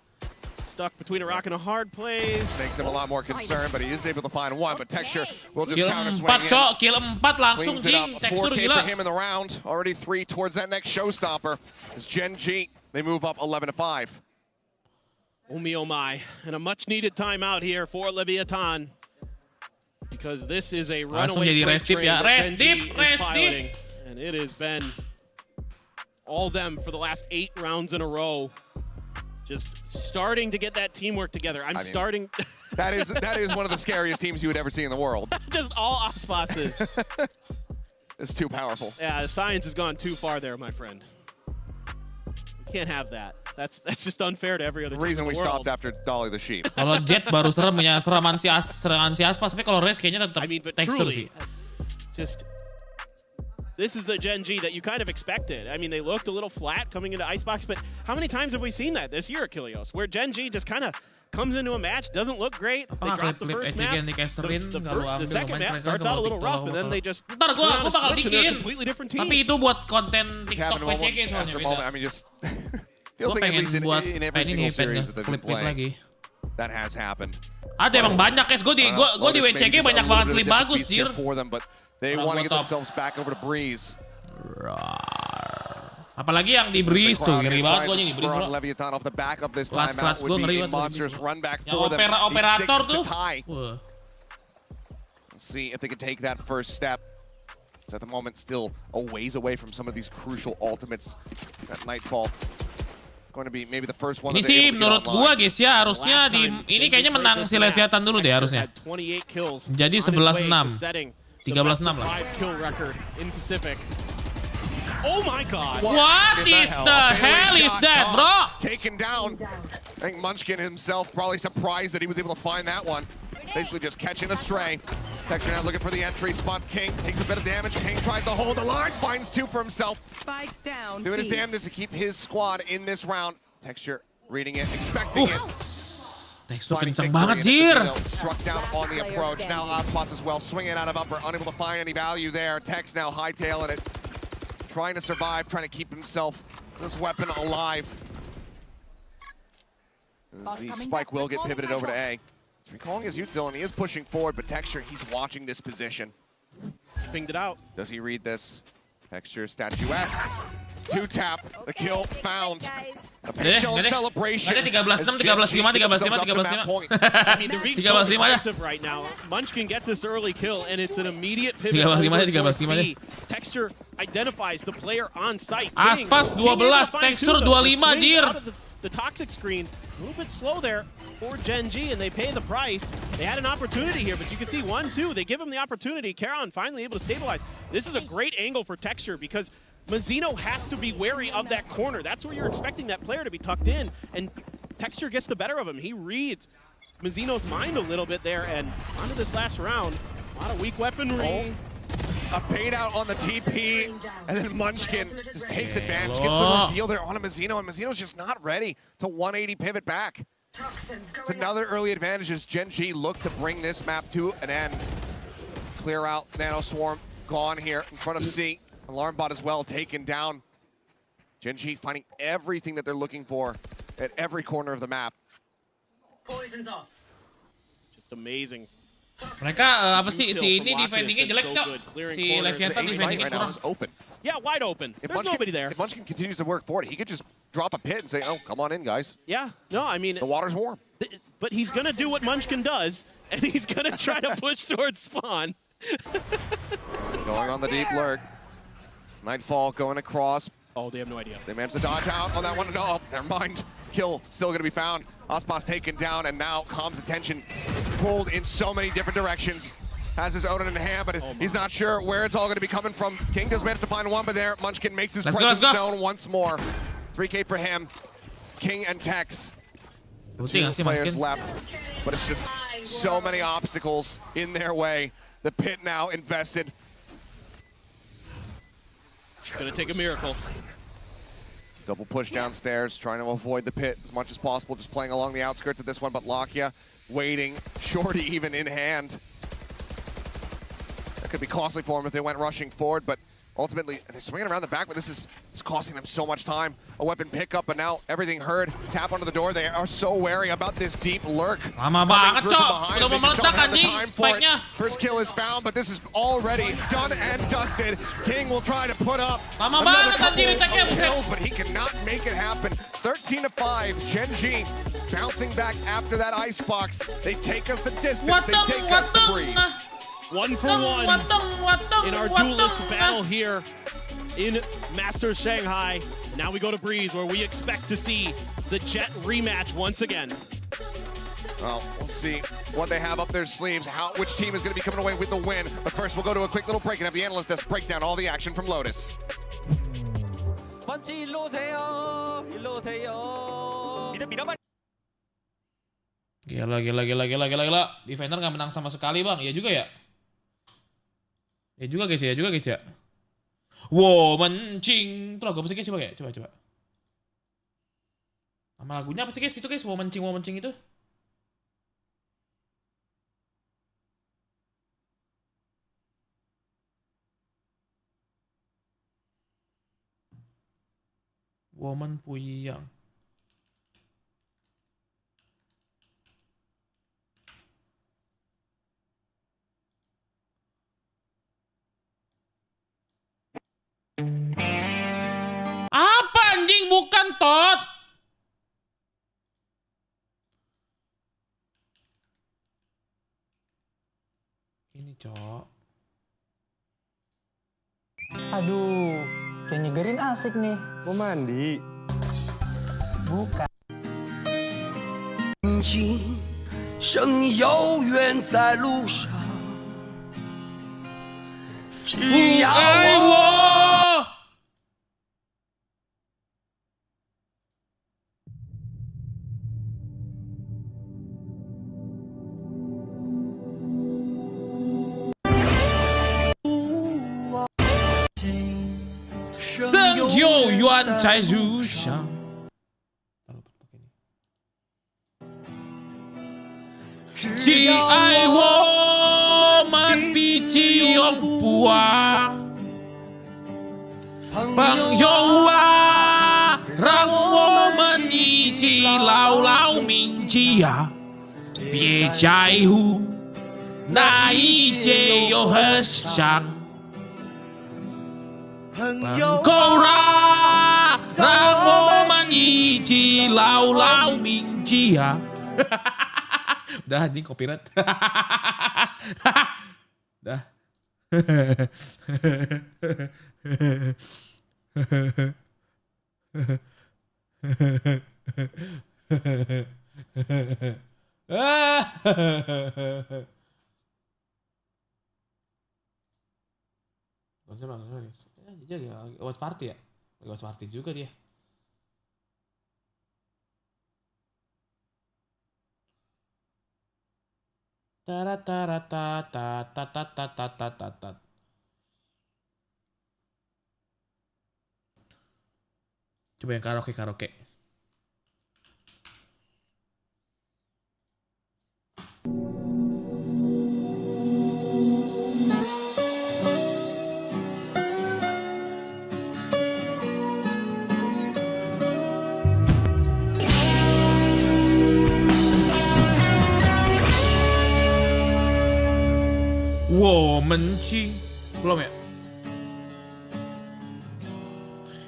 stuck between a rock and a hard place. Makes him a lot more concerned, but he is able to find one. But Texture will just counter swing in. Kill 4 langsung Jing. Texture 4K gila. for him in the round. Already 3 towards that next showstopper. As GENG, they move up 11-5. Oh me, oh my. And a much needed timeout here for Leviathan. Because this is a runaway rest deep ya. Rest deep. And it has been all them for the last 8 rounds in a row. Just starting to get that teamwork together. I mean, that is one of the scariest teams you would ever see in the world. Just all Ospasses. It's too powerful. Yeah, the science has gone too far there, my friend. We can't have that. That's just unfair to every other team. The reason we stopped after Dolly the Sheep. Kalau Jet baru serem punya serangan si Aspas, tapi kalau Res kayaknya tetap Texture sih. Just this is the GENG that you kind of expected. I mean, they looked a little flat coming into Icebox, but how many times have we seen that this year at Kilios, where GENG just kind of comes into a match, doesn't look great, they drop the first map, the second map starts out a little rough, and then they just Ntar gua bakal bikin. Completely different team. Tapi itu buat konten TikTok WCG soalnya beda. I mean, just feels like at least in every single series that they've been playing, that has happened. Ada emang banyak guys, gue di WCG banyak banget klip bagus, Jir. They want to get themselves back over to Breeze. Apalagi yang di Breeze tuh, ngeri banget gue di Breeze bro. Leviathan off the back of this time out gue would ngeri be banget. Monsters run back Yang for them. operator tuh. Let's see if they can take that first step. It's at the moment still a ways away from some of these crucial ultimates. That Nightfall going to be maybe the first one. Ini sih menurut gua guys ya harusnya ini kayaknya menang si Leviathan dulu deh harusnya. Jadi 11-6. 13-6 lah. Oh my god. What is the hell is that, bro? Taken down. I think Munchkin himself probably surprised that he was able to find that one. Basically just catching a stray. Texture now looking for the entry. Spots King. Takes a bit of damage. King tries to hold the line. Finds 2 for himself. Spike down. Doing his damnedest to keep his squad in this round. Texture reading it, expecting it. Texture kencang banget, Jir. Struck down on the approach. Now Aspas as well. Swinging out of upper. Unable to find any value there. Tex now hightailing it. Trying to survive. Trying to keep himself, this weapon, alive. The spike will get pivoted over to A. He's recalling his youth, Dylan. He is pushing forward, but Texture, he's watching this position. Pinged it out. Does he read this? Texture, statuesque. 2-tap. The kill found. A potential celebration. Ada 13-6, 13-5, 13-5. I mean, the reach is so decisive right now. Munchkin gets this early kill, and it's an immediate pivot. 13-5. Texture identifies the player on site. Aspas 12, Texture 25, Jir. The toxic screen, a little bit slow there for GENG, and they pay the price. They had an opportunity here, but you can see 1-2. They give him the opportunity. Karen finally able to stabilize. This is a great angle for Texture because Mizzino has to be wary of that corner. That's where you're expecting that player to be tucked in. And Texture gets the better of him. He reads Mizzino's mind a little bit there, and onto this last round, a lot of weak weaponry. A bait out on the TP, and then Munchkin just takes advantage, gets the reveal there on a Mizzino, and Mizzino's just not ready to 180 pivot back. It's another early advantage as GENG look to bring this map to an end. Clear out, Nano Swarm gone here in front of C. Alarmbot as well taken down. GENG finding everything that they're looking for at every corner of the map. Poison's off. Just amazing. Mereka apa sih si ini defendingnya jelek cok. Si Leviathan defendingnya kurang. Open. Yeah, wide open. There's nobody there. If Munchkin continues to work forward, he could just drop a pit and say, "Oh, come on in, guys." Yeah. No, I mean the water's warm. But he's gonna do what Munchkin does, and he's gonna try to push towards spawn. Going on the deep lurk. Nightfall going across. Oh, they have no idea. They managed to dodge out on that one. Oh, never mind. Kill still going to be found. Aspas taken down, and now Calm's attention pulled in so many different directions. Has his Odin in hand, but he's not sure where it's all going to be coming from. King does manage to find one, but there Munchkin makes his presence known once more. 3K for him. King and Tex. Two players left, but it's just so many obstacles in their way. The pit now invested. Gonna take a miracle. Double push downstairs, trying to avoid the pit as much as possible, just playing along the outskirts of this one, but Lakia waiting, Shorty even in hand. That could be costly for him if they went rushing forward, but ultimately they're swinging around the back, but this is costing them so much time. A weapon pickup, but now everything heard. Tap onto the door. They are so wary about this deep lurk. Lama banget cok, udah mau meledak anjing spike-nya. First kill is found, but this is already done and dusted. King will try to put up Lama another banget anjing couple attack-nya, of buset. kills, but he cannot make it happen. 13-5, GENG bouncing back after that icebox. They take us the distance, they take us the breeze. 1 for 1 in our duelist battle here in Masters Shanghai. Now we go to Breeze, where we expect to see the Jet rematch once again. Well, we'll see what they have up their sleeves, which team is going to be coming away with the win. But first, we'll go to a quick little break and have the analyst desk break down all the action from Lotus. Gila. Defender nggak menang sama sekali bang, iya juga ya. Ya juga guys ya. Wow, mancing. Itu lagu apa sih guys? Coba. Nama lagunya apa sih guys? Itu guys, wow mancing itu. Woman Puyang. Apa anjing, bukan tot. Ini cok. Aduh, kayak nyegerin asik nih. Mau mandi? Bukan. 正遥远在路上，只要我。 生有缘在路上。只爱我们彼此永不忘。朋友啊，让我们一起牢牢铭记啊，别在乎那一些又何伤。 够啦，让我们一起牢牢铭记啊！Udah anjing copyright. Dah. Coba guys. Dia watch party ya? Watch party juga dia. Taratatatatatatatatatat. Coba yang karaoke. Womenci. Belum ya?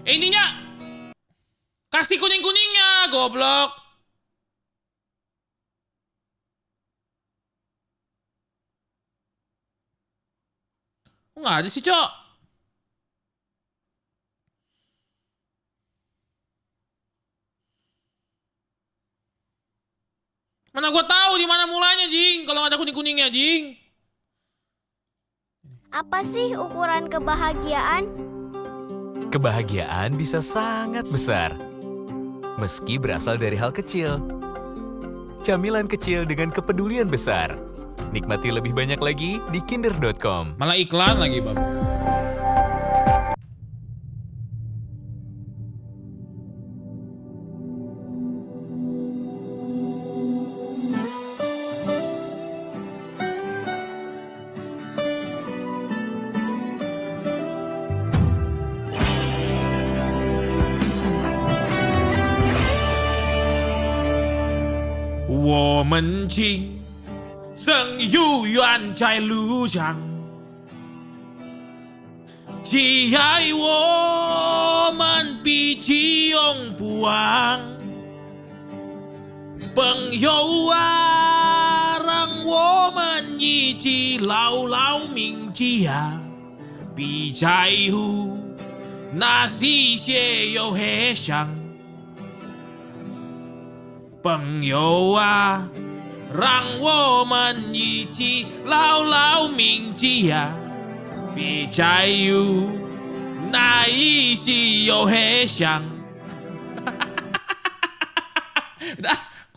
Intinya kasih kuning-kuningnya, goblok. Nggak ada sih, Cok. Mana gua tahu di mana mulanya, Jing, kalau nggak ada kuning-kuningnya, Jing. Apa sih ukuran kebahagiaan? Kebahagiaan bisa sangat besar, meski berasal dari hal kecil. Camilan kecil dengan kepedulian besar. Nikmati lebih banyak lagi di kinder.com. Malah iklan lagi, Bang. Woman Ching Seng Yu Yuan Chai Lu Chang Chi Hai Woman Pi Chi Yong Puang Peng Yo Rang Woman Yi Chi Lao Lao Ming Chi Ya Pi Chai Hu Na Si Xie Yo He Shang朋友啊，让我们一起牢牢铭记呀，别再有那一些有黑想。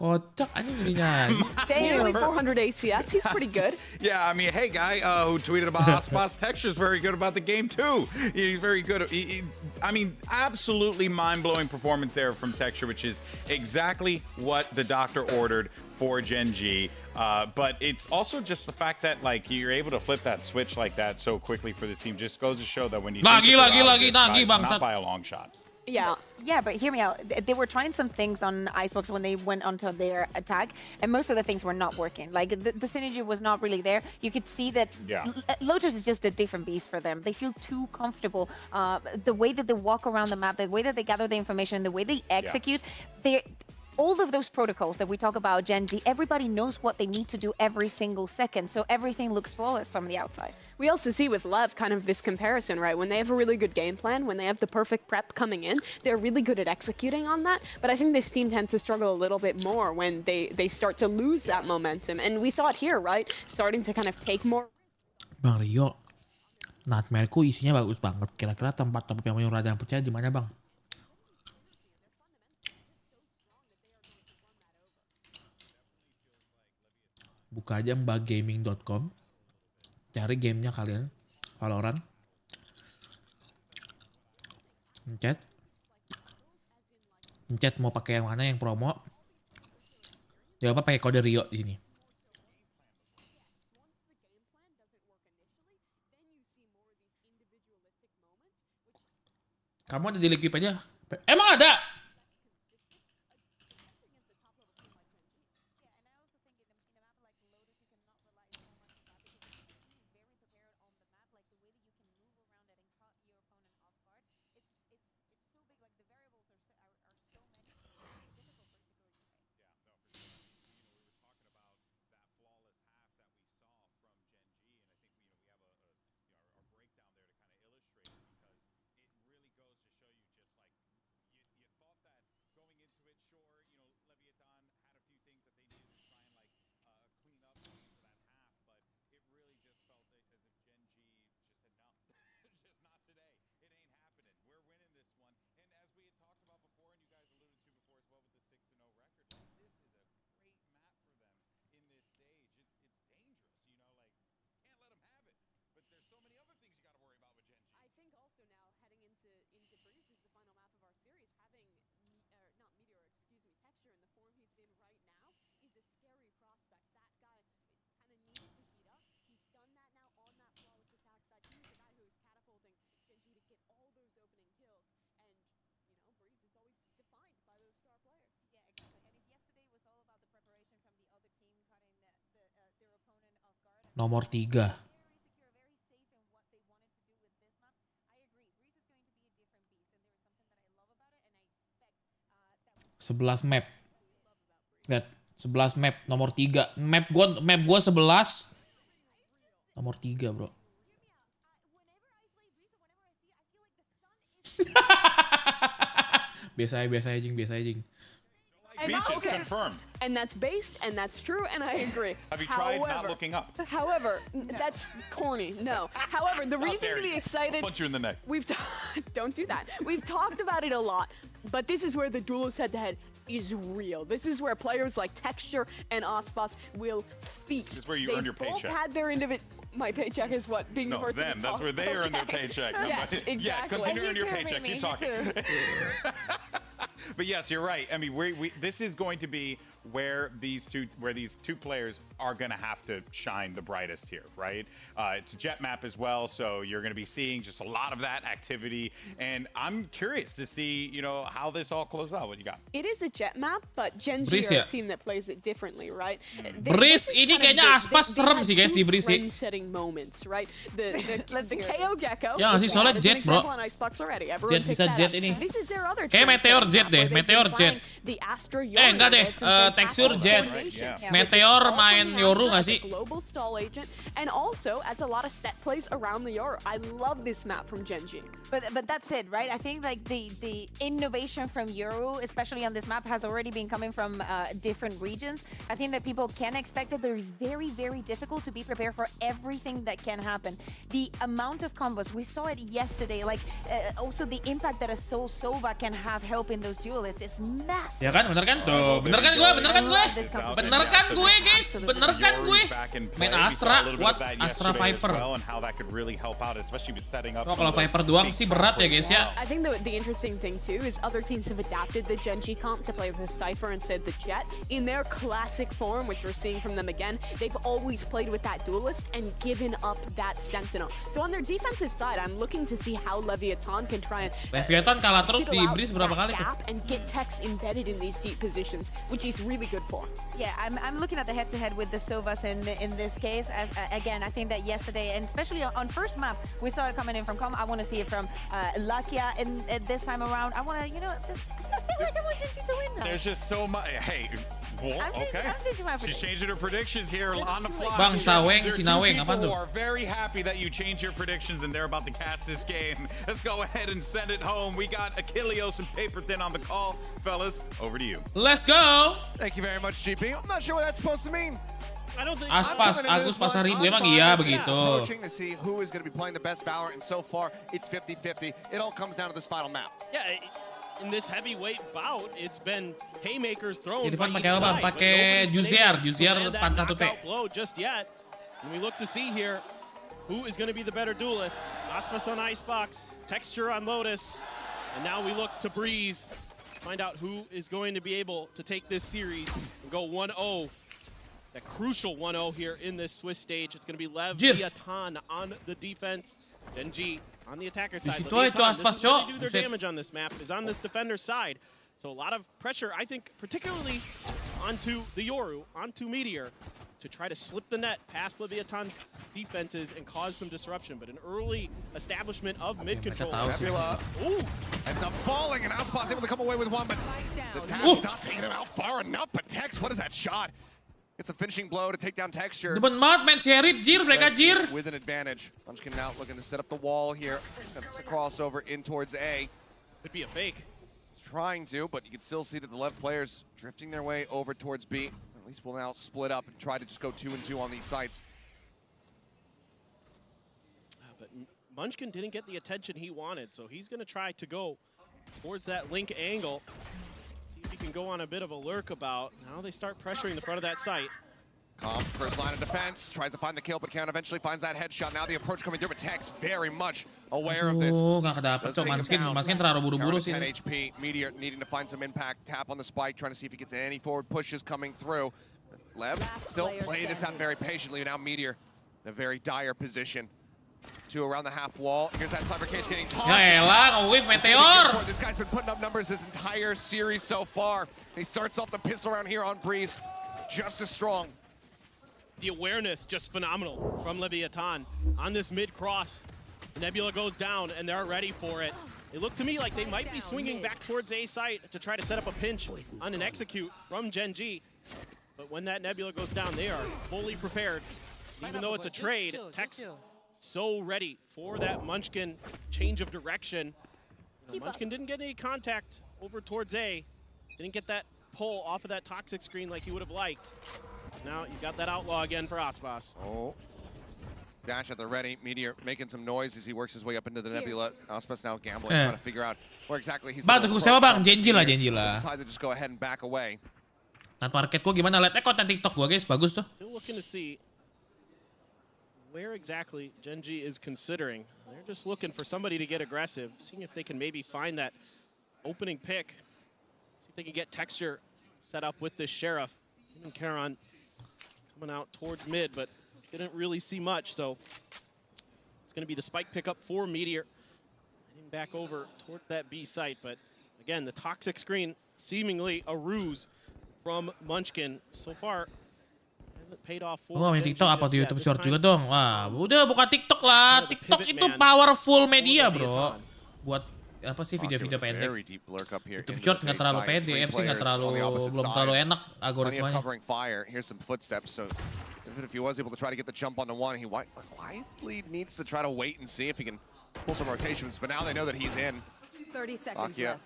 Kocak anjing ini nyanyi. Nearly 400 ACS, he's pretty good. Yeah, I mean, hey, guy who tweeted about Aspas Texture is very good about the game, too. He's very good. I mean, absolutely mind-blowing performance there from Texture, which is exactly what the doctor ordered for GENG. But it's also just the fact that, like, you're able to flip that switch like that so quickly for this team just goes to show that when you not by a long shot. Yeah, but hear me out. They were trying some things on Icebox when they went onto their attack, and most of the things were not working. Like, the synergy was not really there. You could see that Lotus is just a different beast for them. They feel too comfortable. The way that they walk around the map, the way that they gather the information, the way they execute, all of those protocols that we talk about, GENG, everybody knows what they need to do every single second, so everything looks flawless from the outside. We also see with Lev kind of this comparison, right? When they have a really good game plan, when they have the perfect prep coming in, they're really good at executing on that. But I think this team tends to struggle a little bit more when they start to lose that momentum. And we saw it here, right? Starting to kind of take more. Bang Rio, Nightmareku isinya bagus banget. Kira-kira tempat top yang menyuruh yang percaya di mana, Bang? Buka aja mbakgaming.com, cari gamenya kalian, Valorant, pencet mau pakai yang mana yang promo, jangan lupa pakai kode Rio di sini. Kamu ada di Wikipedia? Emang ada? Nomor 3. Sebelas map. Lihat, 11 map nomor 3. Map gua 11. Nomor 3, bro. biasa aja, Jing. Confirmed. And that's based, and that's true, and I agree. Have you tried not looking up? However, that's corny. No. However, the reason to be excited. I'll punch you in the neck. Don't do that. We've talked about it a lot, but this is where the duelist head-to-head is real. This is where players like Texture and Aspas will feast. This is where you earn your paycheck. Both had their individual. My paycheck is what? Being the No, person them. to That's talk. where they earn their paycheck. Yes, exactly. Yeah, continue earning your paycheck. Keep talking. But yes, you're right. I mean, this is going to be where these two players are going to have to shine the brightest here, right? It's a jet map as well, so you're going to be seeing just a lot of that activity. And I'm curious to see, you know, how this all closes out. What you got? It is a jet map, but Genji are a team that plays it differently, right? Breeze ini kayaknya Aspas serem sih guys di Breeze sih. Setting moments, right? The KO Gecko. Ya nggak sih, soalnya jet bro. Jet bisa jet ini. This is their other kayak Meteor Jet deh, Meteor Jet. Enggak deh, Texture Jet. Meteor main Yoru nggak sih? Global stall agent, and also as a lot of set plays around the Yoru. I love this map from Genji. But that's it, right? I think like the innovation from Yoru, especially on this map, has already been coming from different regions. I think that people can expect it, but it's very, very difficult to be prepared for everything that can happen. The amount of combos, we saw it yesterday, like also the impact that a Sova can have helping those duelists is massive. Ya kan, bener kan tuh, bener kan gue guys, bener kan gue. Main Astra, what? Astra Viper. Oh kalau Viper doang sih berat ya guys ya. I think the interesting thing too is other teams have adapted the Genji comp to play with the Cypher instead of the Jet. In their classic form, which we're seeing from them again, they've always played with that duelist and given up that Sentinel. So on their defensive side, I'm looking to see how Leviathan can try and Leviathan kalah terus di Breeze berapa kali tuh? And get techs embedded in these deep positions, which he's really good for. Yeah, I'm looking at the head-to-head with the Sovas in this case. Again, I think that yesterday, and especially on first map, we saw it coming in from Com. I want to see it from Lakia in this time around. I want to, you know, I feel like I want Genji to win now. There's just so much. Hey, well, okay. She's changing her predictions here on the fly. Bang Saweng, Sinaweng, apa tuh? People are very happy that you change your predictions and they're about to cast this game. Let's go ahead and send it home. We got Achilleos and Paperrex on the call. Fellas, over to you. Let's go! Thank you very much, GP. I'm not sure what that's supposed to mean. I don't think Aspas, Agus Pasaribu, emang iya begitu. Approaching to see who is going to be playing the best Valorant, and so far it's 50-50. It all comes down to this final map. Yeah, in this heavyweight bout, it's been haymakers thrown. Irfan pakai apa? Pakai Juzier 41T. Blow just yet. And we look to see here who is going to be the better duelist. Aspas on Icebox, Texture on Lotus, and now we look to Breeze. Find out who is going to be able to take this series and go 1-0. That crucial 1-0 here in this Swiss stage. It's going to be Leviathan on the defense. Genji on the attacker side. Leviathan, this is going to do their damage on this map, is on this defender side. So a lot of pressure, I think, particularly onto the Yoru, onto Meteor, to try to slip the net past Leviathan's defenses and cause some disruption. But an early establishment of mid-control. Ooh! Ends up falling, and Aspas able to come away with one, but the Tap's not taking him out far enough. But Tex, what is that shot? It's a finishing blow to take down Texture. Depan banget main Sheriff, Jir, mereka Jir. With an advantage. Munchkin now looking to set up the wall here. It's a crossover in towards A. Could be a fake. Trying to, but you can still see that the left players drifting their way over towards B. At least we'll now split up and try to just go 2-2 on these sites. But Munchkin didn't get the attention he wanted, so he's going to try to go towards that link angle. He can go on a bit of a lurk about. Now they start pressuring the front of that site. Com, first line of defense, tries to find the kill, but Karen eventually finds that headshot. Now the approach coming through, but Tex very much aware of this. Nggak kedapet tuh, Munchkin terlalu buru-buru sih. 10 HP, Meteor needing to find some impact. Tap on the spike, trying to see if he gets any forward pushes coming through. Lev still playing this out very patiently. Now Meteor in a very dire position. Two around the half wall. Here's that cyber cage getting tossed. Ya elah, whiff Meteor. This guy's been putting up numbers this entire series so far. He starts off the pistol round here on Breeze, just as strong. The awareness just phenomenal from LEVIATHAN on this mid cross. Nebula goes down and they're ready for it. It looked to me like they might be swinging back towards A site to try to set up a pinch on an execute from GENG. But when that Nebula goes down, they are fully prepared. Even though it's a trade, Tech's so ready for that Munchkin change of direction. Munchkin didn't get any contact over towards A. Didn't get that pull off of that toxic screen like he would have liked. Now you've got that outlaw again for Aspas. Oh. Dash at the ready. Meteor making some noise as he works his way up into the Nebula. Aspas now gambling, trying to figure out where exactly he's going to approach. Siapa bang? GENG lah, GENG lah. Decide to just go ahead and back away. Tanpa market gua gimana? Lihat konten TikTok gua guys, bagus tuh. Still looking to see where exactly GENG is considering. They're just looking for somebody to get aggressive, seeing if they can maybe find that opening pick. See if they can get texture set up with this Sheriff. Even Keren coming out towards mid, but didn't really see much, so it's going to be the spike pickup for Meteor. Heading back over towards that B site, but again, the toxic screen, seemingly a ruse from Munchkin. So far, hasn't paid off for Wah, main TikTok apa di YouTube Short juga dong? Wah, udah buka TikTok lah. TikTok itu powerful media, bro. Buat apa sih video-video pendek. YouTube Short nggak terlalu pede, FC nggak terlalu, belum terlalu enak algoritmanya. Even if he was able to try to get the jump on the one, he wisely needs to try to wait and see if he can pull some rotations. But now they know that he's in. 30 seconds left.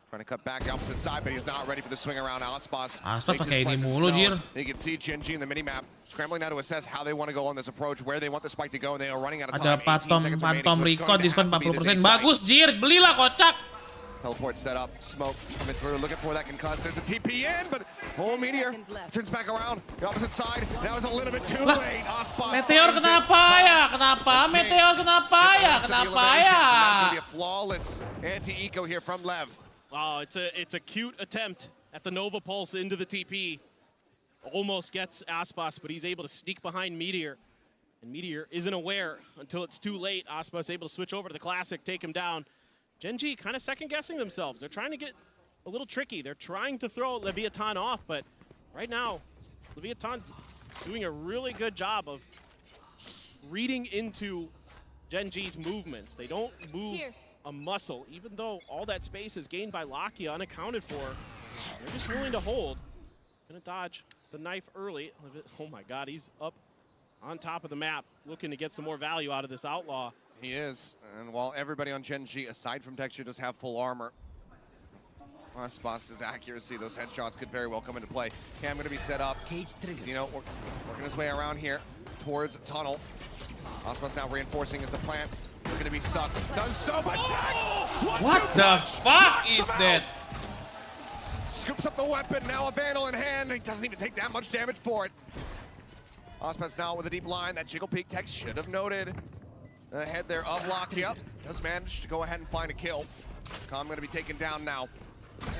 Trying to cut back the opposite side, but he's not ready for the swing around. Aspas pakai ini mulu, Jir. You can see GENG in the minimap scrambling now to assess how they want to go on this approach, where they want the spike to go, and they are running out of time. Ada Phantom Recon diskon 40%. Bagus, Jir. Belilah, kocak. Teleport set up, smoke coming through, looking for that concuss. There's the TP in, but Meteor turns back around, the opposite side. Now it's a little bit too late. Aspas Meteor kenapa ya? Kenapa? Meteor kenapa ya? Kenapa ya? That's going to be a flawless anti-eco here from Lev. Oh, it's a cute attempt at the Nova Pulse into the TP. Almost gets Aspas, but he's able to sneak behind Meteor. And Meteor isn't aware until it's too late. Aspas able to switch over to the Classic, take him down. GENG kind of second-guessing themselves. They're trying to get a little tricky. They're trying to throw LEVIATHAN off, but right now, LEVIATHAN's doing a really good job of reading into GENG's movements. They don't move a muscle, even though all that space is gained by Lakia unaccounted for. They're just willing to hold. Gonna dodge the knife early. Oh my God, he's up on top of the map, looking to get some more value out of this outlaw. He is, and while everybody on GENG, aside from texture, does have full armor, Aspas's accuracy, those headshots could very well come into play. Cam going to be set up. Zeno working his way around here towards tunnel. Aspas now reinforcing as the plant. They're going to be stuck. Does so, but What the fuck is that? Scoops up the weapon, now a Vandal in hand. He doesn't even take that much damage for it. Aspas now with a deep line. That Jiggle Peak text should have noted. Ahead there of Lakia. Does manage to go ahead and find a kill. Com going to be taken down now.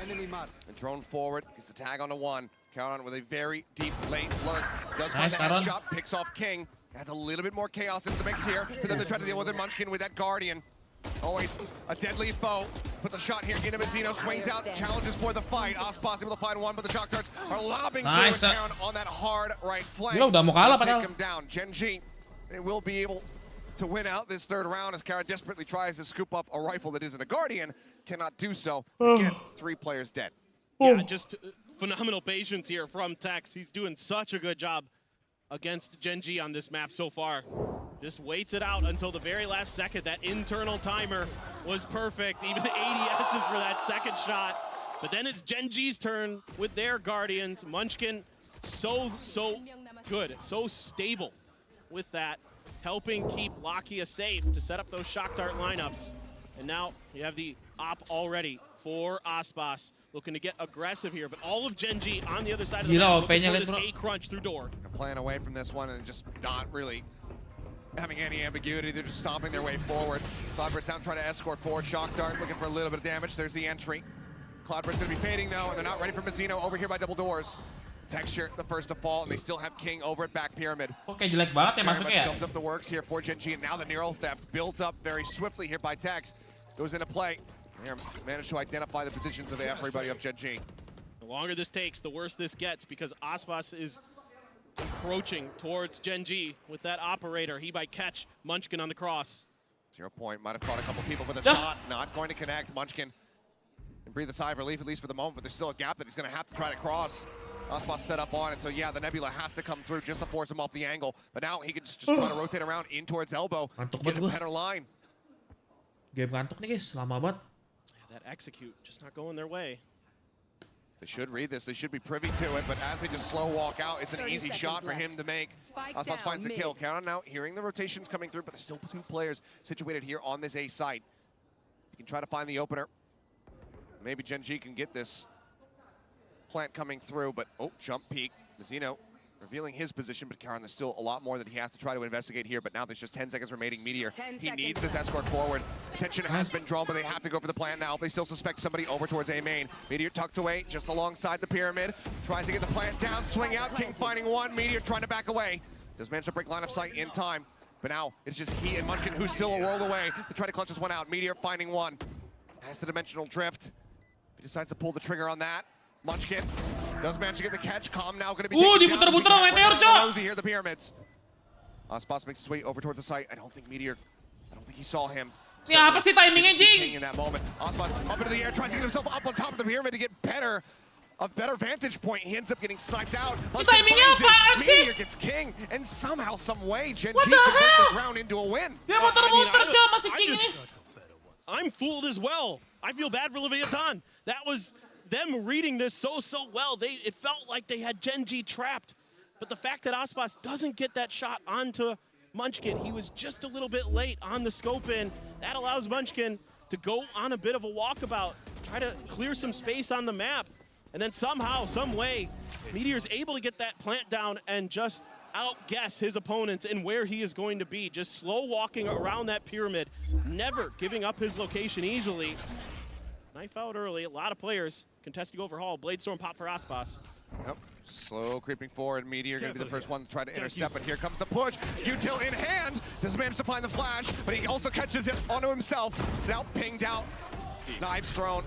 Enemy mark. And drone forward. Gets the tag on the one. Count on with a very deep late lurk. Does find the headshot. Picks off King. Adds a little bit more chaos into the mix here. But then they try to deal with it. Munchkin with that Guardian. Always a deadly foe. Puts a shot here into Zeno. Swings out. Challenges for the fight. Aspas able to find one, but the shock darts are lobbing through down on that hard right flank. Take him down. GENG, they will be able to win out this third round as Kara desperately tries to scoop up a rifle that isn't a Guardian. Cannot do so. Again, 3 players dead. Yeah, just phenomenal patience here from Tex. He's doing such a good job against GENG on this map so far. Just waits it out until the very last second. That internal timer was perfect. Even the ADSs for that second shot. But then it's GENG's turn with their Guardians. Munchkin so good, so stable with that, helping keep Lakia safe to set up those shock dart lineups. And now you have the op already for Aspas, looking to get aggressive here, but all of GENG on the other side of the map, looking for this A crunch through door. Playing away from this one and just not really having any ambiguity. They're just stomping their way forward. Cloudburst down, trying to escort forward. Shock dart looking for a little bit of damage. There's the entry. Cloudburst going to be fading though, and they're not ready for Zeno over here by double doors. Texture, the first to fall, and they still have King over at back pyramid. Okay, jelek banget ya masuknya. Dumped up the works here for GENG, and now the neural theft built up very swiftly here by Tex. Goes into play. They managed to identify the positions of everybody of GENG. The longer this takes, the worse this gets, because Aspas is encroaching towards GENG with that operator. He might catch Munchkin on the cross. 0 point, might have caught a couple people with a shot, not going to connect. Munchkin can breathe a sigh of relief, at least for the moment, but there's still a gap that he's going to have to try to cross. Aspas set up on it, so yeah, the Nebula has to come through just to force him off the angle. But now he can just try to rotate around in towards elbow, get a better line. Game ngantuk nih guys, lama banget. That execute just not going their way. They should read this, they should be privy to it, but as they just slow walk out, it's an easy shot for him to make. Aspas finds the kill. Count on now, hearing the rotations coming through, but there's still 2 players situated here on this A site. You can try to find the opener. Maybe GENG can get this plant coming through, but oh, jump peek. Zeno revealing his position, but Karen, there's still a lot more that he has to try to investigate here, but now there's just 10 seconds remaining. Meteor, he needs this escort forward. Attention has been drawn, but they have to go for the plant now. They still suspect somebody over towards A main. Meteor tucked away just alongside the pyramid. Tries to get the plant down, swing out, King finding one. Meteor trying to back away. Does manage to break line of sight in time, but now it's just he and Munchkin who's still a world away to try to clutch this one out. Meteor finding one. Has the dimensional drift. He decides to pull the trigger on that. Munchkin does manage to get the catch. Calm now going to be diputar-putar sama Meteor, Cok. Here, the pyramids. Aspas makes his way over towards the site. I don't think he saw him. Ini apa sih timingnya, Jing? In that moment, Aspas up into the air, tries to get himself up on top of the pyramid to get a better vantage point. He ends up getting sniped out. Timingnya apaan sih? Meteor gets King, and somehow, some way, GENG can convert this round into a win. Dia muter-muter, Cok, masih King ini. I'm fooled as well. I feel bad for Leviathan. That was them reading this so well. It felt like they had GENG trapped. But the fact that Aspas doesn't get that shot onto Munchkin, he was just a little bit late on the scope in. That allows Munchkin to go on a bit of a walkabout, try to clear some space on the map. And then somehow, some way, Meteor's able to get that plant down and just outguess his opponents and where he is going to be. Just slow walking around that pyramid, never giving up his location easily. Knife out early, a lot of players contesting overhaul. Bladestorm pop for Aspas. Yep. Slow creeping forward. Meteor going to be the first one to try to intercept, but here comes the push. Util in hand. Doesn't manage to find the flash, but he also catches it onto himself. So now pinged out. Knives thrown.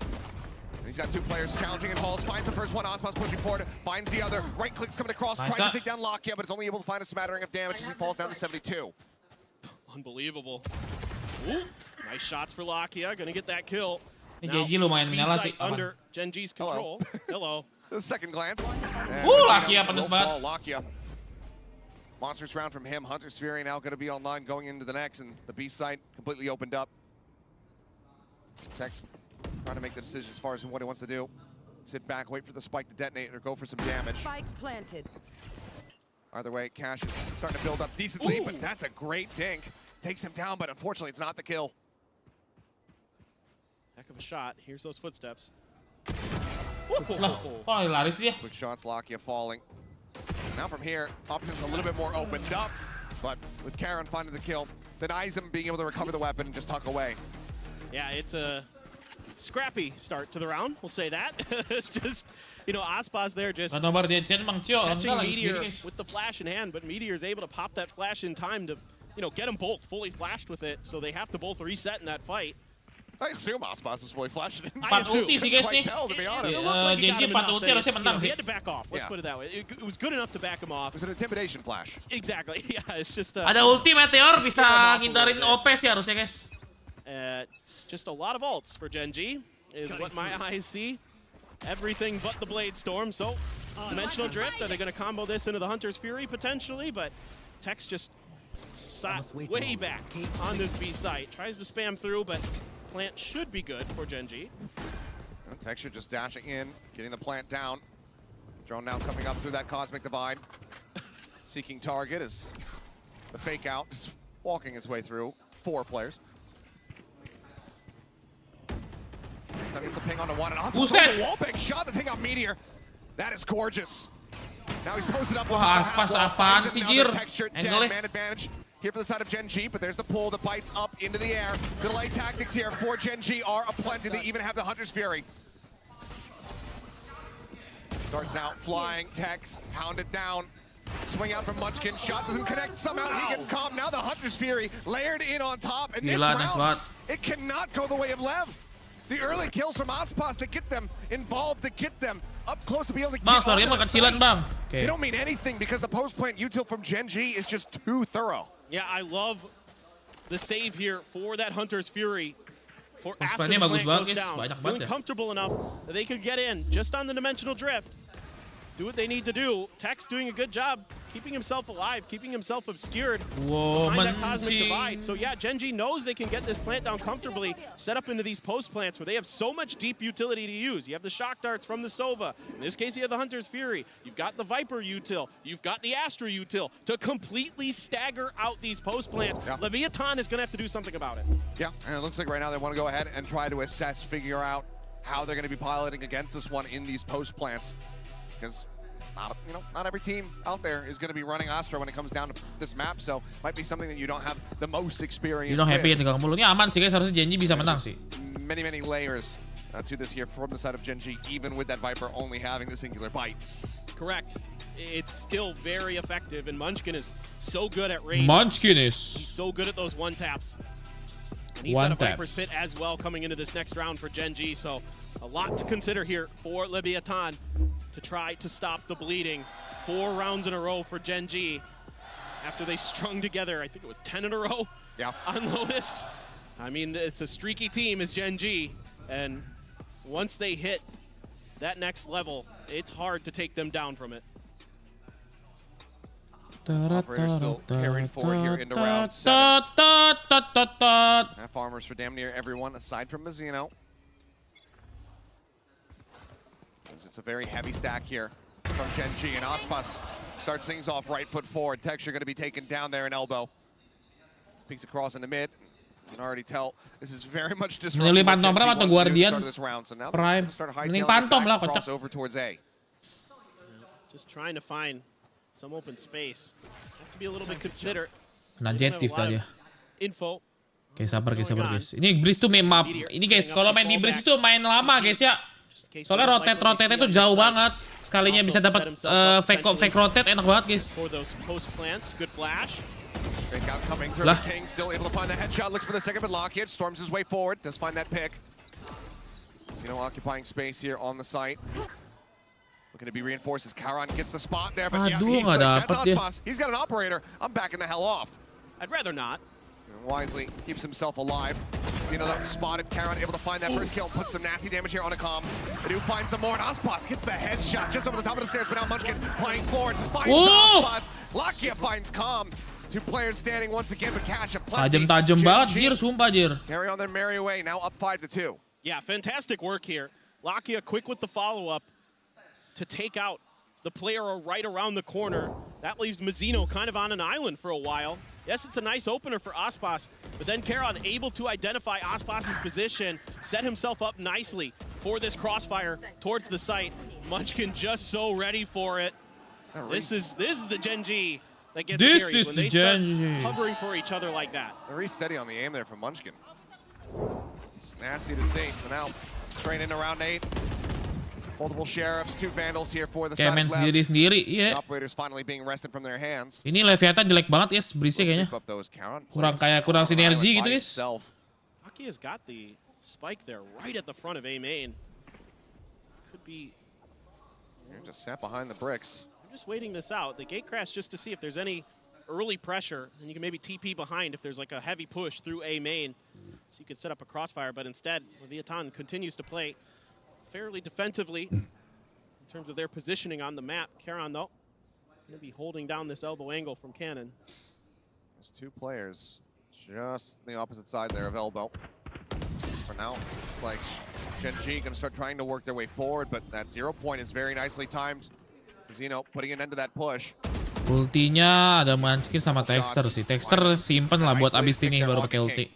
And he's got 2 players challenging in halls. Finds the first one. Aspas pushing forward. Finds the other. Right clicks coming across. Tries to take down Lakia, but it's only able to find a smattering of damage as he falls down to 72. Unbelievable. Ooh, nice shots for Lakia. Gonna get that kill. GENG lumayan menyala sih. Under GENG's control. Hello. The second glance. Lakia pedes banget. Lakia. Monsters round from him. Hunter Sphere now going to be online going into the next, and the B site completely opened up. Tex trying to make the decision as far as what he wants to do. Sit back, wait for the spike to detonate, or go for some damage. Spike planted. Either way, Cash is starting to build up decently, but that's a great dink. Takes him down, but unfortunately it's not the kill. Heck of a shot. Here's those footsteps. Laris dia. Quick shots, Lakia falling. Now from here, options a little bit more opened up, but with Karen finding the kill, denies him being able to recover the weapon and just tuck away. Yeah, it's a scrappy start to the round, we'll say that. It's just, you know, Aspas there just catching Meteor with the flash in hand, but Meteor is able to pop that flash in time to, you know, get them both fully flashed with it, so they have to both reset in that fight. I assume Aspas was fully flashed. I ulti sih guys nih. Tell, to be honest. GENG 4 ulti harusnya menang He sih. had to back off, let's put it that way. It was good enough to back him off. It was an intimidation flash. Exactly, yeah, it's just... Ada ulti Meteor, bisa ngindarin OP sih harusnya guys. Just a lot of ults for GENG is what my eyes see. Everything but the Bladestorm, so Dimensional Drift, are they going to combo this into the Hunter's Fury potentially? But Tex just sat way back on this B site. Tries to spam through, but plant should be good for GENG. Texture just dashing in, getting the plant down. Drone now coming up through that Cosmic Divide. Seeking target as the fake out is walking its way through 4 players. That gets a ping onto one, and Aspas wall bang shot the thing on Meteor. That is gorgeous. Now he's posted up. Wah, Aspas apaan sih, Jir? Dead man advantage here for the side of GENG, but there's the pull that bites up into the air. The delay tactics here for GENG are aplenty. They even have the Hunter's Fury. Starts now flying. Tex hounded down. Swing out from Munchkin. Shot doesn't connect. Somehow he gets calm. Now the Hunter's Fury layered in on top. And this round, it cannot go the way of Lev. the early kills from Aspas to get them involved, to get them up close, to be able to Bang, get on suaranya the kecilan, site. Bang. Okay. They don't mean anything because the post-plant util from GENG is just too thorough. Yeah, I love the save here for that Hunter's Fury. For after Post-plantnya the bagus plant banget, goes guys. down, Banyak feeling banget ya. comfortable enough that they could get in just on the dimensional drift. Do what they need to do. Tech's doing a good job keeping himself alive, keeping himself obscured Whoa, behind that cosmic mancing. divide. So yeah, GENG knows they can get this plant down comfortably, set up into these post plants where they have so much deep utility to use. You have the shock darts from the Sova. In this case, you have the Hunter's Fury. You've got the Viper util. You've got the Astra util to completely stagger out these post plants. Yeah. Leviathan is going to have to do something about it. Yeah, and it looks like right now they want to go ahead and try to assess, figure out how they're going to be piloting against this one in these post plants. Because not every team out there is going to be running Astra when it comes down to this map, so might be something that you don't have the most experience You don't happy ya with. 30 mulu. Ini aman sih guys, harusnya GENG bisa menang sih. Many layers to this here from the side of GENG, even with that Viper only having the singular bite. Correct. It's still very effective, and Munchkin is so good at range. Munchkin He's is so good at those one taps. And he's One got a Viper's taps. Pit as well coming into this next round for GENG, so a lot to consider here for Leviathan to try to stop the bleeding. 4 rounds in a row for GENG after they strung together, I think it was 10 in a row on Lotus. I mean, it's a streaky team as GENG, and once they hit that next level, it's hard to take them down from it. Operators still carrying forward here into round 7. Half armors for damn near everyone aside from Mazzino. It's a very heavy stack here from GENG, and Aspas starts things off right foot forward. Texture going to be taken down there in elbow. Peeks across in the mid. You can already tell this is very much disruptive. Mending Phantom berapa atau Guardian? This round. So now Prime. start Mending hightailing Phantom lah, back, kocak. cross over towards A. Just trying to find some open space. Have to be a little bit considerate. Kena They don't have jetif a lot tadi of ya. Info. Oke, sabar guys. Ini Breeze tuh main map. Ini guys, kalau main di Breeze itu main lama guys ya. Soalnya rotate itu jauh banget. Sekalinya bisa dapat fake rotate enak banget guys. For those post plants, good flash. Fake out coming through. Lah. King still able to find the headshot. Looks for the second, but Lockheed storms his way forward. Does find that pick. Occupying space here on the site. Looking to be reinforced as Karan gets the spot there, but yeah, Aduh, he's nggak like, dapet that's dia. Aspas. He's got an operator. I'm backing the hell off. I'd rather not. And wisely keeps himself alive. Zeno spotted Karan, able to find that first kill, put some nasty damage here on a comm. They do find some more, and Aspas gets the headshot just over the top of the stairs, but now Munchkin playing forward, finds Aspas. Lakia finds comm. 2 players standing once again, but Cash plenty. Tajam banget, Jir, sumpah Jir. Carry on their merry way, now up 5-2. Yeah, fantastic work here. Lakia quick with the follow-up to take out the player right around the corner. That leaves Mazzino kind of on an island for a while. Yes, it's a nice opener for Aspas, but then Karan able to identify Aspas's position, set himself up nicely for this crossfire towards the site. Munchkin just so ready for it. This is the GENG that gets This scary is when the they start GENG. hovering for each other like that. Very steady on the aim there from Munchkin. It's nasty to see, but now straight into round 8. Multiple sheriffs, 2 vandals here for the Kayak side main of Lev. sendiri-sendiri, The iya. operators finally being wrested from their hands. Ini Leviathan jelek banget guys, Breeze-nya kayaknya. Keep up those Karan Kurang plays kurang on the sinergi island gitu by guys. himself. Lakia's got the spike there right at the front of A main. Could be. They're just sat behind the bricks. I'm just waiting this out. The gate crash just to see if there's any early pressure, and you can maybe TP behind if there's like a heavy push through A main. So you could set up a crossfire, but instead, Leviathan continues to play fairly defensively in terms of their positioning on the map. Karan, though, going to be holding down this elbow angle from Cannon. There's 2 players just the opposite side there of elbow. For now, it's like GENG going to start trying to work their way forward, but that 0 point is very nicely timed. Zeno putting an end to that push. Ultinya ada Munchkin sama Texter sih. Texter simpen lah buat abis ini baru pakai ulti.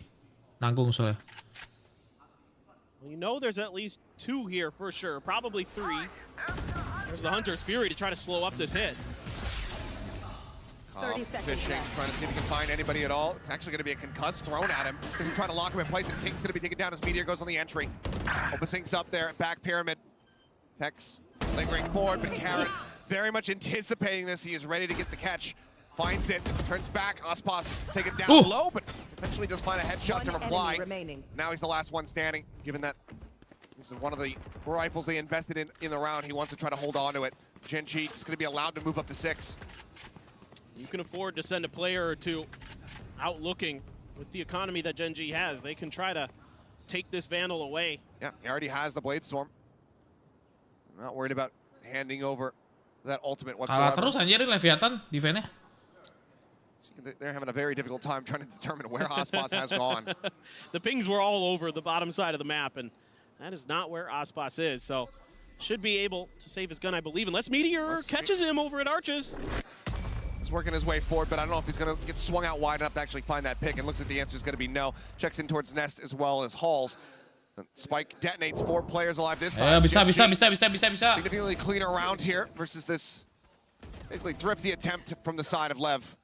Nanggung soalnya. Well, you know there's at least 2 here for sure, probably 3. There's the Hunter's Fury to try to slow up this hit. 30 fishing, trying to see if he can find anybody at all. It's actually going to be a concuss thrown at him. He's trying to lock him in place, and King's going to be taken down as Meteor goes on the entry. Open sinks up there, back pyramid. Tex lingering forward, but Karen very much anticipating this. He is ready to get the catch finds it, turns back. Aspas take it down low, but eventually does find a headshot to reply. Now he's the last one standing, given that this is one of the rifles they invested in the round. He wants to try to hold on to it. GENG is going to be allowed to move up to 6. You can afford to send a player or two out looking. With the economy that GENG has, they can try to take this Vandal away. Yeah, he already has the Blade Storm. I'm not worried about handing over that ultimate whatsoever. Kalah terus anjir Leviathan defense-nya. They're having a very difficult time trying to determine where Aspas has gone. The pings were all over the bottom side of the map, and that is not where Aspas is. So should be able to save his gun, I believe, unless Meteor catches him over at Arches. He's working his way forward, but I don't know if he's going to get swung out wide enough to actually find that pick, and looks like the answer is going to be no. Checks in towards Nest as well as Halls. Spike detonates 4 players alive this time. Bisa. Significantly cleaner round here versus this basically thrifty attempt from the side of Lev.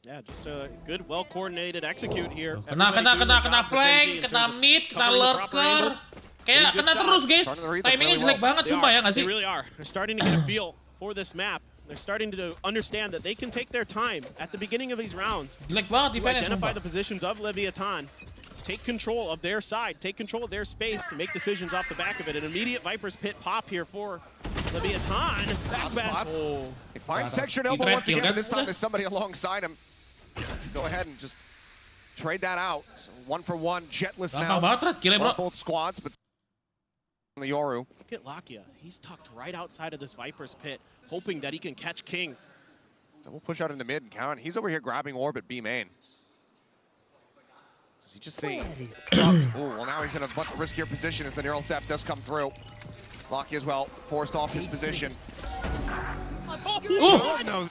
Yeah, just a good, well-coordinated execute here. Kena flank, kena mid, kena lurker. Kayak kena terus guys. Timingnya jelek banget sumpah ya nggak sih? They really are. They're starting to get a feel for this map. They're starting to understand that they can take their time at the beginning of these rounds to identify the positions of Leviathan, take control of their side, take control of their space, and make decisions off the back of it. An immediate Viper's Pit pop here for Leviathan. He finds texture and elbow once again, but this time there's somebody alongside him. Go ahead and just trade that out. So 1 for 1, jetless now. Both squads, but the Yoru. Look at Lakia. He's tucked right outside of this Viper's Pit, hoping that he can catch King. Double push out in the mid and count. He's over here grabbing orb at B main. Does he just see? Well, now he's in a much riskier position as the neural theft does come through. Lakia as well, forced off his position. No.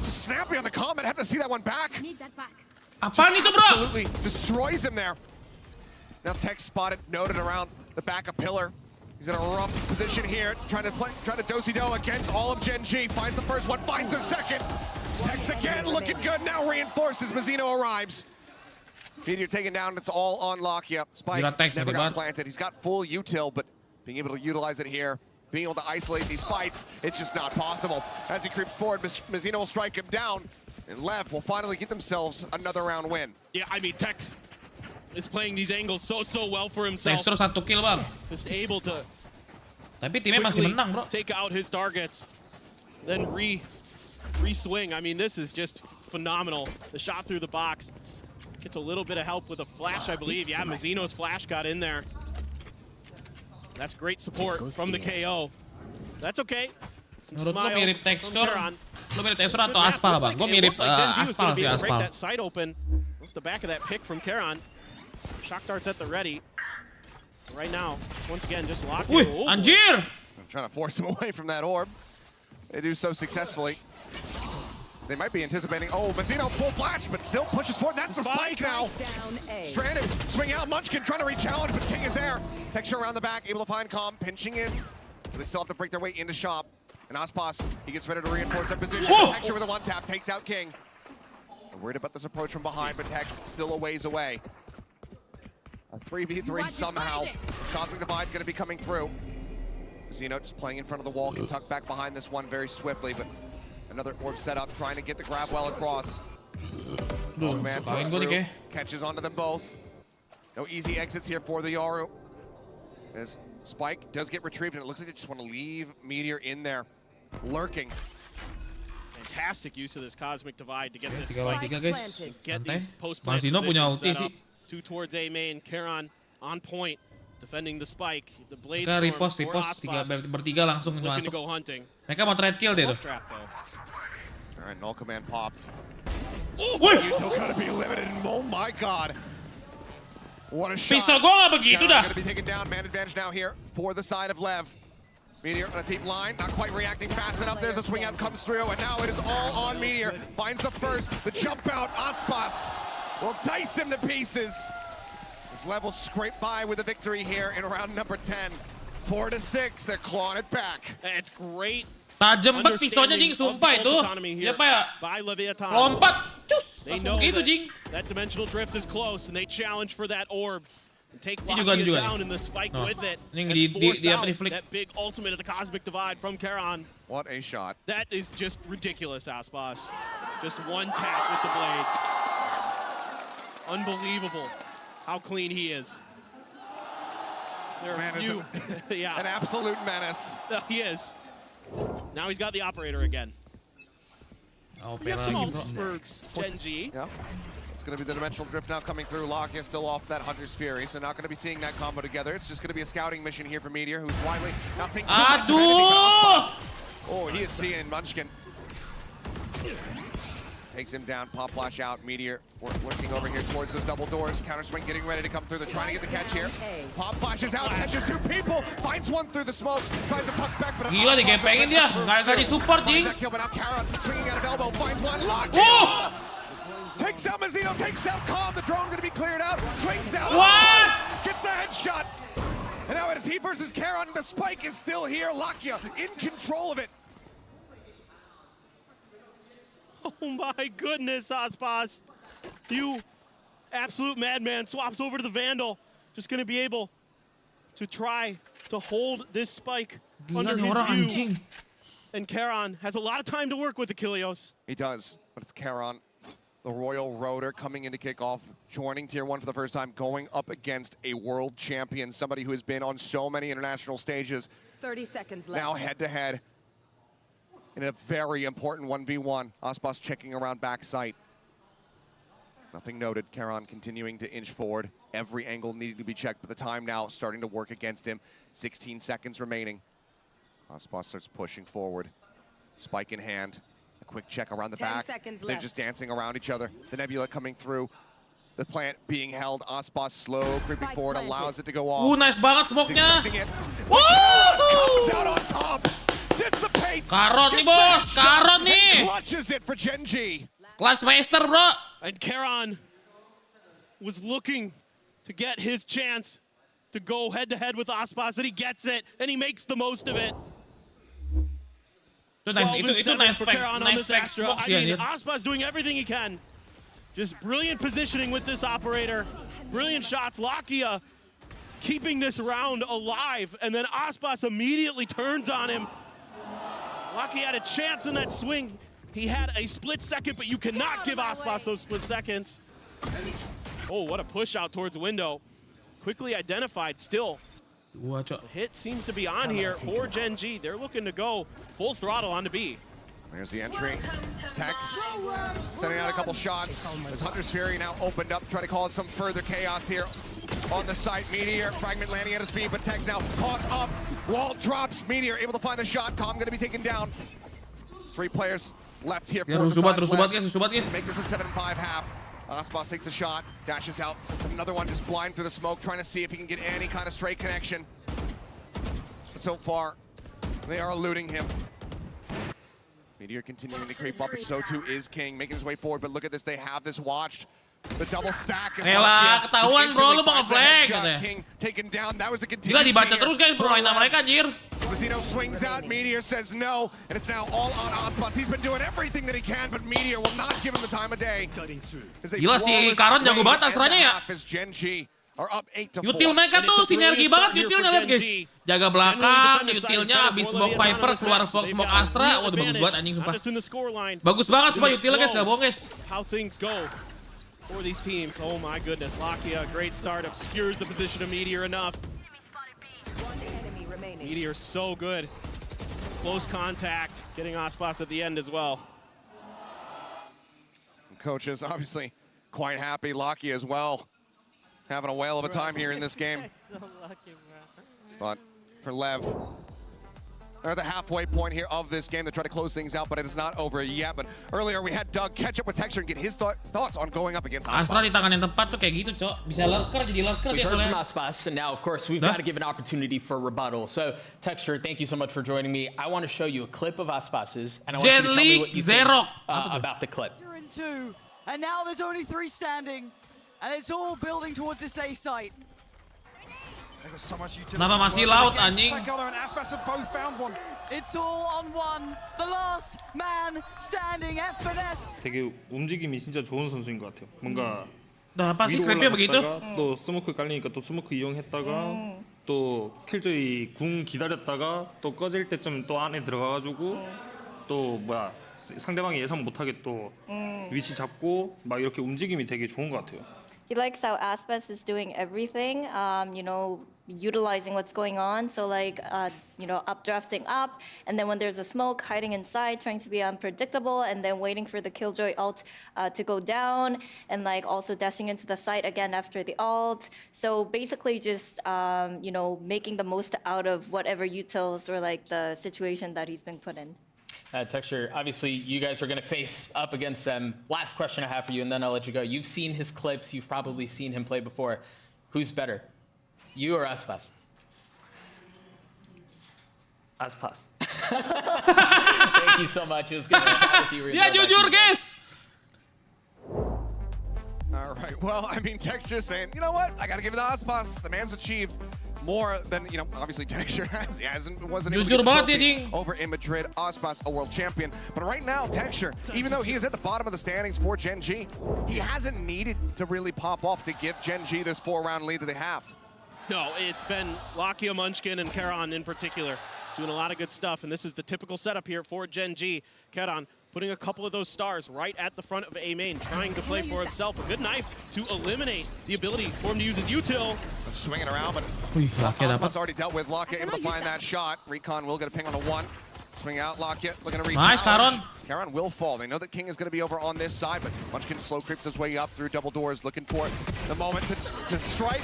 Snappy on the comment. Have to see that one back. Need that back. Apaan itu, bro? Absolutely destroys him there. Now Tech spotted, noted around the back of pillar. He's in a rough position here, trying to do-si-do against all of GENG. Finds the first one, finds the second. Tech's again, looking good. Now reinforced as Mazzino arrives. Meteor taken down. It's all on Lakia. Spike never got planted. He's got full util, but being able to utilize it here, being able to isolate these fights, it's just not possible. As he creeps forward, Mazzino will strike him down, and Lev will finally get themselves another round win. Yeah, I mean, Tex is playing these angles so well for himself. Dexter 1 kill bang. Just able to tapi timnya masih menang, bro. Take out his targets, then re-swing. I mean, this is just phenomenal. The shot through the box. Gets a little bit of help with a flash, I believe. Yeah, Mazzino's flash got in there. That's great support from the KO. That's okay. Menurut lo mirip tekstur, lo mirip tekstur atau aspal bang? Gue mirip aspal sih, aspal. That side open with the back of that pick from Keren. Shock darts at the ready. Right now, once again, just locked. Anjir! I'm trying to force him away from that orb. They do so successfully. They might be anticipating. Oh, Mazzino full flash, but still pushes forward. That's the spike now. Stranded, swing out. Munchkin trying to re-challenge, but King is there. Texture around the back, able to find Calm, pinching in. They still have to break their way into shop. And Aspas, he gets ready to reinforce that position. Texture with a one-tap, takes out King. They're worried about this approach from behind, but Tex still a ways away. A 3v3 somehow. This Cosmic Divide going to be coming through. Mazzino just playing in front of the wall, can tuck back behind this one very swiftly, but another orb set up, trying to get the grab well across. Man through, catches onto them both. No easy exits here for the Yoru. As Spike does get retrieved, and it looks like they just want to leave Meteor in there, lurking. Fantastic use of this Cosmic Divide to get this Spike. Get these post-plant punya ulti sih. Two towards A main, Keren on point, defending the Spike. The Blade Storm repost, bertiga langsung masuk. Mereka mau trade kill deh tuh. All right, Null Command popped. Util gonna be limited. Oh my god. What a shot. Pistol gua nggak begitu dah. Gonna be taken down. Man advantage now here for the side of Lev. Meteor on a deep line, not quite reacting fast enough. There's a swing out, comes through, and now it is all on Meteor. Finds the first, the jump out, Aspas will dice him to pieces. This level scraped by with a victory here in round number 10. 4-6, they're clawing it back. It's great. Tajam banget pisaunya Jing, sumpah itu. Ya apa ya? Lompat, cus. They know that dimensional drift is close, and they challenge for that orb. And take Lakia down and the Spike with it. And force out that big ultimate of the Cosmic Divide from Keren. What a shot. That is just ridiculous, Aspas. Just one tap with the blades. Unbelievable how clean he is. There are a few, yeah. An absolute menace. He is. Now he's got the operator again. We have some ults for GENG. Yeah. It's going to be the dimensional drift now coming through. Lakia still off that Hunter's Fury, so not going to be seeing that combo together. It's just going to be a scouting mission here for Meteor, who's widely not seeing too much of anything but Ospas. Oh, he is seeing Munchkin. Takes him down, pop flash out. Meteor looking over here towards those double doors. Counter swing getting ready to come through. They're trying to get the catch here. Pop flashes out, catches two people, finds one through the smoke, tries to tuck back, but gila digepengin dia, nggak di-support, Jing. Kill, but now Karen swinging out of elbow, finds one, Lakia! Takes out Mazzino, takes out Calm, the drone gonna be cleared out, swings out, what? Gets the headshot! And now it is he versus Karen, the spike is still here, Lakia in control of it. Oh my goodness, Ospas. You absolute madman swaps over to the Vandal. Just gonna be able to try to hold this spike under his view. And Karen has a lot of time to work with Achilleos. He does, but it's Karen, the Royal Roader, coming into kickoff, joining Tier 1 for the first time, going up against a world champion, somebody who has been on so many international stages. 30 seconds left. Now head-to-head in a very important 1v1. Ospas checking around backside. Nothing noted. Karen continuing to inch forward. Every angle needed to be checked, but the time now starting to work against him. 16 seconds remaining. Ospas starts pushing forward. Spike in hand. A quick check around the 10 back. seconds They're left. just dancing around each other. The Nebula coming through. The plant being held. Ospas slow creeping forward, allows it to go off. Nice banget smoke-nya. Comes out on top. Dissipates. Karot nih, bos. Karot nih. Clutches it for GENG. Class Master, bro. And Karen was looking to get his chance to go head-to-head with Ospas, and he gets it, and he makes the most of it. Itu nice fact smoke sih, I mean, anjir. Ospas doing everything he can. Just brilliant positioning with this operator. Brilliant shots. Lakia keeping this round alive, and then Ospas immediately turns on him. Lakia had a chance in that swing. He had a split second, but you cannot give Ospas those split seconds. Oh, what a push out towards the window. Quickly identified still. The hit seems to be on here for GENG. They're looking to go full throttle on the B. There's the entry. Tex sending out a couple shots. As Hunter's Fury now opened up, trying to cause some further chaos here on the site. Meteor, fragment landing at his feet, but Tex now caught up. Wall drops. Meteor able to find the shot. Calm going to be taken down. 3 players left here. Terus subat guys. Make this a 7-5 half. Ospas takes a shot, dashes out, sends another one just blind through the smoke, trying to see if he can get any kind of straight connection. But so far, they are eluding him. Meteor continuing to creep up, and so too is King, making his way forward. But look at this, they have this watched. The double stack is ketahuan bro, lu mau nge-flag katanya. King taken down. That was a Gila dibaca terus guys permainan mereka anjir. Mazzino swings out, Meteor says no, and it's now all on Ospas. He's been doing everything that he can, but Meteor will not give him the time of day. Gila si Karen jago banget asranya ya. Util mereka tuh sinergi banget utilnya, lihat guys. Jaga belakang, utilnya habis smoke Viper keluar smoke Astra. Waduh bagus banget anjing sumpah. Bagus banget sumpah utilnya guys, gak bohong guys. How things go for these teams. Oh my goodness, Lakia, great start, obscures the position of Meteor enough. Meteor so good. Close contact, getting Ospas at the end as well. Coach is obviously quite happy. Lakia as well. Having a whale of a time here in this game. So lucky, but for Lev, they're at the halfway point here of this game to try to close things out, but it is not over yet. But earlier we had Doug catch up with Texture and get his thoughts on going up against Ospas. Astra di tangan yang tepat tuh kayak gitu, Cok. Bisa lurker jadi lurker dia We've heard soalnya. from Ospas, and now, of course, we've got to give an opportunity for rebuttal. So, Texture, thank you so much for joining me. I want to show you a clip of Ospas's, and I want you to tell me what you think about the clip. 2, and now there's only 3 standing, and it's all building towards this A site. Kenapa masih laut anjing? It's all on one. The last man standing. Finesse. 되게 움직임이 진짜 좋은 선수인 것 같아요. 뭔가 pasti 위로 클립이야 begitu. 올라갔다가 또 스모크 깔리니까 또 스모크 이용했다가 또 킬조이 궁 기다렸다가 또 꺼질 때쯤 또 안에 들어가가지고 또 뭐야 상대방이 예상 못하게 또 위치 잡고 막 이렇게 움직임이 되게 좋은 것 같아요. He likes how Aspas is doing everything, you know, utilizing what's going on. So like, you know, updrafting up, and then when there's a smoke, hiding inside, trying to be unpredictable, and then waiting for the Killjoy ult to go down, and like also dashing into the site again after the ult. So basically just, you know, making the most out of whatever utils or like the situation that he's been put in. Texture, obviously you guys are going to face up against them. Last question I have for you, and then I'll let you go. You've seen his clips. You've probably seen him play before. Who's better, you or Aspas? Aspas. Thank you so much. It was good to chat with you. Dia jujur, guys. All right, well, I mean, Texture saying, you know what? I got to give it to Aspas. The man's achieved more than, you know, obviously Texture has. Wasn't able to get the trophy over in Madrid. Aspas, a world champion. But right now, Texture, even though he is at the bottom of the standings for Gen G, he hasn't needed to really pop off to give Gen G this 4-round lead that they have. No, it's been Lakia, Munchkin, and Keren in particular doing a lot of good stuff. And this is the typical setup here for Gen G. Keren putting a couple of those stars right at the front of A main, trying to play for himself. A good knife to eliminate the ability for him to use his util. Swinging around, but Aspas already dealt with. Lakia able to find that shot. Recon will get a ping on the 1. Swing out, Lakia looking to reach. Nice, Keren. Keren will fall. They know that King is going to be over on this side, but Munchkin slow creeps his way up through double doors, looking for the moment to strike.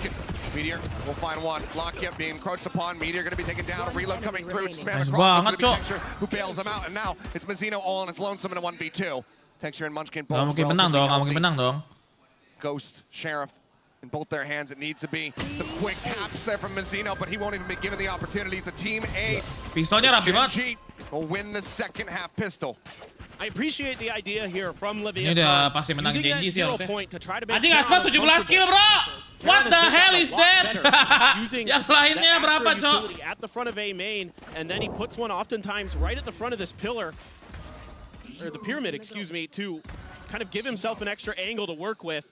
Meteor will find one. Lakia being encroached upon. Meteor going to be taken down. Reload coming through. Spam across. Texture who bails him out, and now it's Mazzino all on its lonesome in a 1v2. Texture and Munchkin both. Gak mungkin menang dong. Ghost, Sheriff, in both their hands. It needs to be some quick taps there from Mazzino, but he won't even be given the opportunity. It's a team ace. Pistolnya rapi banget. Will win the second half pistol. I appreciate the idea here from Ini Leviathan. udah pasti menang Genji sih harusnya. Anjing Anjing Aspas 17 kill, bro. What the hell is that? Yang lainnya berapa, Cok? At the front of A main, and then he puts one oftentimes right at the front of this pillar, or the pyramid, excuse me, to kind of give himself an extra angle to work with.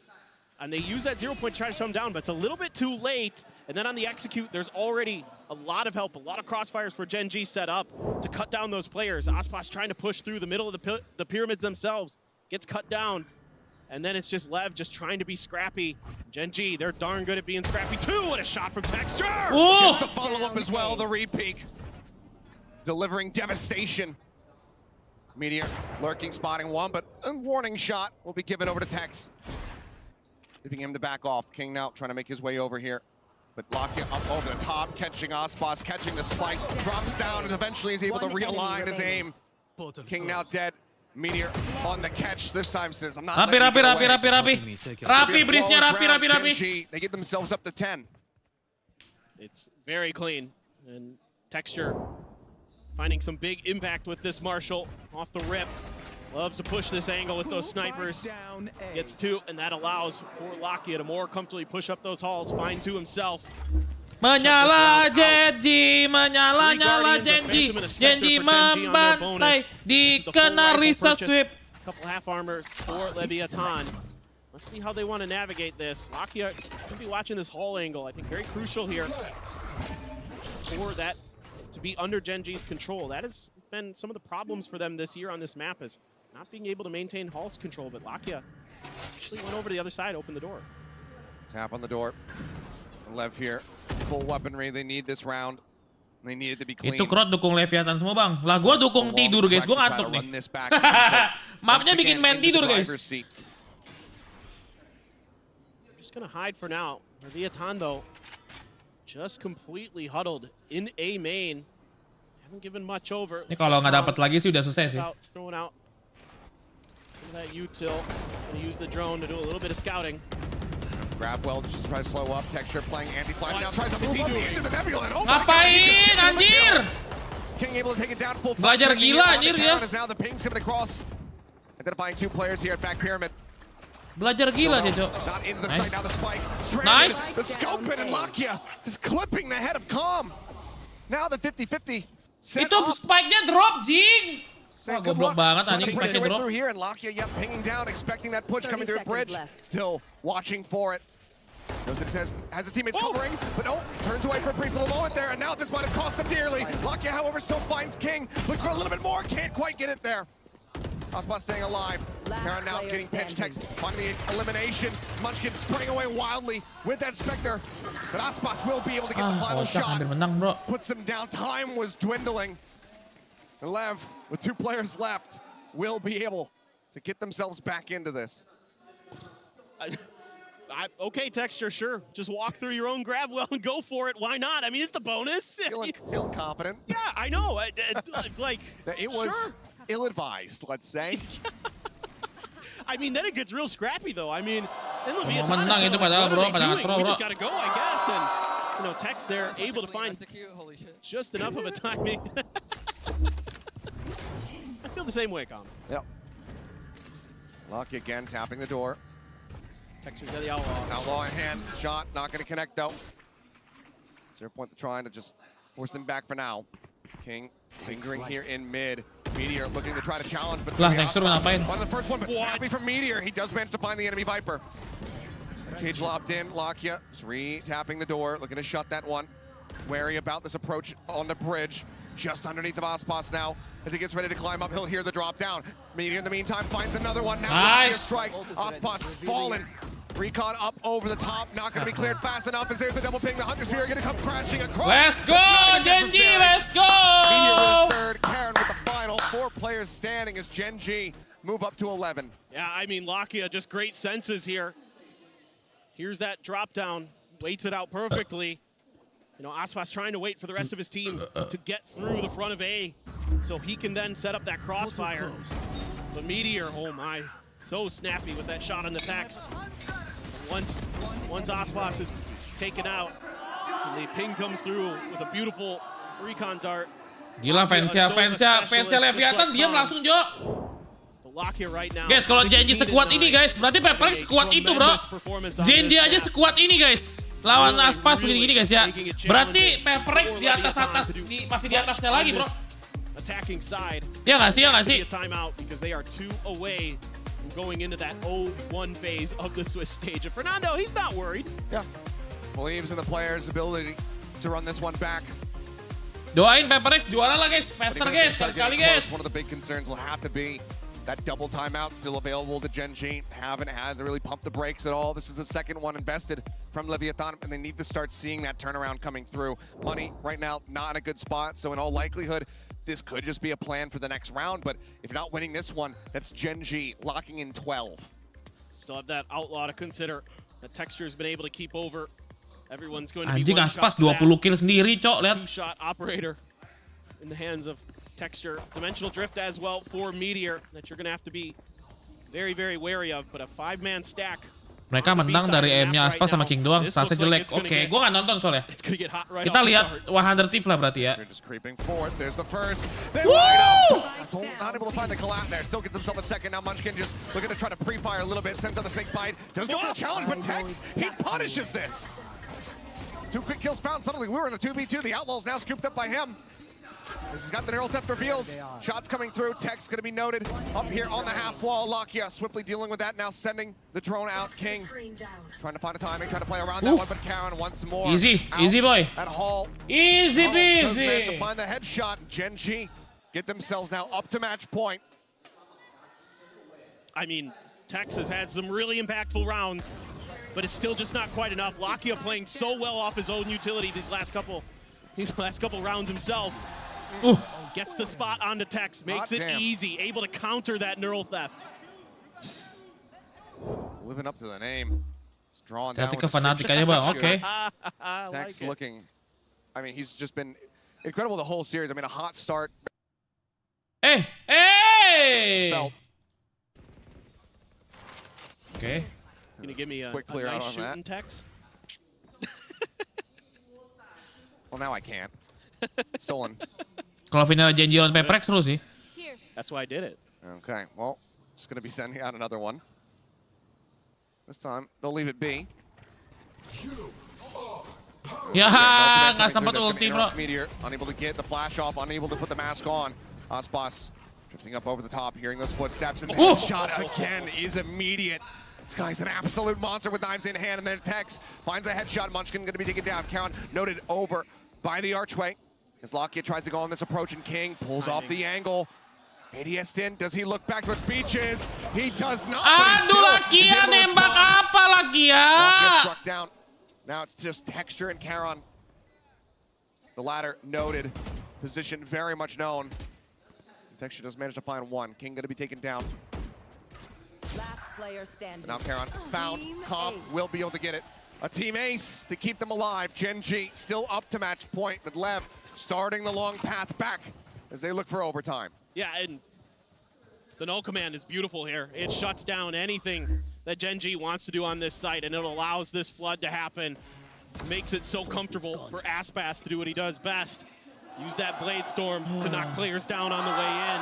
And they use that 0 point to try to shut him down, but it's a little bit too late. And then on the execute, there's already a lot of help, a lot of crossfires for Gen G set up to cut down those players. Aspas trying to push through the middle of the pyramids themselves, gets cut down. And then it's just Lev just trying to be scrappy. Gen G, they're darn good at being scrappy too. What a shot from Texture! Gets the follow-up as well, the re-peek. Delivering devastation. Meteor lurking, spotting one, but a warning shot will be given over to Tex. Leaving him to back off. King now trying to make his way over here. But Lakia up over the top, catching Aspas, catching the spike, drops down, and eventually is able to realign his aim. King now dead. Meteor on the catch. This time says, I'm not Rapi. Rapi, brisnya rapi. They get themselves up to 10. It's very clean. And Texture finding some big impact with this Marshall off the rip. Loves to push this angle with those snipers. Gets 2, and that allows for Lakia to more comfortably push up those halls, find 2 himself. Menyala Genji, menyala Genji. Genji membantai, dikena Risa sweep. Couple half armors for Leviathan. Let's see how they want to navigate this. Lakia could be watching this hall angle. I think very crucial here for that to be under Genji's control. That has been some of the problems for them this year on this map, is not being able to maintain Hall's control, but Lakia actually went over to the other side, opened the door. Tap on the door. Lev here, full weaponry. They need this round. They need it to be clean. Itu Crowd dukung Leviathan semua, Bang. Lah gua dukung tidur, guys. Gua ngantuk nih. Mapnya bikin main tidur, guys. Just gonna hide for now. Leviathan, though, just completely huddled in A main. Haven't given much over. Ini kalau nggak dapat lagi sih udah selesai sih. Throwing out some of that util. Gonna use the drone to do a little bit of scouting. Grab well, just try to slow up. Texture playing anti-flash now. Tries to move up into the nebula. Oh ngapain, anjir? King able to take it down full. Belajar gila, anjir dia. Now the ping's coming across. Identifying 2 players here at back pyramid. Belajar gila dia, Cok. Not into the sight, now the spike. Nice. The scope and Lakia just clipping the head of Calm. Now the 50-50. Itu spike-nya drop, Jing. Wah, goblok banget anjing spike-nya drop. Through here and Lakia, yep, pinging down, expecting that push coming through the bridge. Still watching for it. Knows that it has his teammates covering, but oh, turns away for a brief little moment there, and now this might have cost him dearly. Lakia, however, still finds King. Looks for a little bit more, can't quite get it there. Aspas staying alive. Karen now getting pitch. Tex finding the elimination. Munchkin spraying away wildly with that Spectre. But Aspas will be able to get the final shot. Puts him down. Time was dwindling. And Lev, with 2 players left, will be able to get themselves back into this. Okay, Texture, sure. Just walk through your own grab well and go for it. Why not? I mean, it's the bonus. Feeling confident. Yeah, I know. Like, it was sure. ill-advised, let's say. I mean, then it gets real scrappy, though. I mean, in LEVIATHAN, menang itu padahal, bro. We just gotta go, I guess. And, you know, Tex there able to find just enough of a timing. I feel the same way, Com. Yep. Lucky again, tapping the door. Texture's got the Outlaw. Outlaw in hand. Shot not going to connect, though. 0 point to trying to just force them back for now. King fingering here in mid. Meteor looking to try to challenge, but lah, Texture ngapain? One of the first one, but snappy from Meteor. He does manage to find the enemy Viper. Cage lobbed in. Lakia is re-tapping the door, looking to shut that one. Wary about this approach on the bridge. Just underneath of Aspas now. As he gets ready to climb up, he'll hear the drop down. Meteor in the meantime finds another one. Now nice. strikes. Aspas fallen. Recon up over the top, not going to be cleared fast enough as there's the double ping. The Hunter Spear going to come crashing across. Let's go, GENG! Let's go! Meteor with the third, Karen with the final. 4 players standing as GENG move up to 11. Yeah, I mean, Lakia, just great senses here. Here's that drop down, waits it out perfectly. You know, Aspas trying to wait for the rest of his team to get through the front of A so he can then set up that crossfire. The Meteor, oh my, so snappy with that shot on the Tex. Once Aspas is taken out, and the ping comes through with a beautiful recon dart. Gila fansnya Leviathan diam langsung Jo. Guys, kalau GENG sekuat ini guys, berarti Paperrex sekuat itu bro. GENG aja sekuat ini guys. Lawan Aspas begini-gini guys ya. Berarti Paperrex di atas masih di atasnya lagi bro. Ya nggak sih, ya nggak sih? Going into that 0-1 phase of the Swiss stage. And Fernando, he's not worried. Yeah, believes in the player's ability to run this one back. Doain Paperrex juara lah guys, faster guys, kali-kali guys. One of the big concerns will have to be that double timeout still available to GENG. Haven't had to really pump the brakes at all. This is the second one invested from Leviathan, and they need to start seeing that turnaround coming through. Money right now not in a good spot, so in all likelihood, this could just be a plan for the next round, but if you're not winning this one, that's GENG locking in 12. Still have that Outlaw to consider. The Texture's been able to keep over. Everyone's going to be anjing Aspas 20 kill sendiri, cok, lihat. 2-shot operator in the hands of Texture. Dimensional drift as well for Meteor that you're going to have to be very, very wary of, but a 5-man stack. Mereka menang dari aimnya Aspas sama King doang, statsnya jelek. Oke, gue nggak nonton soalnya. Kita lihat 100 Thief lah berarti ya. There's the first. Not able to find the collapse there. Still gets himself a second. Now Munchkin just looking to try to pre-fire a little bit. Sends out the snake bite. Doesn't go for the challenge, but Tex, he punishes this. 2 quick kills found. Suddenly we were in a 2v2. The Outlaw's now scooped up by him. This has got the neural theft reveals. Shots coming through. Tex going to be noted up here on the half wall. Lakia swiftly dealing with that. Now sending the drone out. King trying to find a timing, trying to play around that one, but Karen once more. Easy boy. At Hall. Easy peasy. Does manage to find the headshot. GENG get themselves now up to match point. I mean, Tex has had some really impactful rounds, but it's still just not quite enough. Lakia playing so well off his own utility these last couple rounds himself. Gets the spot onto Tex, makes it easy, able to counter that neural theft. Living up to the name. It's drawn down. Fanatic aja bang, okay. Tex looking, I mean, he's just been incredible the whole series. I mean, a hot start. Hey! Felt. Okay. Gonna give me a quick clear nice out on shooting that. Tex. Well, now I can't. Stolen. Kalau final GENG lawan Paperrex seru sih. That's why I did it. Okay, well, just going to be sending out another one. This time, they'll leave it be. Ya, nggak sempat ulti bro. Meteor, unable to get the flash off, unable to put the mask on. Aspas drifting up over the top, hearing those footsteps, and the headshot again is immediate. This guy's an absolute monster with knives in hand, and then Tex finds a headshot. Munchkin going to be taken down. Karen noted over by the archway. As Lakia tries to go on this approach, and King pulls off the angle. ADS in, does he look back towards beaches? He does not. Aduh, Lakia nembak apa Lakia? Struck down. Now it's just Texture and Karen. The latter noted, position very much known. Texture does manage to find one. King gonna be taken down. Last player standing. And now Karen found. Comp will be able to get it. A team ace to keep them alive. GENG still up to match point, with Lev starting the long path back as they look for overtime. Yeah, and the no command is beautiful here. It shuts down anything that GENG wants to do on this site, and it allows this flood to happen. Makes it so comfortable for Aspas to do what he does best. Use that Blade Storm to knock players down on the way in.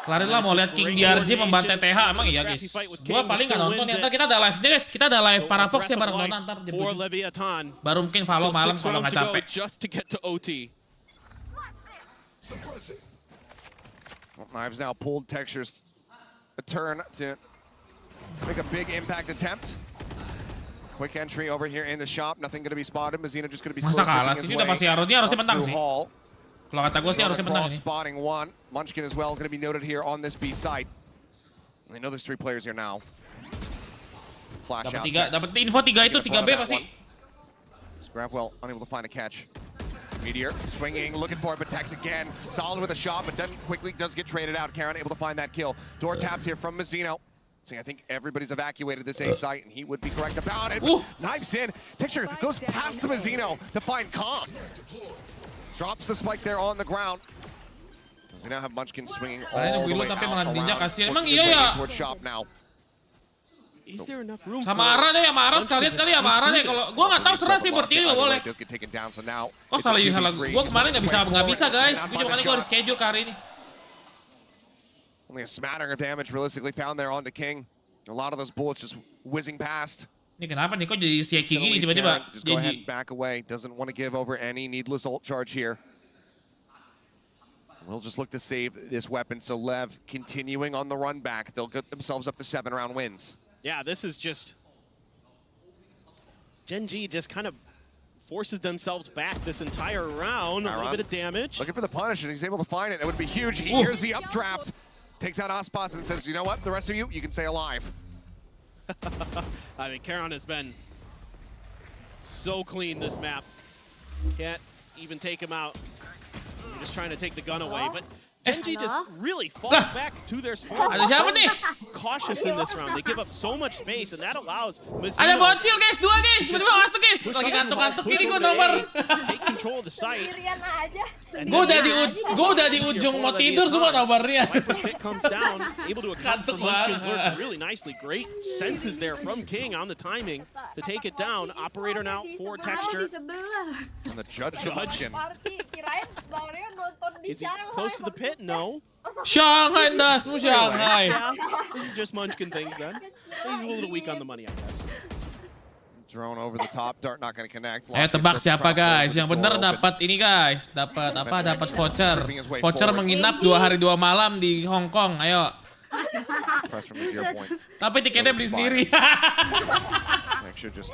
Kelarin lah mau lihat King DRJ membantai TH, emang iya guys. Gua paling nggak nonton ya, ntar kita ada live guys. Kita ada live Parafox ya bareng nonton ntar jam 7. Baru mungkin follow malam kalau nggak capek. Knives now pulled. Textures a turn to make a big impact attempt. Quick entry over here in the shop. Nothing going to be spotted. Mazina just going to be masa kalah sih? Ini udah pasti harusnya menang sih. Kalau kata gue sih harusnya menang ini. Spotting one. Munchkin as well going to be noted here on this B site. They know there's 3 players here now. Flash out. Dapat info 3 itu 3B pasti. Gravwell unable to find a catch. Meteor swinging, looking for it, but Tex again. Solid with a shot, but doesn't quickly does get traded out. Karen able to find that kill. Door tapped here from Mazzino. So I think everybody's evacuated this A site, and he would be correct about it. Knives in. Texture goes past to Mazzino to find Comp. Drops the spike there on the ground. We now have Munchkin swinging all the way out around. Emang iya ya? Towards shop now. Sama Ara deh, sama Ara sekalian kali ya, sama Ara deh. Kalau gua nggak tahu serah sih berarti juga boleh. Kok salah gua kemarin nggak bisa guys. Gua makanya gua reschedule ke hari ini. Only a smattering of damage realistically found there onto King. A lot of those bullets just whizzing past. Ini kenapa nih kok jadi Siaki gini tiba-tiba? Just go ahead and back away. Doesn't want to give over any needless ult charge here. We'll just look to save this weapon. So Lev continuing on the run back. They'll get themselves up to 7-round wins. Yeah, this is just... GENG just kind of forces themselves back this entire round. A little bit of damage. Looking for the punish, and he's able to find it. That would be huge. He hears the updraft. Takes out Aspas and says, you know what? The rest of you can stay alive. I mean, Karen has been so clean this map. Can't even take him out. You're just trying to take the gun away, but GENG just really falls back to their spot. Cautious in this round. They give up so much space, and that allows Mazzino. Ada bocil guys, 2 guys. Tiba-tiba masuk guys. Lagi ngantuk-ngantuk ini gua nomor. Take control of the site. Gua udah di ujung mau tidur semua nomornya. Comes down, able to account for Munchkin's work really nicely. Great senses there from King on the timing to take it down. Operator now for Texture. And the judge. Is he close to the pit? No. Shanghai, dasmu Shanghai. This is just Munchkin things then. He's a little weak on the money, I guess. Drone over the top, dart not going to connect. Ayo tebak siapa guys yang benar dapat ini guys, dapat apa? Dapat voucher. Voucher menginap 2 hari 2 malam di Hong Kong. Ayo. Tapi tiketnya beli sendiri. Make sure just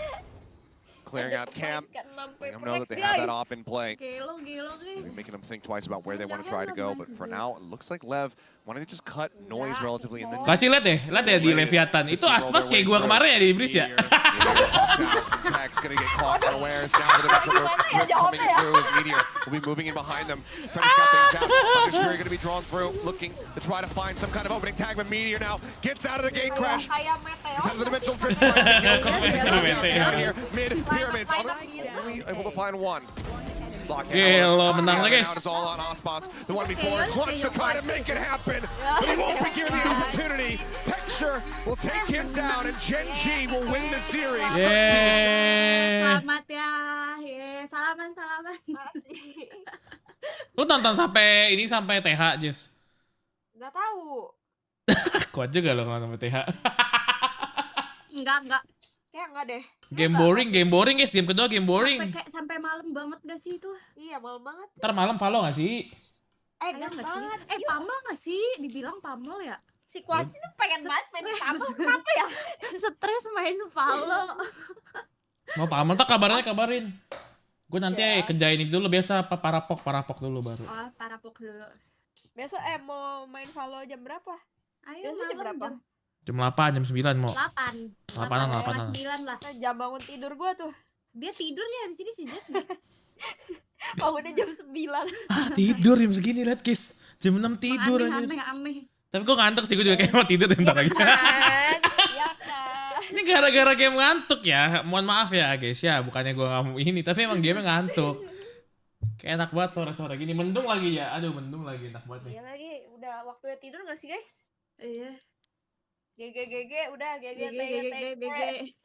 clearing out camp. Letting them know that they have that op in play. Making them think twice about where they want to try to go. But for now, it looks like Lev wanted to just cut noise relatively. And then kasih lihat ya di Leviathan. Itu Aspas kayak gua kemarin ya di Ibris ya. Tech's gonna get caught unawares. Down to the metro coming through as Meteor will be moving in behind them. Trying to scout things out. Hunter's Fury gonna be drawn through, looking to try to find some kind of opening tag. But Meteor now gets out of the gate crash. Gets out of the dimensional drift. Down here, mid pyramids. Really able to find one. Gelo, menang lagi guys. It's all on Aspas. The one before clutch to try to make it happen. But he won't be given the opportunity. Texture will take him down and GENG will win the series. Selamat ya. Salaman. Lu nonton sampai ini sampai TH, Jess? Nggak tahu. Kuat juga lo kalau sampai TH. Enggak. Kayak enggak deh. Game boring guys. Game kedua game boring. Sampai malam banget gak sih itu? Iya, malam banget. Ntar malam follow gak sih? Gas banget. Pamel gak sih? Dibilang pamel ya? Si Kuaci tuh pengen banget main pamel. Kenapa ya? Stres main follow. Mau pamel tak kabarin. Gue nanti kerjain itu dulu biasa parapok dulu baru. Oh, parapok dulu. Besok mau main Valo jam berapa? Ayo Biasanya jam berapa? Jam 8, jam 9 mau. 8. 8-an. 9 lah. Jam bangun tidur gua tuh. Dia tidur nih habis ini si Jess. Bangunnya jam 9. Tidur jam segini, lihat Kis. Jam 6 tidur aja. Aneh. Tapi gue ngantuk sih, gue juga kayak mau tidur bentar lagi. Iya kan. Ini gara-gara game ngantuk ya. Mohon maaf ya guys ya, bukannya gue nggak mau ini, tapi emang game ngantuk. Kayak enak banget sore-sore gini, mendung lagi ya. Aduh, mendung lagi, enak banget nih. Iya lagi, udah waktunya tidur gak sih guys? Iya. GG udah GG.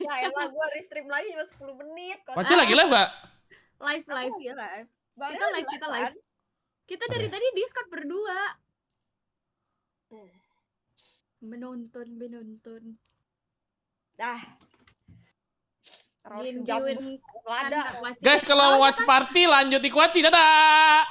Ya elah gua restream lagi cuma 10 menit. Paci lagi live gak? Live. Iya live. Kita live. Kita dari tadi Discord berdua. Menonton. Gangguin ada. Guys, kalau mau watch party lanjut di Kuaci, dadah.